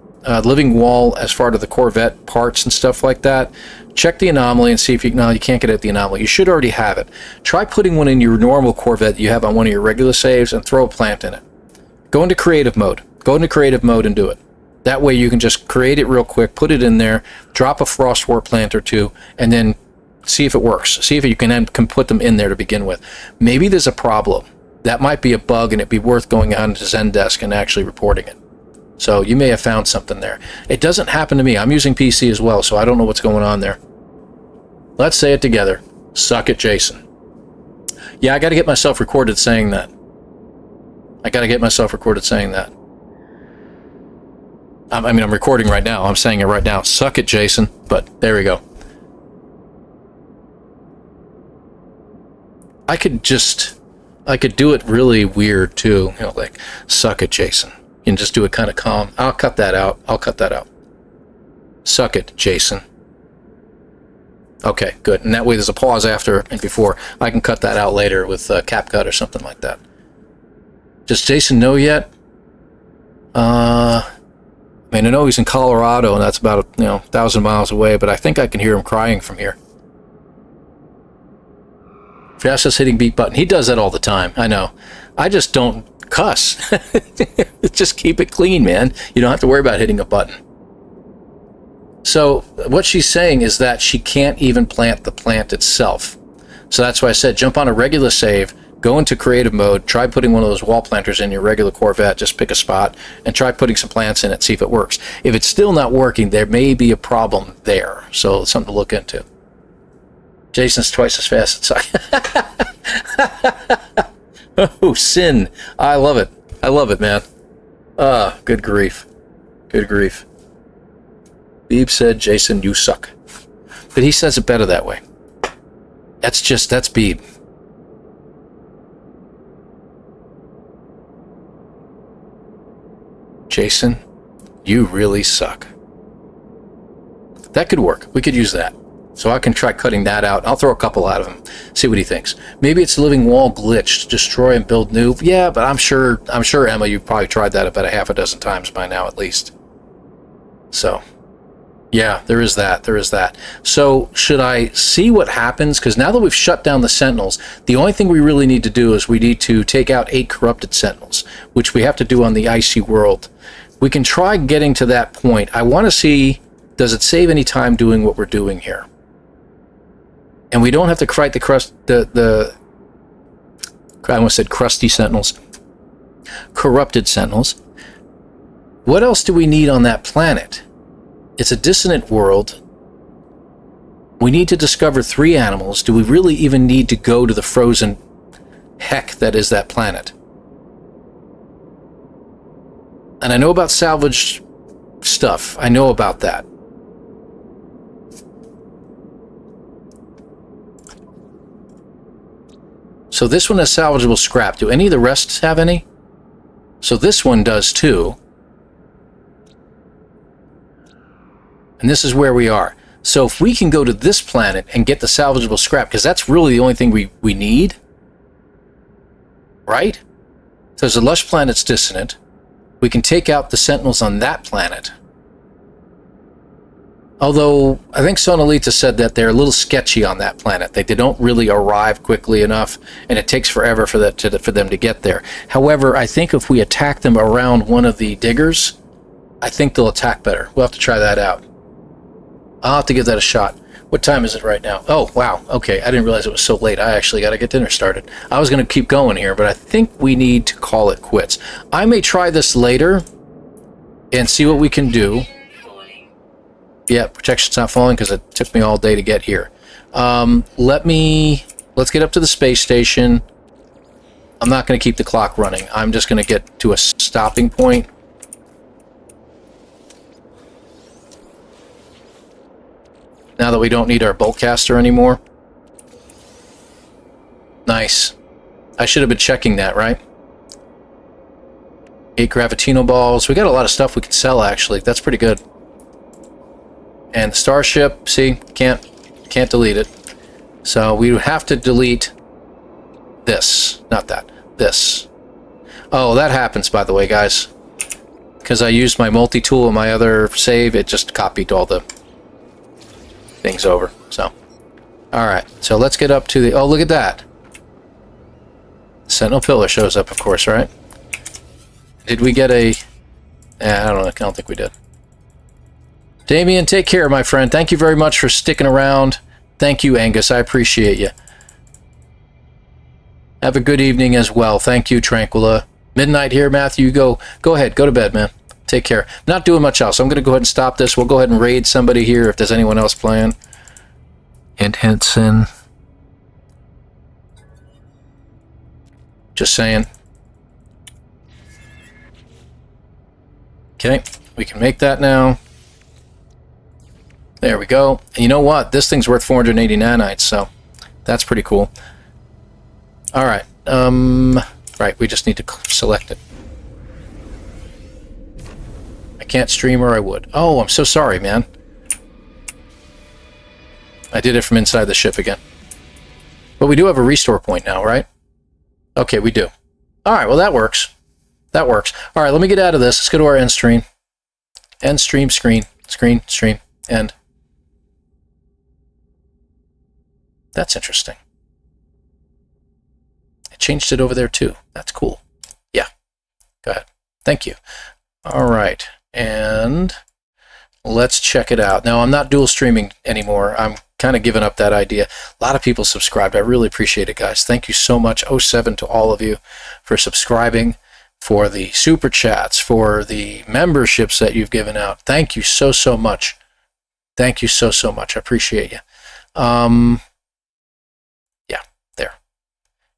living wall as far to the Corvette parts and stuff like that, check the anomaly and see if you can't get at the anomaly. You should already have it. Try putting one in your normal Corvette that you have on one of your regular saves and throw a plant in it. Go into creative mode. Go into creative mode and do it. That way you can just create it real quick, put it in there, drop a frostwort plant or 2, and then see if it works. See if you can put them in there to begin with. Maybe there's a problem. That might be a bug, and it'd be worth going on to Zendesk and actually reporting it. So you may have found something there. It doesn't happen to me. I'm using PC as well, so I don't know what's going on there. Let's say it together. Suck it, Jason. Yeah, I got to get myself recorded saying that. I mean, I'm recording right now. I'm saying it right now. Suck it, Jason. But there we go. I could do it really weird too. Like, suck it, Jason. You can just do it kind of calm. I'll cut that out. Suck it, Jason. Okay, good. And that way there's a pause after and before. I can cut that out later with CapCut or something like that. Does Jason know yet? I know he's in Colorado, and that's about 1,000 miles away, but I think I can hear him crying from here. Fastest hitting beat button. He does that all the time. I know. I just don't cuss. Just keep it clean, man. You don't have to worry about hitting a button. So what she's saying is that she can't even plant the plant itself. So that's why I said jump on a regular save, go into creative mode, try putting one of those wall planters in your regular Corvette, just pick a spot, and try putting some plants in it, see if it works. If it's still not working, there may be a problem there. So it's something to look into. Jason's twice as fast as Oh, sin. I love it, man. Good grief. Beeb said, Jason, you suck. But he says it better that way. That's Beeb. Jason, you really suck. That could work. We could use that. So I can try cutting that out. I'll throw a couple out of him. See what he thinks. Maybe it's living wall glitched. Destroy and build new. Yeah, but I'm sure, Emma, you've probably tried that about a half a dozen times by now at least. So, yeah, there is that. So, should I see what happens? Because now that we've shut down the Sentinels, the only thing we really need to do is we need to take out 8 corrupted Sentinels, which we have to do on the icy world. We can try getting to that point. I want to see, does it save any time doing what we're doing here? And we don't have to fight I almost said crusty Sentinels. Corrupted Sentinels. What else do we need on that planet? It's a dissonant world. We need to discover 3 animals. Do we really even need to go to the frozen heck that is that planet? And I know about salvage stuff. I know about that. So this one has salvageable scrap. Do any of the rest have any? So this one does too. And this is where we are. So if we can go to this planet and get the salvageable scrap, because that's really the only thing we need, right? There's a lush planet's dissonant. We can take out the Sentinels on that planet. Although, I think Sonalita said that they're a little sketchy on that planet. They don't really arrive quickly enough, and it takes forever for them to get there. However, I think if we attack them around one of the diggers, I think they'll attack better. We'll have to try that out. I'll have to give that a shot. What time is it right now? Oh, wow. Okay, I didn't realize it was so late. I actually got to get dinner started. I was going to keep going here, but I think we need to call it quits. I may try this later and see what we can do. Yeah, protection's not falling because it took me all day to get here. Let's get up to the space station. I'm not going to keep the clock running. I'm just going to get to a stopping point. Now that we don't need our boltcaster anymore. Nice. I should have been checking that, right? 8 gravitino balls. We got a lot of stuff we can sell, actually. That's pretty good. And the starship, see, can't delete it. So we would have to delete this. Not that. This. Oh, that happens, by the way, guys. Because I used my multi-tool in my other save, it just copied all the things over. So, alright. So let's get up to the... Oh, look at that. Sentinel pillar shows up, of course, right? Did we get a... I don't know. I don't think we did. Damien, take care, my friend. Thank you very much for sticking around. Thank you, Angus. I appreciate you. Have a good evening as well. Thank you, Tranquilla. Midnight here, Matthew. Go ahead. Go to bed, man. Take care. Not doing much else. I'm going to go ahead and stop this. We'll go ahead and raid somebody here if there's anyone else playing. Hint, Henson. Just saying. Okay. We can make that now. There we go. And you know what? This thing's worth 480 nanites, so that's pretty cool. All right. Right, we just need to select it. I can't stream or I would. Oh, I'm so sorry, man. I did it from inside the ship again. But we do have a restore point now, right? Okay, we do. All right, well, that works. That works. All right, let me get out of this. Let's go to our end stream. End stream, screen, end. That's interesting. I changed it over there too. That's cool. Yeah. Go ahead. Thank you. All right. And let's check it out. Now, I'm not dual streaming anymore. I'm kind of giving up that idea. A lot of people subscribed. I really appreciate it, guys. Thank you so much. 07 to all of you for subscribing, for the super chats, for the memberships that you've given out. Thank you so much. Thank you so much. I appreciate you. Yeah, there.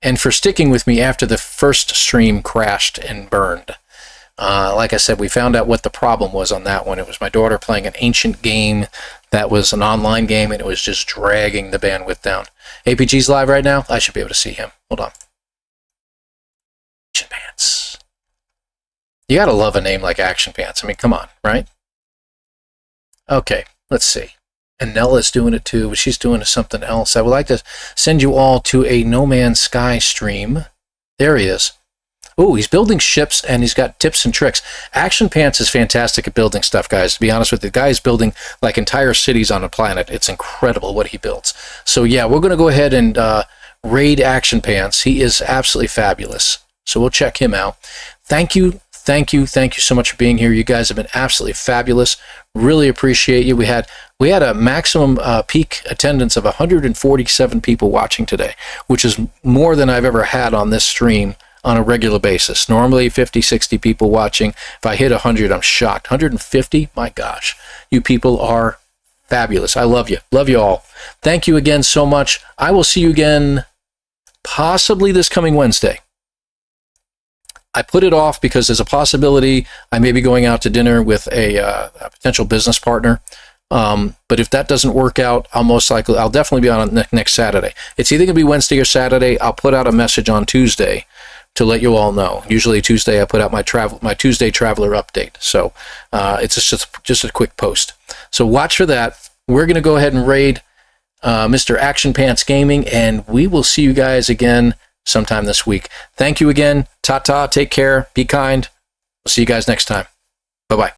And for sticking with me after the first stream crashed and burned. Like I said, we found out what the problem was on that one. It was my daughter playing an ancient game that was an online game, and it was just dragging the bandwidth down. APG's live right now. I should be able to see him. Hold on. Action Pants. You gotta love a name like Action Pants. I mean, come on, right? Okay, let's see. And Nella's doing it too, but she's doing something else. I would like to send you all to a nomanssky stream. There he is. Oh, he's building ships, and he's got tips and tricks. Action Pants is fantastic at building stuff, guys. To be honest with you, the guy is building like entire cities on a planet. It's incredible what he builds. So yeah, we're going to go ahead and raid Action Pants. He is absolutely fabulous. So we'll check him out. Thank you so much for being here. You guys have been absolutely fabulous. Really appreciate you. We had a maximum peak attendance of 147 people watching today, which is more than I've ever had on this stream on a regular basis. Normally 50, 60 people watching. If I hit 100, I'm shocked. 150? My gosh. You people are fabulous. I love you. Love you all. Thank you again so much. I will see you again possibly this coming Wednesday. I put it off because there's a possibility I may be going out to dinner with a potential business partner. But if that doesn't work out, I'll definitely be on next Saturday. It's either going to be Wednesday or Saturday. I'll put out a message on Tuesday to let you all know. Usually Tuesday I put out my Tuesday Traveler update. So it's just a quick post. So watch for that. We're going to go ahead and raid Mr. Action Pants Gaming, and we will see you guys again sometime this week. Thank you again. Ta-ta. Take care. Be kind. We'll see you guys next time. Bye-bye.